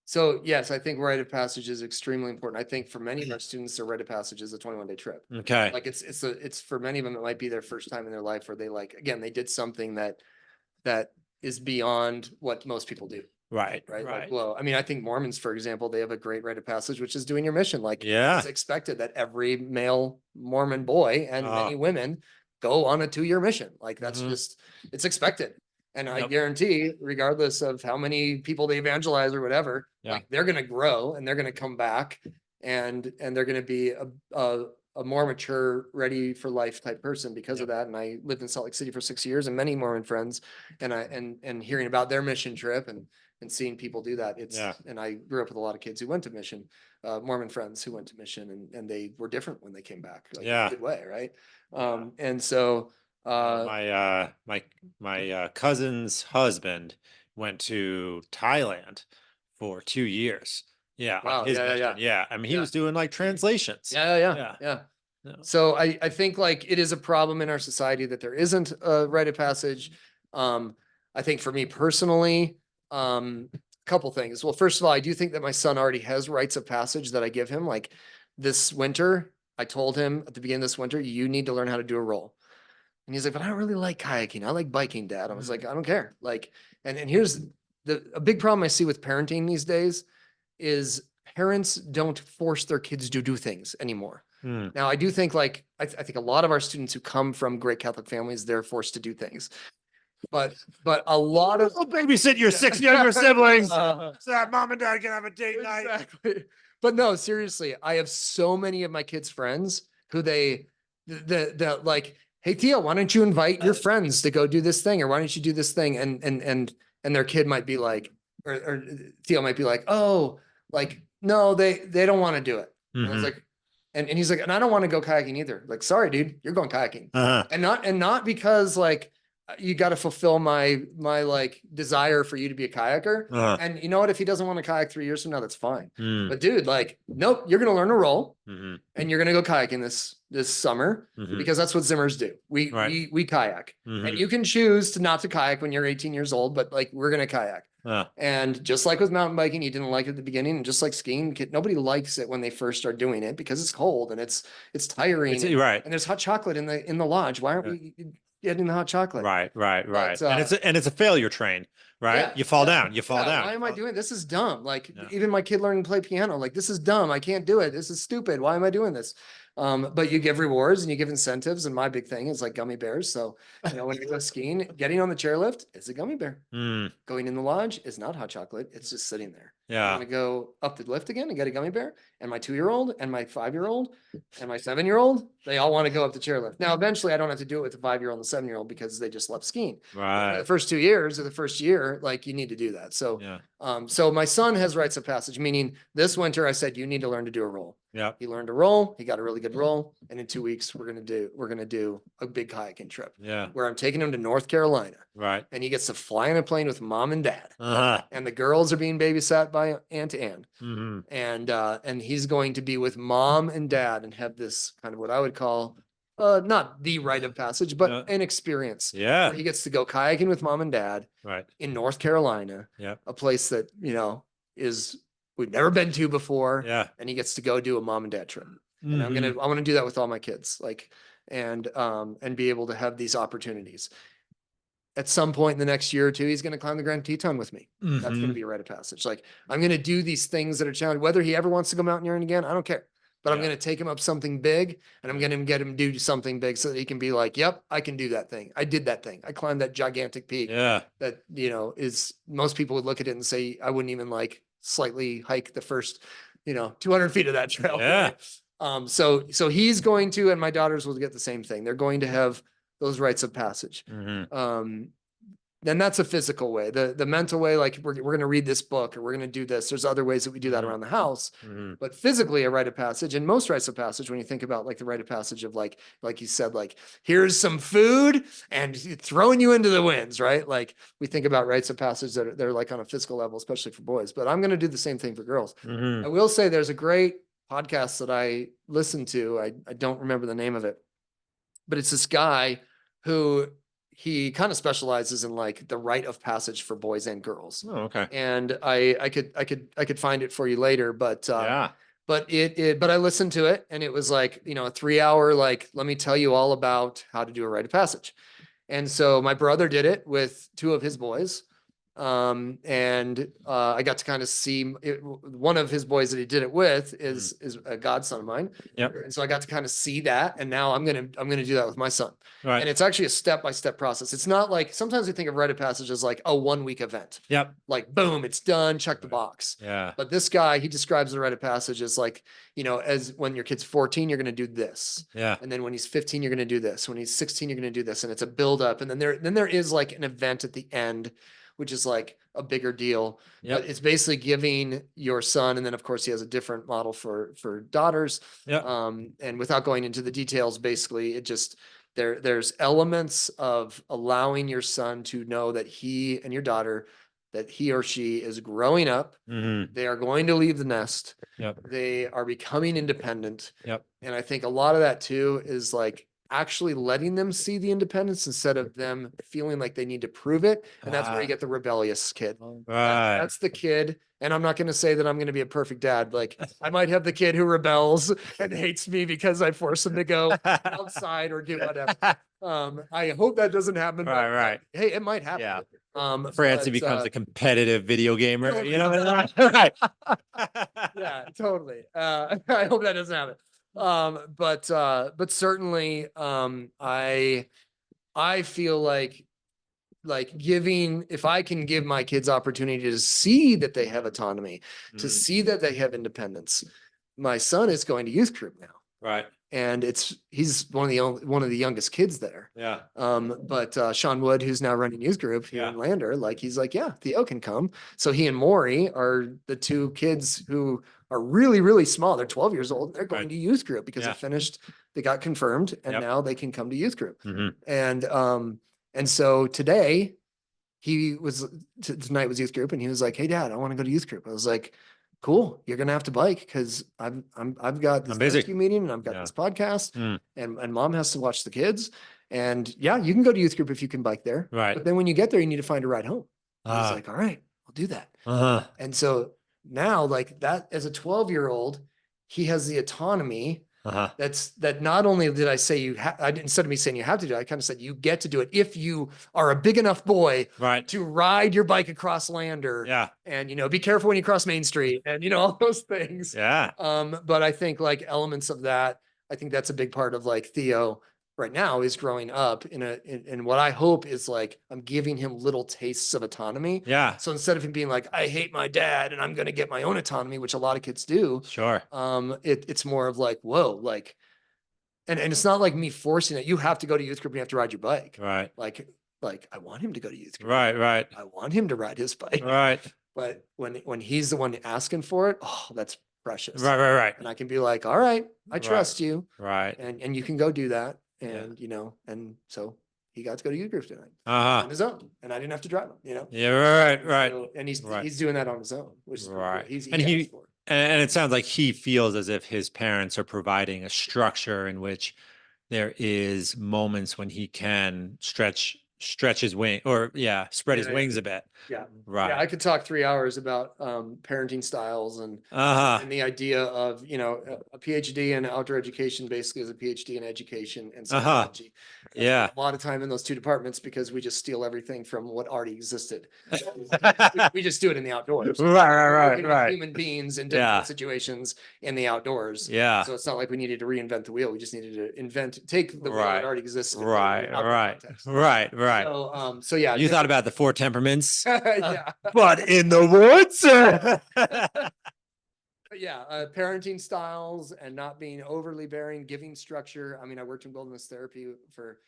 So yes, I think rite of passage is extremely important. I think for many of our students, their rite of passage is a 21-day trip. Okay. Like it's for many of them, it might be their first time in their life where they again, they did something that is beyond what most people do. Right. Like, well, I mean, I think Mormons, for example, they have a great rite of passage, which is doing your mission. Like Yeah. it's expected that every male Mormon boy and many women go on a 2-year mission. Like that's just, it's expected. And I guarantee, regardless of how many people they evangelize or whatever, like they're going to grow and they're going to come back and they're going to be a more mature, ready for life type person because of that. And I lived in Salt Lake City for 6 years and many Mormon friends and hearing about their mission trip and seeing people do that. And I grew up with a lot of kids who went to mission, Mormon friends who went to mission and they were different when they came back. Like, in a good way. Right. And so, my cousin's husband went to Thailand for 2 years. Yeah. Wow. On his mission. Yeah. I mean, he was doing like translations. Yeah. So I think like it is a problem in our society that there isn't a rite of passage. I think for me personally, couple things. Well, first of all, I do think that my son already has rites of passage that I give him. Like this winter, I told him at the beginning of this winter, you need to learn how to do a roll. And he's like, but I don't really like kayaking. I like biking, Dad. I was like, I don't care. Like, and here's a big problem I see with parenting these days is parents don't force their kids to do things anymore. Now, I do think like, I think a lot of our students who come from great Catholic families, they're forced to do things. But a lot of babysit your 6 younger siblings so that mom and dad can have a date night. Exactly. But no, seriously, I have so many of my kids' friends who the like, hey Theo, why don't you invite your friends to go do this thing, or why don't you do this thing? And their kid might be like, or Theo might be like, oh, like no, they don't want to do it. And I was like, and he's like, and I don't want to go kayaking either. Like, sorry, dude, you're going kayaking, and not because like you got to fulfill my like desire for you to be a kayaker. And you know what? If he doesn't want to kayak 3 years from now, that's fine. But dude, like, nope, you're going to learn to roll and you're going to go kayaking this summer because that's what Zimmers do. We kayak and you can choose to not to kayak when you're 18 years old, but like, we're going to kayak. And just like with mountain biking, you didn't like it at the beginning, and just like skiing, nobody likes it when they first start doing it because it's cold and it's tiring. And there's hot chocolate in the lodge. Why aren't we getting the hot chocolate? Right. And it's a failure train, right? You fall down. Why am I doing this? Is dumb. Like even my kid learning to play piano. Like this is dumb. I can't do it. This is stupid. Why am I doing this? But you give rewards and you give incentives. And my big thing is like gummy bears. So, when you go skiing, getting on the chairlift is a gummy bear. Mm, Going in the lodge is not hot chocolate. It's just sitting there. I yeah. want to go up the lift again and get a gummy bear. And my 2-year-old and my 5-year-old and my 7-year-old, they all want to go up the chairlift. Now, eventually I don't have to do it with the 5-year-old and the 7-year-old because they just love skiing. For Right. the first 2 years or the first year, like you need to do that. So, Yeah. so my son has rites of passage, meaning this winter I said, you need to learn to do a roll. Yeah. He learned to roll. He got a really good roll. And in 2 weeks, we're going to do a big kayaking trip Yeah. where I'm taking him to North Carolina Right. and he gets to fly on a plane with mom and dad. Uh-huh. And the girls are being babysat by Aunt Ann. Mm-hmm. And he's going to be with mom and dad and have this kind of what I would call not the rite of passage, but Yeah. an experience. Yeah. Where he gets to go kayaking with mom and dad Right. in North Carolina. Yeah. A place that, is we've never been to before. Yeah. And he gets to go do a mom and dad trip. And I Mhm. want to do that with all my kids, and be able to have these opportunities. At some point in the next year or two, he's going to climb the Grand Teton with me. That's going to Mhm. be a rite of passage. Like I'm going to do these things that are challenging. Whether he ever wants to go mountaineering again, I don't care. But I'm Yeah. going to take him up something big, and I'm going to get him to do something big so that he can be like, "Yep, I can do that thing. I did that thing. I climbed that gigantic peak." Yeah. That is most people would look at it and say, "I wouldn't even like slightly hike the first, 200 feet of that trail." Yeah. Right? So he's going to, and my daughters will get the same thing. They're going to have those rites of passage. Mhm. Then that's a physical way. The mental way, like we're going to read this book or we're going to do this. There's other ways that we do that Mhm. around the house, Mhm. but physically a rite of passage, and most rites of passage, when you think about like the rite of passage of like you said, like here's some food and throwing you into the winds, right? Like we think about rites of passage that they're like on a physical level, especially for boys, but I'm going to do the same thing for girls. I Mhm. will say there's a great podcast that I listened to. I don't remember the name of it, but it's this guy who he kind of specializes in like the rite of passage for boys and girls. Oh, okay. And I could find it for you later, but Yeah. but but I listened to it and it was like, a 3-hour, like, let me tell you all about how to do a rite of passage. And so my brother did it with 2 of his boys. And I got to kind of see it. One of his boys that he did it with is a godson of mine. Yep. And so I got to kind of see that. And now I'm going to do that with my son. Right. And it's actually a step-by-step process. It's not like, sometimes we think of rite of passage as like a 1-week event. Yep. Like, boom, it's done, check the box. Yeah. But this guy, he describes the rite of passage as like, as when your kid's 14, you're going to do this. Yeah. And then when he's 15, you're going to do this. When he's 16, you're going to do this. And it's a build up. And then there is like an event at the end, which is like a bigger deal. Yep. But it's basically giving your son, and then of course he has a different model for daughters. Yep. And without going into the details, basically it just, there's elements of allowing your son to know that he and your daughter, that he or she is growing up. Mhm. They are going to leave the nest. Yep. They are becoming independent. Yep. And I think a lot of that too is like actually letting them see the independence instead of them feeling like they need to prove it. And that's where you get the rebellious kid. Right. That's the kid. And I'm not going to say that I'm going to be a perfect dad. Like I might have the kid who rebels and hates me because I force him to go outside or do whatever. I hope that doesn't happen. Right, right. Hey, it might happen. Yeah. but, Francie becomes a competitive video gamer. You know what I mean? Right. yeah, totally. I hope that doesn't happen. But certainly, I feel like giving, if I can give my kids opportunity to see that they have autonomy, to Mhm. see that they have independence. My son is going to youth group now. Right. And he's one of the youngest kids there. Yeah. But Sean Wood, who's now running youth group here Yeah. in Lander, like he's like, yeah, Theo can come. So he and Maury are the 2 kids who are really, really small. They're 12 years old. They're going Right. to youth group because Yeah. they got confirmed, and Yep. now they can come to youth group. Mhm. And so today tonight was youth group, and he was like, "Hey Dad, I want to go to youth group." I was like, "Cool, you're gonna have to bike because I've got this I'm busy. rescue meeting and I've got Yeah. this podcast, Mm. and mom has to watch the kids. And yeah, you can go to youth group if you can bike there. Right. But then when you get there, you need to find a ride home." I was Ah. like, "All right, I'll do that." Uh-huh. And so now, like that, as a 12-year-old, he has the autonomy. Uh-huh. That not only did I say instead of me saying you have to do it, I kind of said you get to do it if you are a big enough boy Right. to ride your bike across Lander. Yeah. And be careful when you cross Main Street and all those things. Yeah. But I think like elements of that I think that's a big part of like Theo right now is growing up in what I hope is like, I'm giving him little tastes of autonomy. Yeah. So instead of him being like, I hate my dad and I'm going to get my own autonomy, which a lot of kids do, Sure. it's more of like, whoa, like, and it's not like me forcing it. You have to go to youth group and you have to ride your bike. Right. Like I want him to go to youth group. Right. Right. I want him to ride his bike. Right. But when he's the one asking for it, oh, that's precious. Right. Right. Right. And I can be like, all right, I Right. trust you. Right. And you can go do that. Yeah. And you know, and so he got to go to youth group tonight Uh-huh. on his own. And I didn't have to drive him, you know. Yeah. Right. And Right. so- and Right. he's doing that on his own, which is Right. cool. He And he- asked for it. And it sounds like he feels as if his parents are providing a structure in which there is moments when he can stretch his wing or spread his Yeah, wings a bit. Yeah. Right. Yeah, I could talk 3 hours about parenting styles and Uh-huh. the idea of, you know, a PhD in outdoor education basically is a PhD in education and Uh-huh. psychology. I Yeah. spent a lot of time in those two departments because we just steal everything from what already existed. We just do it in the outdoors. Right. Looking at Human beings in different Yeah. situations in the outdoors. Yeah. So it's not like we needed to reinvent the wheel. We just needed to take the wheel Right. that already existed. and put it in Right. an outdoor Right. context. Right. Right. So yeah. You thought about the 4 temperaments, yeah. but in the woods. But yeah, parenting styles and not being overly bearing, giving structure. I mean, I worked in wilderness therapy for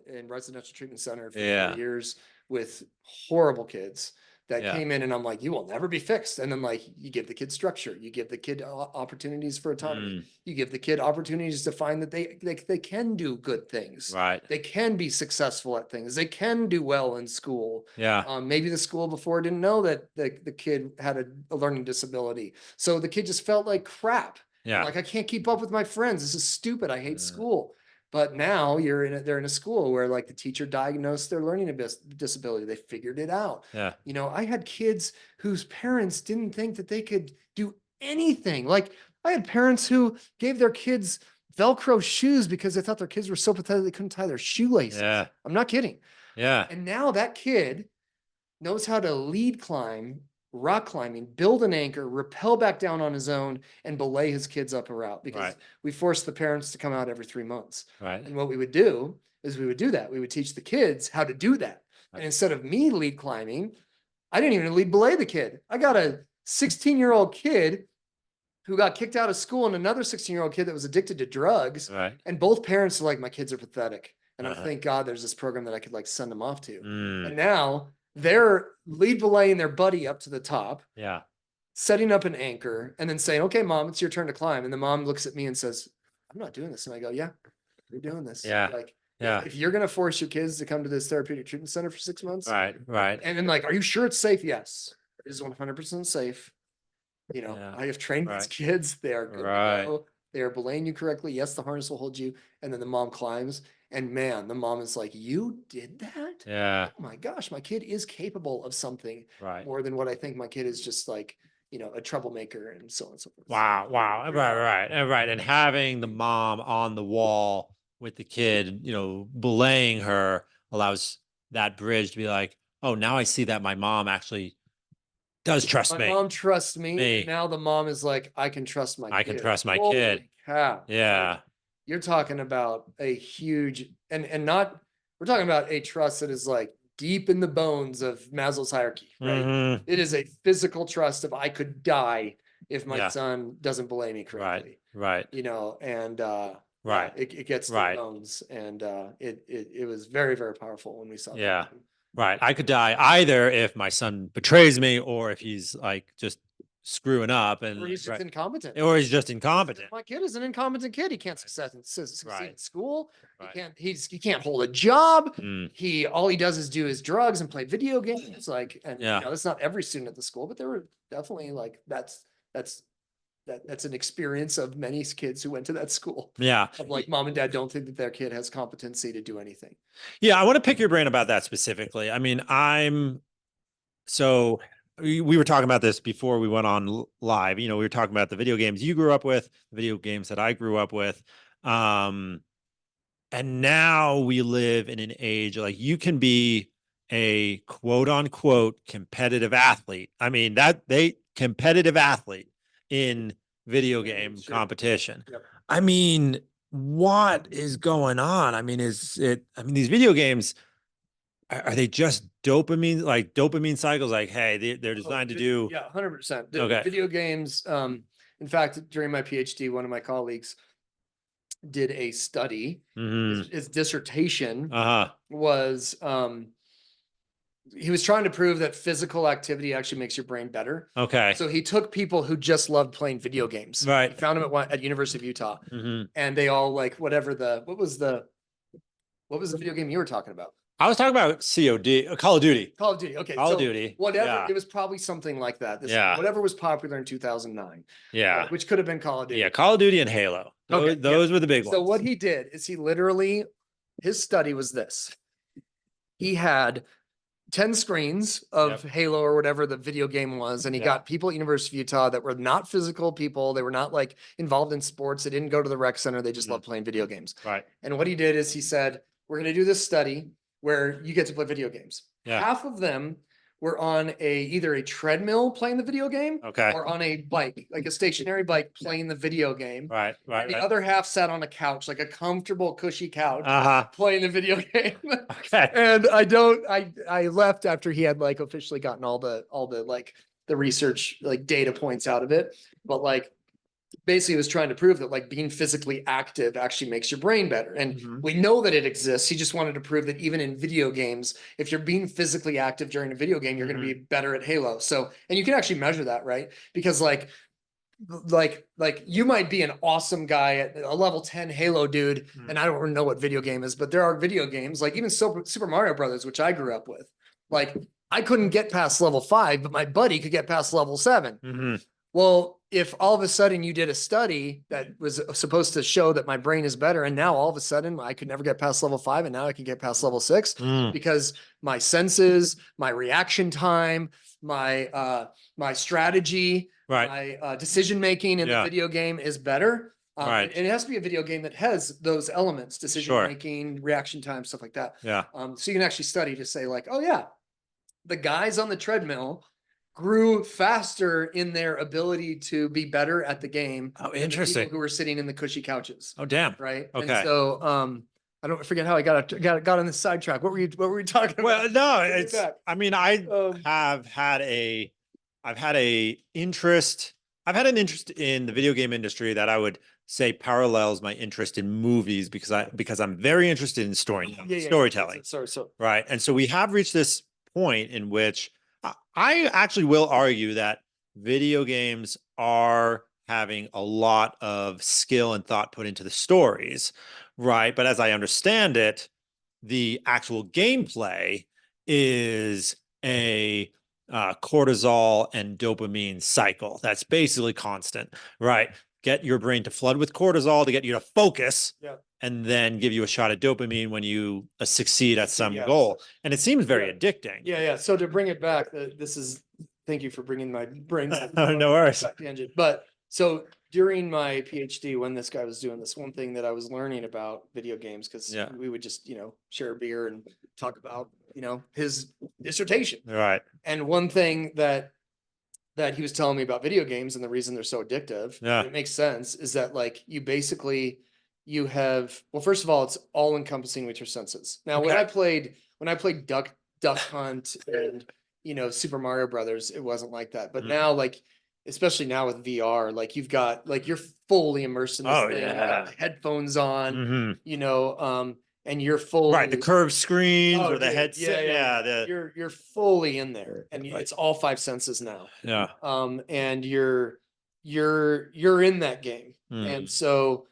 in residential treatment center for 4 years with horrible kids that Yeah. came in, and I'm like, you will never be fixed. And then like, you give the kid structure, you give the kid opportunities for autonomy, Mm, you give the kid opportunities to find that they can do good things. right. They can be successful at things. They can do well in school. Yeah. Maybe the school before didn't know that the kid had a learning disability. So the kid just felt like crap. Yeah. Like, I can't keep up with my friends. This is stupid. I hate Mm. school. But now they're in a school where like the teacher diagnosed their learning disability. They figured it out. Yeah. You know, I had kids whose parents didn't think that they could do anything. Like I had parents who gave their kids Velcro shoes because they thought their kids were so pathetic they couldn't tie their shoelaces. Yeah. I'm not kidding. Yeah. And now that kid knows how to lead climb, rock climbing, build an anchor, rappel back down on his own, and belay his kids up a route because Right. we forced the parents to come out every 3 months. Right. And what we would do is we would do that. We would teach the kids how to do that. And Right. instead of me lead climbing, I didn't even lead belay the kid. I got a 16-year-old kid who got kicked out of school and another 16-year-old kid that was addicted to drugs. Right. And both parents are like, my kids are pathetic. And Uh-huh. thank God there's this program that I could like send them off to. Mm, And now they're lead belaying their buddy up to the top, yeah. setting up an anchor, and then saying, okay, mom, it's your turn to climb. And the mom looks at me and says, I'm not doing this. And I go, yeah, you're doing this. Yeah. Like, Yeah. if you're going to force your kids to come to this therapeutic treatment center for 6 months, Right. Right. and then like, are you sure it's safe? Yes, it is 100% safe. You know, Yeah. I have trained these Right. kids. They are good Right. to go. They are belaying you correctly. Yes, the harness will hold you. And then the mom climbs. And man, the mom is like, you did that? Yeah. Oh my gosh, my kid is capable of something Right. more than what I think my kid is just like, you know, a troublemaker and so on and so forth. Wow. Wow. Right. Right. And having the mom on the wall with the kid, belaying her allows that bridge to be like, oh, now I see that my mom actually does trust My me. mom trusts me. Me. And now the mom is like, I can trust my kid. I can trust my Holy kid. cow. Yeah. Like, you're talking about a huge and not, we're talking about a trust that is like deep in the bones of Maslow's hierarchy, right? Mhm. It is a physical trust of I could die if my Yeah. son doesn't belay me correctly, Right. you know, and Right. it gets to Right. the bones, and it was very, very powerful when we saw that Yeah. happen. Right. I could die either if my son betrays me or if he's like just screwing up and Or he's just right. incompetent. Or he's just incompetent. My kid is an incompetent kid. He can't succeed in Right. school. Right. He can't hold a job. Mm. All he does is do his drugs and play video games. Like, and Yeah. that's not every student at the school, but there were definitely like that's an experience of many kids who went to that school. Yeah. Of like, mom and dad don't think that their kid has competency to do anything. Yeah. I want to pick your brain about that specifically. I mean, so we were talking about this before we went on live. We were talking about the video games you grew up with, the video games that I grew up with. And now we live in an age like you can be a quote unquote competitive athlete. I mean, competitive athlete in video game Sure. competition. Yep. I mean, what is going on? I mean, these video games, are they just dopamine cycles? Like, hey, they're designed to do. Yeah, 100%. Okay. Video games. In fact, during my PhD, one of my colleagues did a study. His dissertation was he was trying to prove that physical activity actually makes your brain better. Okay. So he took people who just loved playing video games. Right. He found them at University of Utah, and they all like what was the video game you were talking about? I was talking about COD, Call of Duty. Call of Duty. Okay. Call of Duty. Whatever. Yeah. It was probably something like that. Yeah. Whatever was popular in 2009. Yeah. Which could have been Call of Duty. Yeah. Call of Duty and Halo. Those were the big ones. So what he did is his study was this. He had 10 screens of Halo or whatever the video game was. And he got people at University of Utah that were not physical people. They were not like involved in sports. They didn't go to the rec center. They just loved playing video games. Right. And what he did is he said, we're going to do this study where you get to play video games. Yeah. Half of them were on either a treadmill playing the video game or on a bike, like a stationary bike playing the video game. Right. And the other half sat on a couch, like a comfortable, cushy couch playing the video game. Okay. And I left after he had like officially gotten all the like the research, like data points out of it. But like, basically was trying to prove that like being physically active actually makes your brain better. And we know that it exists. He just wanted to prove that even in video games, if you're being physically active during a video game, you're going to be better at Halo. So, and you can actually measure that, right? Because like you might be an awesome guy at a level 10 Halo dude. And I don't really know what video game is, but there are video games like even Super Mario Brothers, which I grew up with. Like I couldn't get past level 5, but my buddy could get past level 7. Well, if all of a sudden you did a study that was supposed to show that my brain is better, and now all of a sudden I could never get past level 5, and now I can get past level 6 because my senses, my reaction time, my strategy, my decision making in the video game is better. And it has to be a video game that has those elements: decision making, reaction time, stuff like that. Yeah. So you can actually study to say like, oh yeah, the guys on the treadmill grew faster in their ability to be better at the game. Oh, interesting. The people who were sitting in the cushy couches. Oh, damn. Right. Okay. And so, I forget how I got on this sidetrack. What were we talking about? Well, no, I mean, I've had an interest in the video game industry that I would say parallels my interest in movies because I'm very interested in storytelling. Sorry. Right. And so we have reached this point in which I actually will argue that video games are having a lot of skill and thought put into the stories, right? But as I understand it, the actual gameplay is a cortisol and dopamine cycle that's basically constant, right? Get your brain to flood with cortisol to get you to focus. And then give you a shot at dopamine when you succeed at some goal. And it seems very addicting. Yeah. So to bring it back, thank you for bringing my brain. No worries. Tangent. But so during my PhD, when this guy was doing this, one thing that I was learning about video games, because we would just, share a beer and talk about, his dissertation. Right. And one thing that he was telling me about video games and the reason they're so addictive, and it makes sense, is that like you have, well, first of all, it's all encompassing with your senses. Now, when I played Duck Hunt and, Super Mario Brothers, it wasn't like that. But now, like, especially now with VR, like you've got, like, you're fully immersed in this thing. You've got the headphones on, and you're fully. Right. The curved screens or the headset. You're fully in there, and it's all 5 senses now. Yeah. And you're in that game. And so,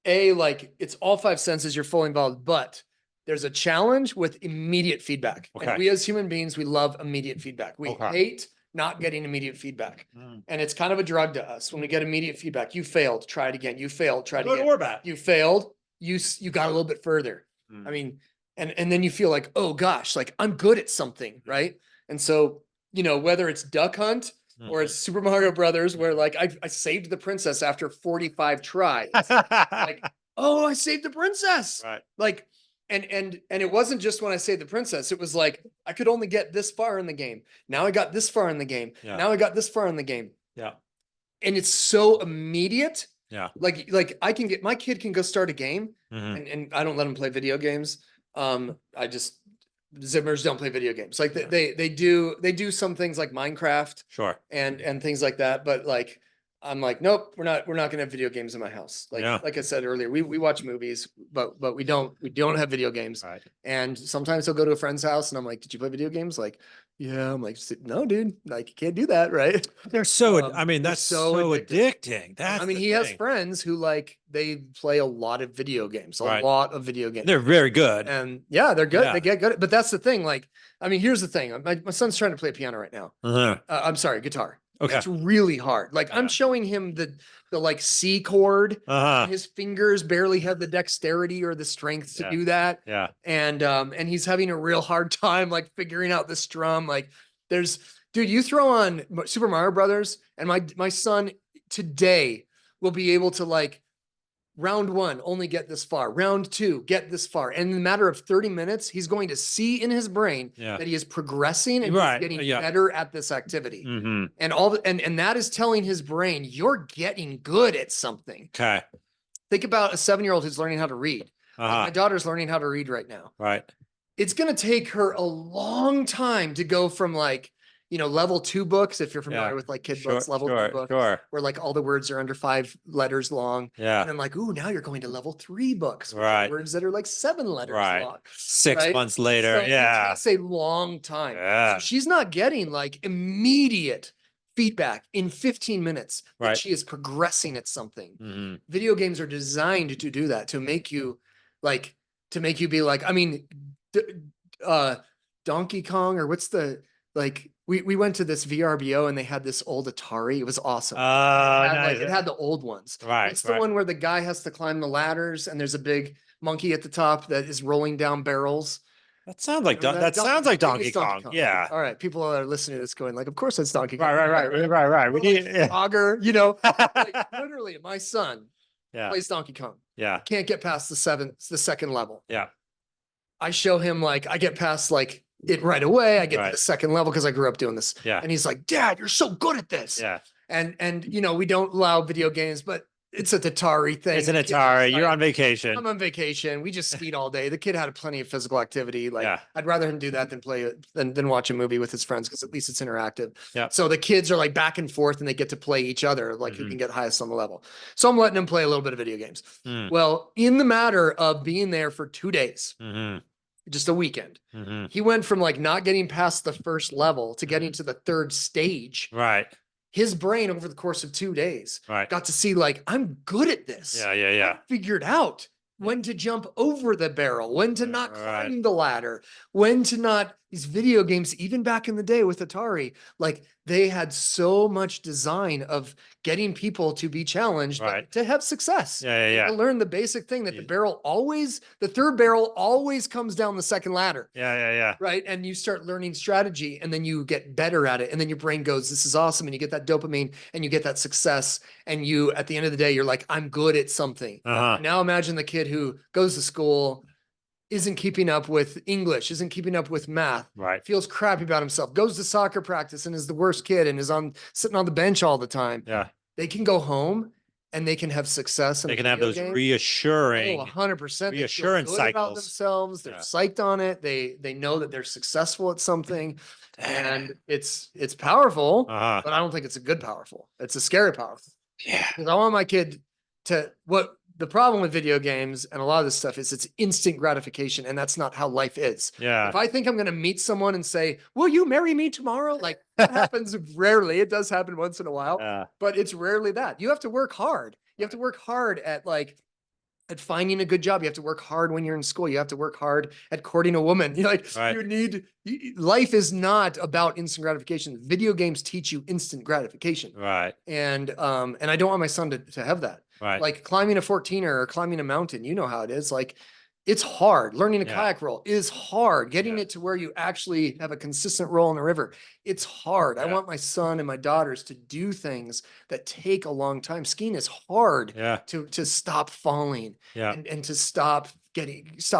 like it's all 5 senses, you're fully involved, but there's a challenge with immediate feedback. And we as human beings, we love immediate feedback. We hate not getting immediate feedback. And it's kind of a drug to us when we get immediate feedback. You failed, try it again. You failed, try it again. Good or bad. You failed, you got a little bit further. I mean, and then you feel like, oh gosh, like I'm good at something, right? And so, whether it's Duck Hunt or it's Super Mario Brothers, where like I saved the princess after 45 tries. Like, oh, I saved the princess. Right. Like, and it wasn't just when I saved the princess. It was like I could only get this far in the game. Now I got this far in the game. Now I got this far in the game. Yeah. And it's so immediate Yeah. Like I can my kid can go start a game Mhm. and I don't let him play video games. I just Zimmers don't play video games. Like they do some things like Minecraft Sure. and things like that. But like I'm like, nope, we're not gonna have video games in my house. Yeah. Like I said earlier, we watch movies, but we don't have video games. Right. And sometimes he'll go to a friend's house and I'm like, did you play video games? Like, yeah. I'm like, no, dude, like you can't do that, right? They're so, I mean, They're that's so so addictive. addicting. That's I mean, the he has thing. friends who like they play a lot of video games, a Right. lot of video games. They're very good. And yeah, they're good. Yeah. They get good. But that's the thing. Like, I mean, here's the thing. My son's trying to play piano right now. Uh-huh. I'm sorry, guitar. Okay. It's really hard. Like I'm Yeah. showing him the like C chord. Uh-huh. His fingers barely have the dexterity or the strength to Yeah. do that. Yeah. And he's having a real hard time like figuring out the strum. Like dude, you throw on Super Mario Brothers and my son today will be able to like round 1, only get this far. Round 2, get this far. And in a matter of 30 minutes, he's going to see in his brain Yeah. that he is progressing and Right. he's getting Yeah. better at this activity. Mm-hmm. And that is telling his brain, you're getting good at something. Okay. Think about a 7-year-old who's learning how to read. Like, Uh-huh. my daughter's learning how to read right now. Right. It's going to take her a long time to go from like, level 2 books, if you're familiar Yeah. with like kid Sure. books, level 2 Sure. books, Sure. where like all the words are under 5 letters long. Yeah. And I'm like, ooh, now you're going to level 3 books. With Right. words that are like 7 letters Right. long. 6 right? months later. So Yeah. It takes a long time. Yeah. So she's not getting like immediate feedback in 15 minutes that Right. she is progressing at something. Mm-hmm. Video games are designed to do that, to make you be like, I mean, Donkey Kong, or what's the, like, we went to this VRBO and they had this old Atari. It was awesome. Oh, It nice. had the old ones. Right. It's the Right. one where the guy has to climb the ladders and there's a big monkey at the top that is rolling down barrels. That sounds like Remember that sounds like Maybe it's Donkey Kong. Yeah. All right. People that are listening to this going like, of course that's Donkey Kong. Right. We Or need. like Yeah. Frogger, like, literally my son Yeah. plays Donkey Kong. Yeah. Can't get past the 2nd level. Yeah. I show him like, I get past like it right away. I get to Right. the 2nd level because I grew up doing this. Yeah. And he's like, Dad, you're so good at this. Yeah. And we don't allow video games, but it's an Atari thing. It's an The kid's Atari. You're excited. on vacation. I'm on vacation. We just skied all day. The kid had plenty of physical activity. Like Yeah. I'd rather him do that than play than watch a movie with his friends, because at least it's interactive. Yeah. So the kids are like back and forth and they get to play each other, like who Mhm. can get highest on the level. So I'm letting him play a little bit of video games. Mm. Well, in the matter of being there for 2 days, Mm-hmm. just a weekend, Mm-hmm. he went from like not getting past the 1st level to getting to the 3rd stage. Right. His brain over the course of 2 days Right. got to see like, I'm good at this. Yeah. Yeah. Yeah. I figured out when to jump over the barrel, when to not Right. climb the ladder, when to not, these video games, even back in the day with Atari, like they had so much design of getting people to be challenged, but Right. to have success. Yeah. Yeah. To Yeah. learn the basic thing that Yeah. the 3rd barrel always comes down the 2nd ladder. Yeah. Yeah. Yeah. Right. And you start learning strategy and then you get better at it. And then your brain goes, this is awesome. And you get that dopamine and you get that success. And you, at the end of the day, you're like, I'm good at something. Uh-huh. Now imagine the kid who goes to school, isn't keeping up with English, isn't keeping up with math, Right. feels crappy about himself, goes to soccer practice and is the worst kid and is sitting on the bench all the time. Yeah. They can go home and they can have success. In They a can have video those game. reassuring. 100%. reassurance They feel good about cycles. themselves. They're Yeah. psyched on it. They know that they're successful at something, and it's powerful, Uh-huh. but I don't think it's a good powerful. It's a scary powerful. Yeah. Because I want my kid to, what the problem with video games and a lot of this stuff is it's instant gratification, and that's not how life is. Yeah. If I think I'm going to meet someone and say, will you marry me tomorrow? Like that happens rarely. It does happen once in a while, Yeah. but it's rarely that. You have to work hard. You have to work hard at finding a good job. You have to work hard when you're in school. You have to work hard at courting a woman. Right. Life is not about instant gratification. Video games teach you instant gratification. Right. And I don't want my son to have that. Right. Like climbing a 14er or climbing a mountain, you know how it is. Like it's hard. Learning a Yeah. kayak roll is hard. Getting Yeah. it to where you actually have a consistent roll in the river, it's hard. I Yeah. want my son and my daughters to do things that take a long time. Skiing is hard Yeah. to stop falling Yeah. and to stop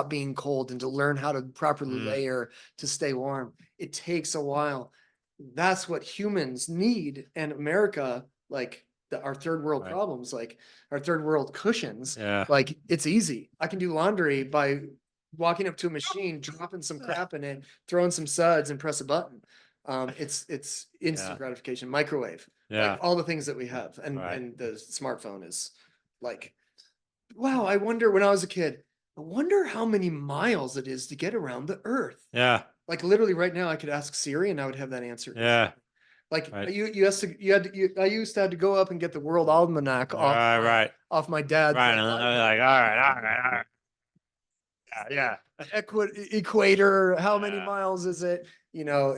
being cold and to learn how to properly Mm. layer to stay warm. It takes a while. That's what humans need. And America, like our third world Right. problems, like our third world cushions, Yeah. like it's easy. I can do laundry by walking up to a machine, dropping some crap in it, throwing some suds and press a button. It's instant Yeah. gratification, microwave, Yeah. like all the things that we have. Right. And the smartphone is like, wow, I wonder when I was a kid, I wonder how many miles it is to get around the earth. Yeah. Like literally right now I could ask Siri and I would have that answer. Yeah. Like Right. I used to have to go up and get the World Almanac Right. off my dad's. Right. And then they're like, all right. Yeah. Equator, how many Yeah. miles is it? You know,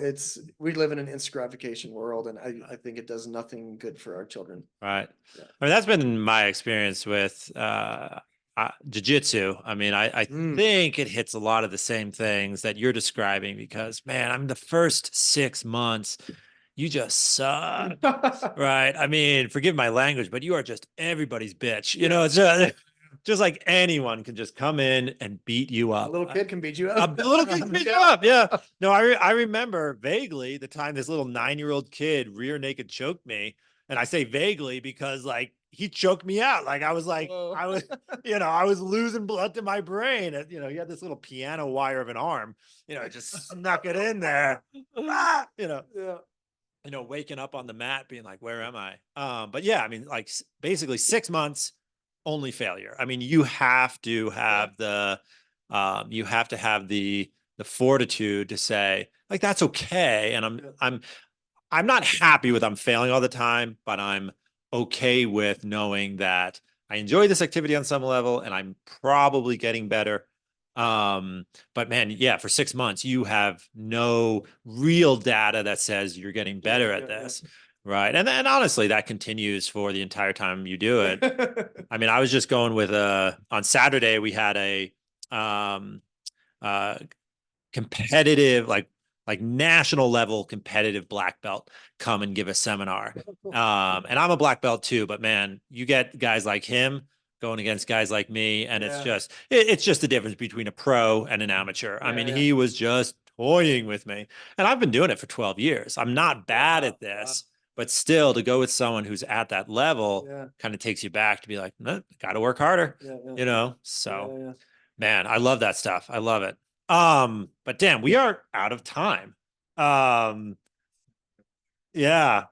we live in an instant gratification world, and I think it does nothing good for our children. Right. Yeah. I mean, that's been my experience with jiu-jitsu. I mean, I think it hits a lot of the same things that you're describing because, man, I mean, the first 6 months, you just suck. Right. I mean, forgive my language, but you are just everybody's bitch. You know, it's just like anyone can just come in and beat you up. A little kid can beat you A up. little kid can beat you up. Yeah. No, I remember vaguely the time this little 9-year-old kid rear naked choked me. And I say vaguely because like he choked me out. Like I was like, Whoa. I was losing blood to my brain. And, he had this little piano wire of an arm, just snuck it in there. Yeah. Waking up on the mat being like, where am I? But yeah, I mean, like basically 6 months, only failure. I mean, you have to have the fortitude to say like, that's okay. And I'm not happy with I'm failing all the time, but I'm okay with knowing that I enjoy this activity on some level and I'm probably getting better. But man, yeah, for 6 months, you have no real data that says you're getting better at this. Right. And honestly, that continues for the entire time you do it. I mean, I was just going with on Saturday, we had a competitive, like national level competitive black belt come and give a seminar. And I'm a black belt too, but man, you get guys like him going against guys like me. And it's just the difference between a pro and an amateur. I mean, he was just toying with me and I've been doing it for 12 years. I'm not bad at this, but still to go with someone who's at that level kind of takes you back to be like, no, got to work harder, so man, I love that stuff. I love it. But damn, we are out of time. Yeah.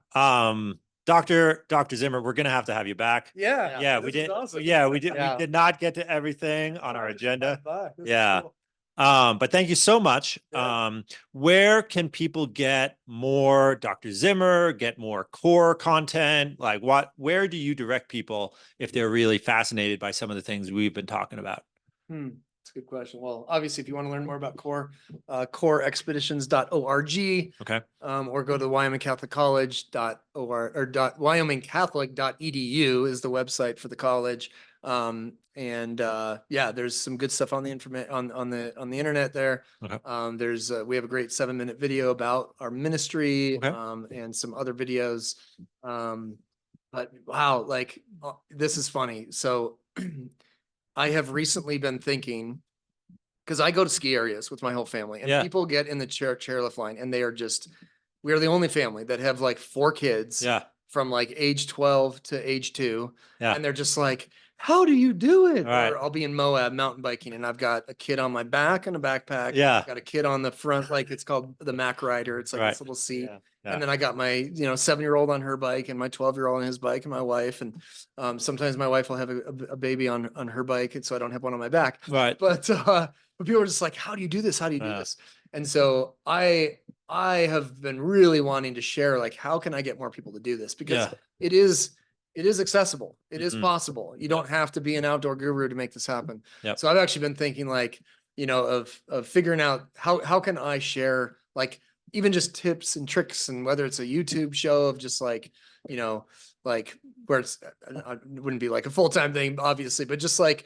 Dr. Zimmer, we're gonna have to have you back. Yeah. We did. Awesome. Yeah, we did. Yeah. We did not get to everything on our agenda. This is Yeah. cool. But thank you so much. Yeah. Where can people get more Dr. Zimmer, get more core content? Like where do you direct people if they're really fascinated by some of the things we've been talking about? That's a good question. Well, obviously, if you want to learn more about core, coreexpeditions.org. Okay. Or go to Wyoming Catholic College.org or wyomingcatholic.edu is the website for the college. There's some good stuff on the on the internet there. Okay. We have a great 7-minute video about our ministry, Okay. and some other videos. But wow, like this is funny. So I have recently been thinking, because I go to ski areas with my whole family, and people get in the chairlift line, and they are we are the only family that have like 4 kids from like age 12 to age 2. And they're just like, how do you do it? Right. Or I'll be in Moab mountain biking and I've got a kid on my back and a backpack. Yeah. I've got a kid on the front, like it's called the Mac Rider. It's like this little seat. And then I got my 7-year-old on her bike and my 12-year-old on his bike and my wife. And sometimes my wife will have a baby on her bike. And so I don't have one on my back. Right. But people are just like, how do you do this? How do you do this? And so I have been really wanting to share, like, how can I get more people to do this? Because it is accessible. It is possible. You don't have to be an outdoor guru to make this happen. So I've actually been thinking like, of figuring out how can I share, like, even just tips and tricks, and whether it's a YouTube show of just like, like where it wouldn't be like a full-time thing, obviously, but just like,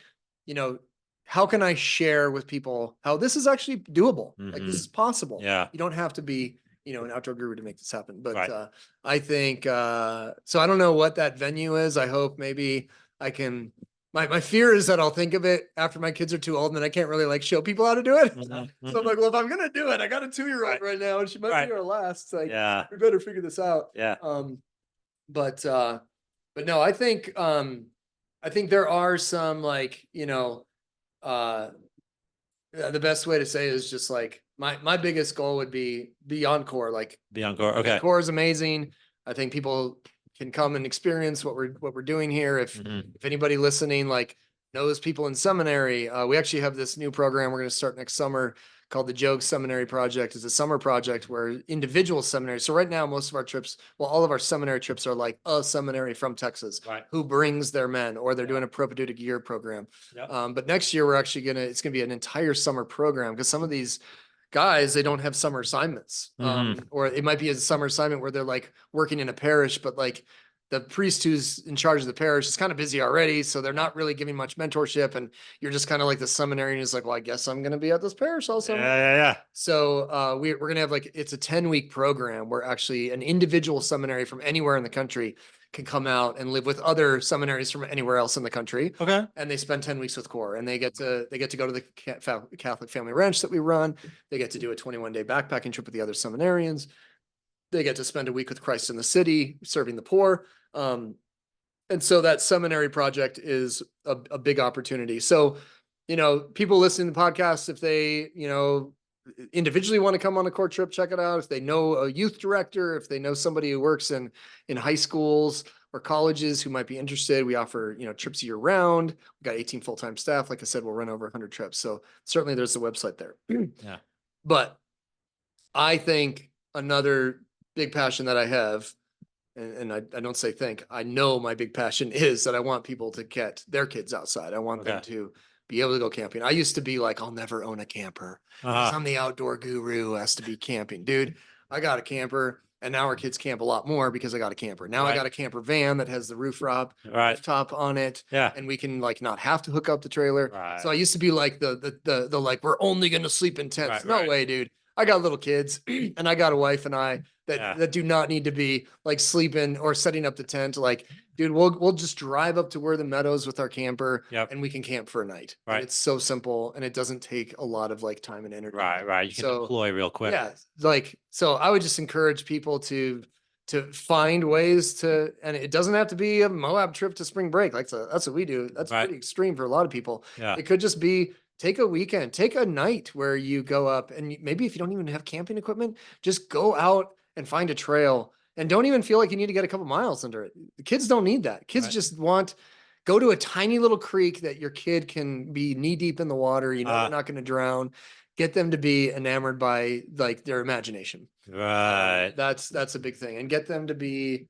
how can I share with people how this is actually doable? Like this is possible. You don't have to be, an outdoor guru to make this happen. But I think, so I don't know what that venue is. I hope maybe I can, my fear is that I'll think of it after my kids are too old and then I can't really like show people how to do it. So I'm like, well, if I'm going to do it, I got a 2-year-old right now and she might be our last. Like, we better figure this out. But no, I think there are some like, the best way to say it is just like my biggest goal would be beyond core. Like Beyond core. I think Okay. core is amazing. I think people can come and experience what we're doing here. If anybody listening like knows people in seminary, we actually have this new program we're going to start next summer called the Jogue Seminary Project. It's a summer project where individual seminaries. So right now, most of our trips, well, all of our seminary trips are like a seminary from Texas Right. who brings their men, or they're Yeah. doing a propedeutic year program. Yep. But next year we're actually it's gonna be an entire summer program because some of these guys, they don't have summer assignments. Or it might be a summer assignment where they're like working in a parish, but like the priest who's in charge of the parish is kind of busy already. So they're not really giving much mentorship. And you're just kind of like the seminarian is like, well, I guess I'm going to be at this parish all summer. Yeah. So we're going to have like, it's a 10-week program where actually an individual seminary from anywhere in the country can come out and live with other seminaries from anywhere else in the country. Okay. And they spend 10 weeks with core, and they get to go to the Catholic Family Ranch that we run. They get to do a 21-day backpacking trip with the other seminarians. They get to spend a week with Christ in the city, serving the poor. And so that seminary project is a big opportunity. So, people listening to the podcast, if they, individually want to come on a core trip, check it out. If they know a youth director, if they know somebody who works in high schools or colleges who might be interested, we offer, trips year round. We've got 18 full-time staff. Like I said, we'll run over 100 trips. So certainly there's the website there. Yeah. But I think another big passion that I have, and I don't say think, I know my big passion is that I want people to get their kids outside. I want them to be able to go camping. I used to be like, I'll never own a camper. I'm the outdoor guru who has to be camping. Dude, I got a camper, and now our kids camp a lot more because I got a camper. Now I got a camper van that has the rooftop on it. Yeah. And we can like not have to hook up the trailer. Right. So I used to be like the like, we're only going to sleep in tents. No way, dude. I got little kids and I got a wife and I that do not need to be like sleeping or setting up the tent. Like, dude, we'll just drive up to where the meadows with our camper and we can camp for a night. Right. And it's so simple and it doesn't take a lot of like time and energy. Right. You can deploy real quick. Yeah. Like, so I would just encourage people to find ways to, and it doesn't have to be a Moab trip to spring break. Like that's what we do. That's pretty extreme for a lot of people. Yeah. It could just be take a weekend, take a night where you go up and maybe if you don't even have camping equipment, just go out and find a trail and don't even feel like you need to get a couple miles under it. The kids don't need that. Kids just go to a tiny little creek that your kid can be knee deep in the water. They're not going to drown. Get them to be enamored by like their imagination. Right. That's a big thing. And get them to be,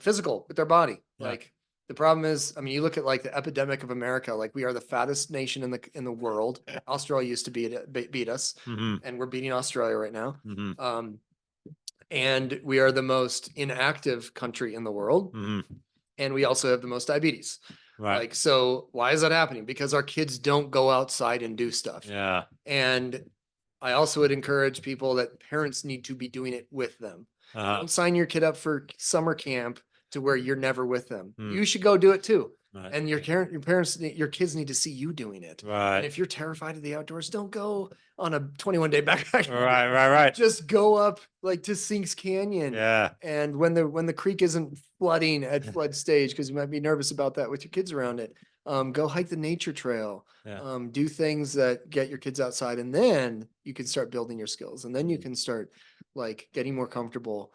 physical with their body. Yeah. Like the problem is, I mean, you look at like the epidemic of America, like we are the fattest nation in the world. Australia used to beat us and we're beating Australia right now. And we are the most inactive country in the world. And we also have the most diabetes. Right. Like, so why is that happening? Because our kids don't go outside and do stuff. Yeah. And I also would encourage people that parents need to be doing it with them. Don't sign your kid up for summer camp to where you're never with them. You should go do it too. Right. And your kids need to see you doing it. Right. And if you're terrified of the outdoors, don't go on a 21-day backpack. Right. Just go up like to Sinks Canyon. Yeah. And when the creek isn't flooding at flood stage, because you might be nervous about that with your kids around it, go hike the nature trail. Yeah. Do things that get your kids outside, and then you can start building your skills, and then you can start like getting more comfortable.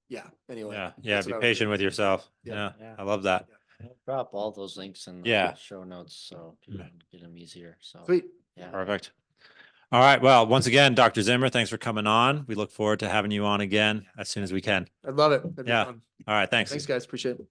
Yeah. Anyway. Yeah. Be patient with yourself. Yeah. I love that. I'll drop all those links in the show notes so people can get them easier. So sweet. Yeah. Perfect. All right. Well, once again, Dr. Zimmer, thanks for coming on. We look forward to having you on again as soon as we can. I'd love it. That'd be fun. All right. Thanks. Thanks, guys. Appreciate it.